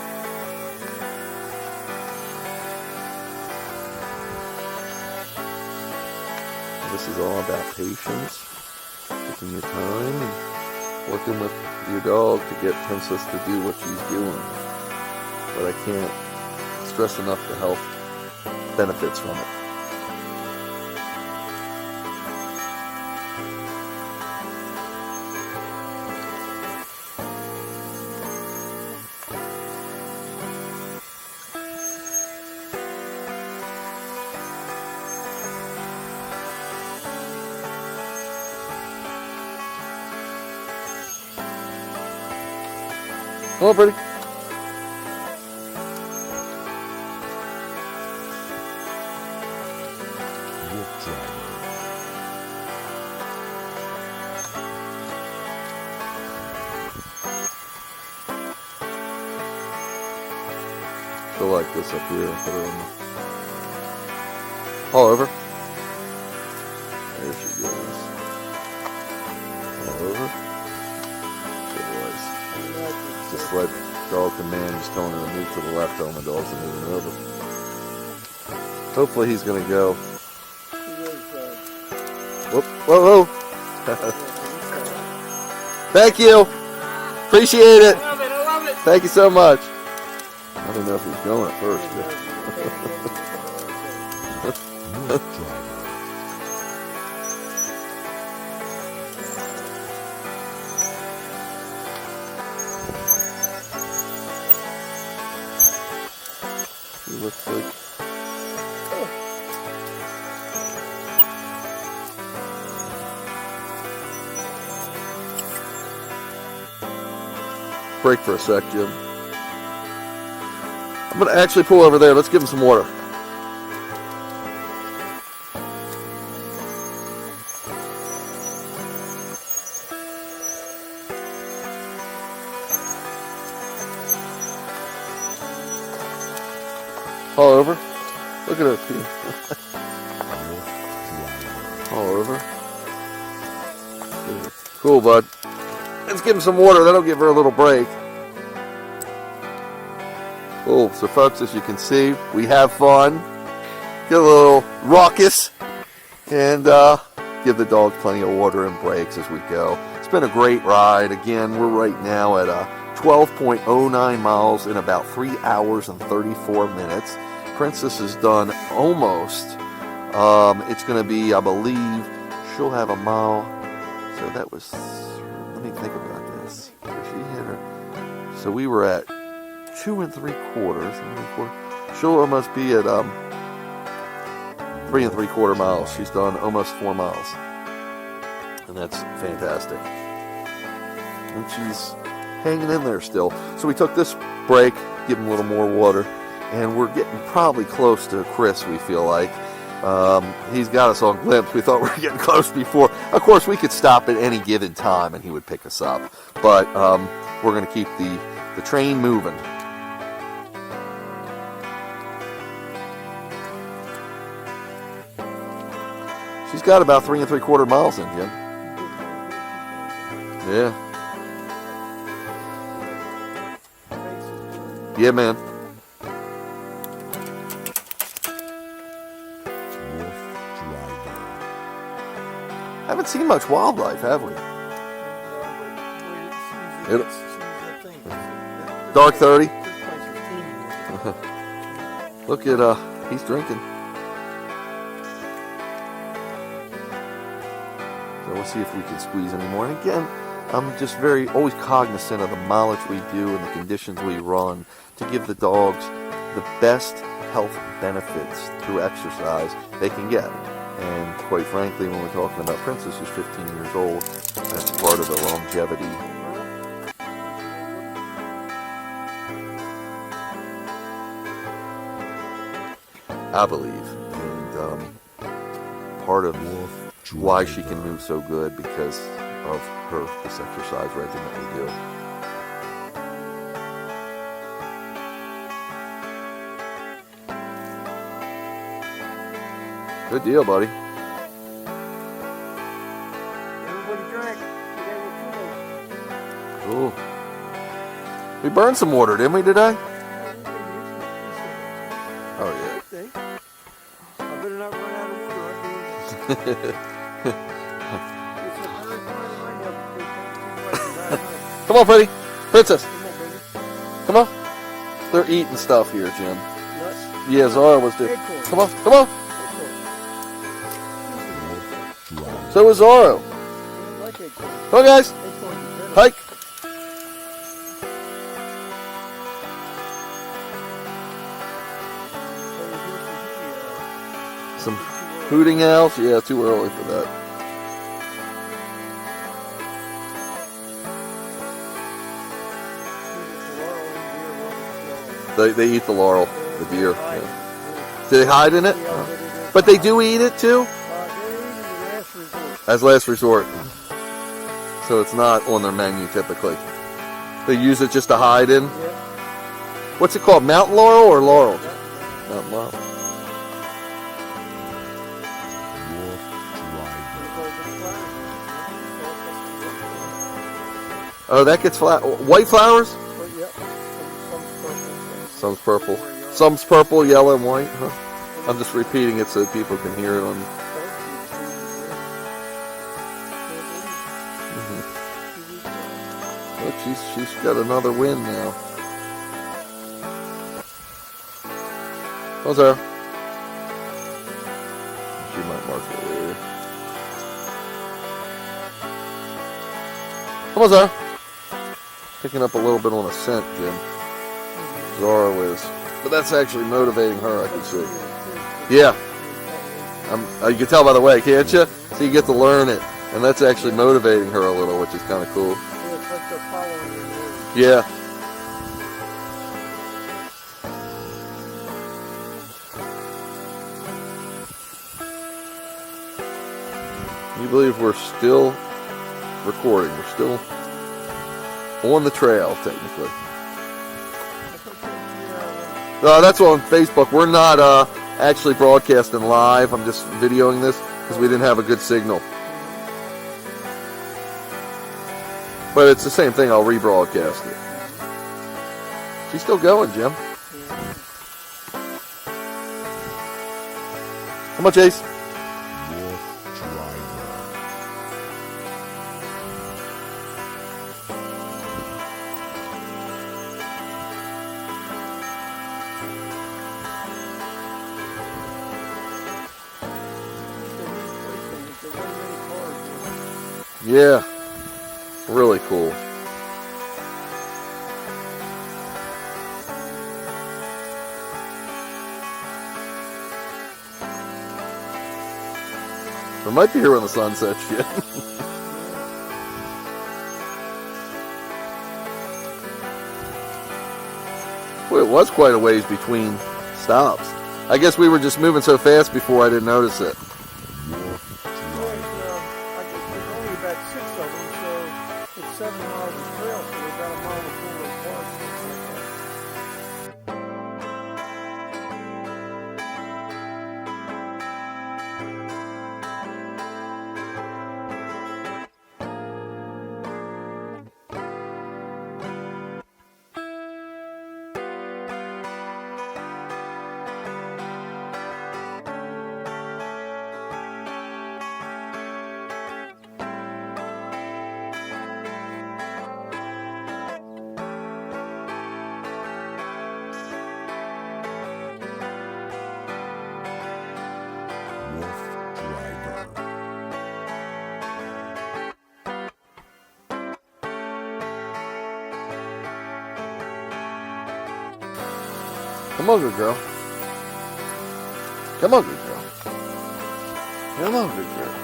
This is all about patience, taking your time, and working with your dog to get Princess to do what she's doing. But I can't stress enough the health benefits from it. Come on, pretty. Go like this up here and put her on the all over. There she goes. All over. Good boys. Just let dog command, just telling her to move to the left, telling the dogs to move over. Hopefully he's going to go. Whoop, whoa, whoa. Thank you. Appreciate it. I love it. Thank you so much. I don't know if he's going at first. He looks like. Break for a sec, Jim. I'm going to actually pull over there. Let's give him some water. All over. Look at her. All over. Cool, bud. Let's give him some water. That'll give her a little break. Cool. So, folks, as you can see, we have fun. Get a little raucous. And give the dog plenty of water and breaks as we go. It's been a great ride. Again, we're right now at 12.09 miles in about 3 hours and 34 minutes. Princess has done almost. It's going to be, I believe, she'll have a mile. So that was, let me think about this. So she hit her. So we were at 2 3/4. She'll almost be at 3 3/4 miles. She's done almost 4 miles. And that's fantastic. And she's hanging in there still. So we took this break, give him a little more water, and we're getting probably close to Chris, we feel like. He's got us on glimpse. We thought we were getting close before. Of course, we could stop at any given time and he would pick us up. But we're going to keep the train moving. She's got about 3 3/4 miles in, Jim. Yeah. Yeah, man. haven't seen much wildlife, have we? Dark 30. Look at, he's drinking. So we'll see if we can squeeze any more. And again, I'm just always cognizant of the mileage we do and the conditions we run to give the dogs the best health benefits through exercise they can get. And quite frankly, when we're talking about Princess, who's 15 years old, that's part of the longevity. I believe. And part of why she can move so good because of this exercise regimen we do. Good deal, buddy. Everybody drank. Today Ooh. We burned some water, didn't we, today? Oh, yeah. I better not run out of water. Come on, Freddie. Princess. Come on. They're eating stuff here, Jim. Yeah, Zara was doing. Come on, come on. So was Zara. Come on, guys. Hike. Some hooting owls. Yeah, too early for that. They eat the laurel, the deer. Yeah. Do they hide in it? No. But they do eat it too? As last resort. So it's not on their menu typically. They use it just to hide in? What's it called? Mountain laurel or laurel? Mountain laurel. Oh, that gets white flowers? Some's purple. Some's purple, yellow, and white. Huh? I'm just repeating it so people can hear it on. Look, she's got another win now. How's her? She might mark it later. Come on, Zara. Picking up a little bit on a scent, Jim. Zara is. But that's actually motivating her, I can see. Yeah. You can tell by the way, can't you? So you get to learn it. And that's actually motivating her a little, which is kind of cool. Yeah. You believe we're still recording. We're still on the trail, technically. That's on Facebook. We're not actually broadcasting live. I'm just videoing this because we didn't have a good signal. But it's the same thing. I'll rebroadcast it. She's still going, Jim. How much, Ace? Yeah, really cool. We might be here when the sun sets yet. Well, it was quite a ways between stops. I guess we were just moving so fast before I didn't notice it. It's 7 miles of trail, so we're about a mile before the park. Come on, good girl. Come on, good girl. Come on, good girl.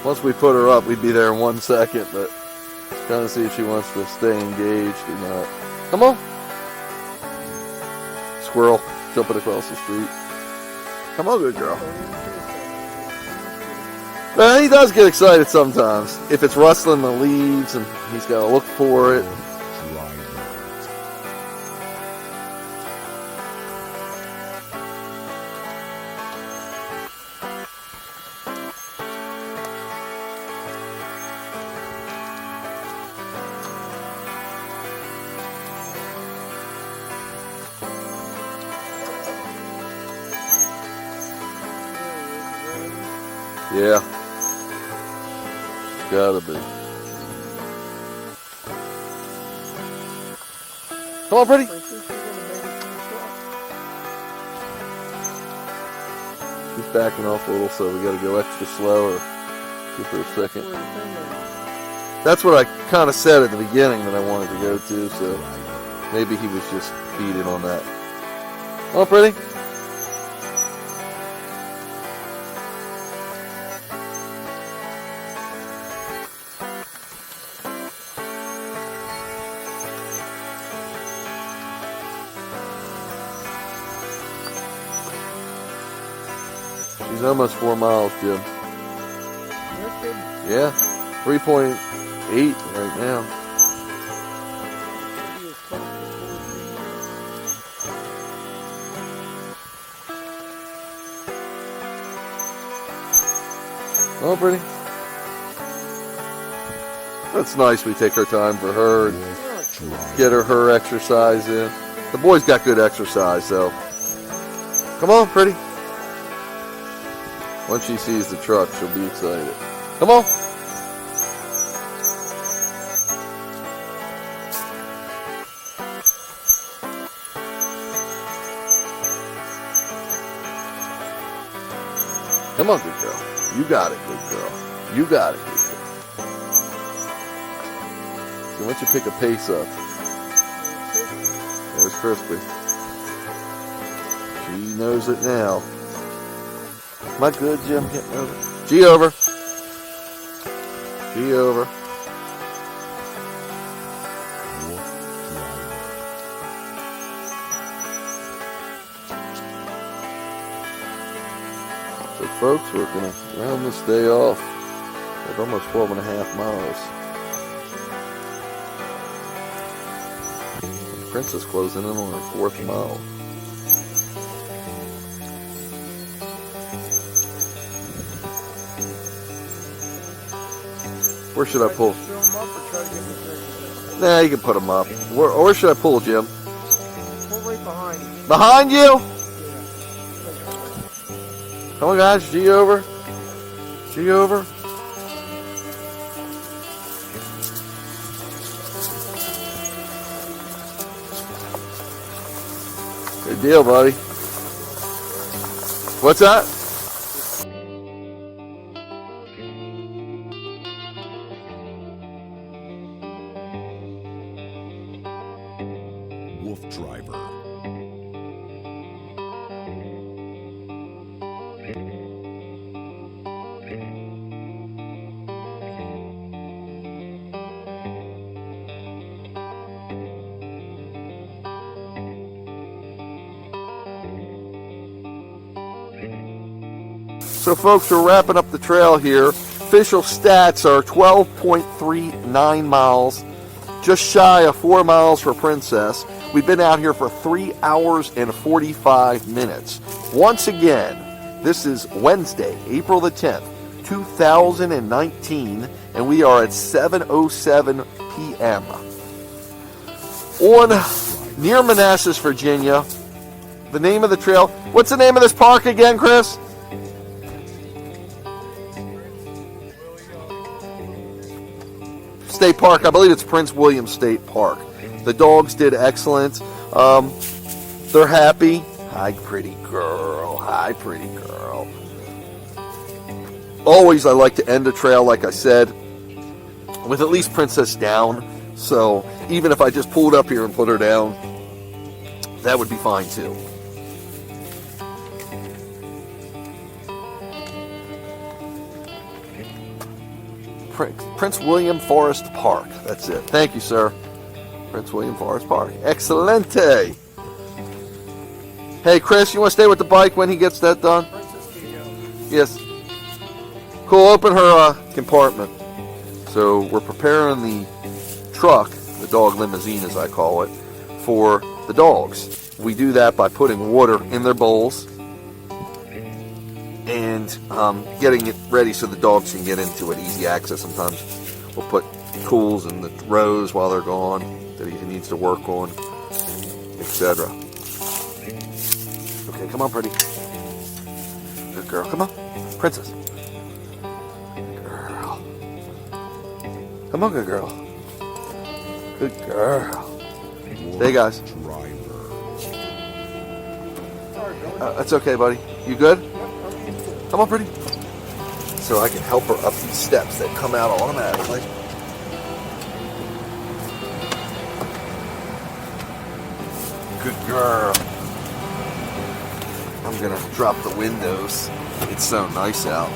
Once we put her up, we'd be there in 1 second, but trying to see if she wants to stay engaged or not. Come on. Squirrel jumping across the street. Come on, good girl. He does get excited sometimes. If it's rustling the leaves and he's got to look for it. Yeah. Gotta be. Come on, pretty. She's backing off a little, so we gotta go extra slow or give her a second. That's what I kind of said at the beginning that I wanted to go to, so maybe he was just feeding on that. Come on, pretty. She's almost 4 miles, Jim. Yeah, 3.8 right now. Oh, pretty. That's nice. We take our time for her and get her exercise in. The boy's got good exercise, so. Come on, pretty. Once she sees the truck, she'll be excited. Come on. Come on, good girl. You got it, good girl. You got it, good girl. So once you pick a pace up, there's Crispy. She knows it now. Am I good, Jim? Getting over. G over. G over. So folks, we're going to round this day off with almost 12.5 miles. Princess closing in on her 4th mile. Where should I pull? Nah, you can put them up. Where should I pull, Jim? Pull right behind you. Behind you? Come on, guys. G over. G over. Good deal, buddy. What's that? WooFDriving. So folks, we're wrapping up the trail here. Official stats are 12.39 miles, just shy of 4 miles for Princess. We've been out here for 3 hours and 45 minutes. Once again, this is Wednesday, April the 10th, 2019, and we are at 7:07 p.m. on near Manassas, Virginia. The name of the trail, what's the name of this park again, Chris? State Park. I believe it's Prince William State Park. The dogs did excellent. They're happy. Hi, pretty girl. Hi, pretty girl. Always I like to end a trail, like I said, with at least Princess down. So even if I just pulled up here and put her down, that would be fine too. Prince William Forest Park. That's it. Thank you, sir. Prince William Forest Park. Excelente. Hey, Chris, you want to stay with the bike when he gets that done? Yes. Cool. Open her compartment. So we're preparing the truck, the dog limousine as I call it, for the dogs. We do that by putting water in their bowls and getting it ready so the dogs can get into it, easy access. Sometimes we'll put tools in the rows while they're gone that he needs to work on, etc. Okay, come on, pretty. Good girl. Come on, Princess. Good girl. Come on, good girl. Good girl. Hey, guys. That's okay, buddy. You good? Come on, pretty. So I can help her up these steps that come out automatically. Good girl. I'm gonna drop the windows. It's so nice out.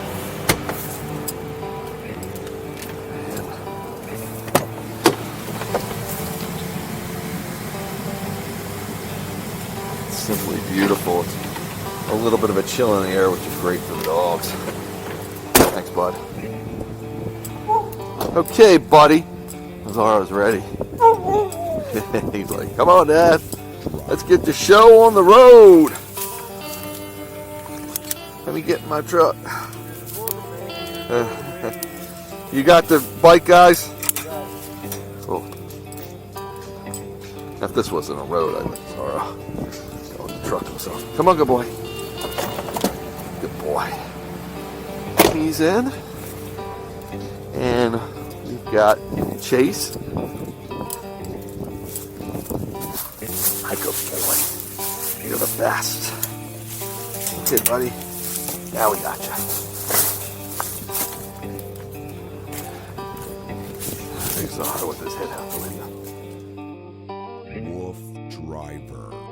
It's simply beautiful. It's a little bit of a chill in the air, which is great for the dogs. Thanks, bud. Okay, buddy. Zara's ready. He's like, come on, Dad. Let's get the show on the road. Let me get in my truck. You got the bike, guys? Cool. If this wasn't a road, I'd let Zara go in the truck himself. Come on, good boy. Good boy. He's in. And we've got Chase. My good boy. You're the best. Okay, buddy. Now we got you. There's Zara with his head out the window. WooFDriving.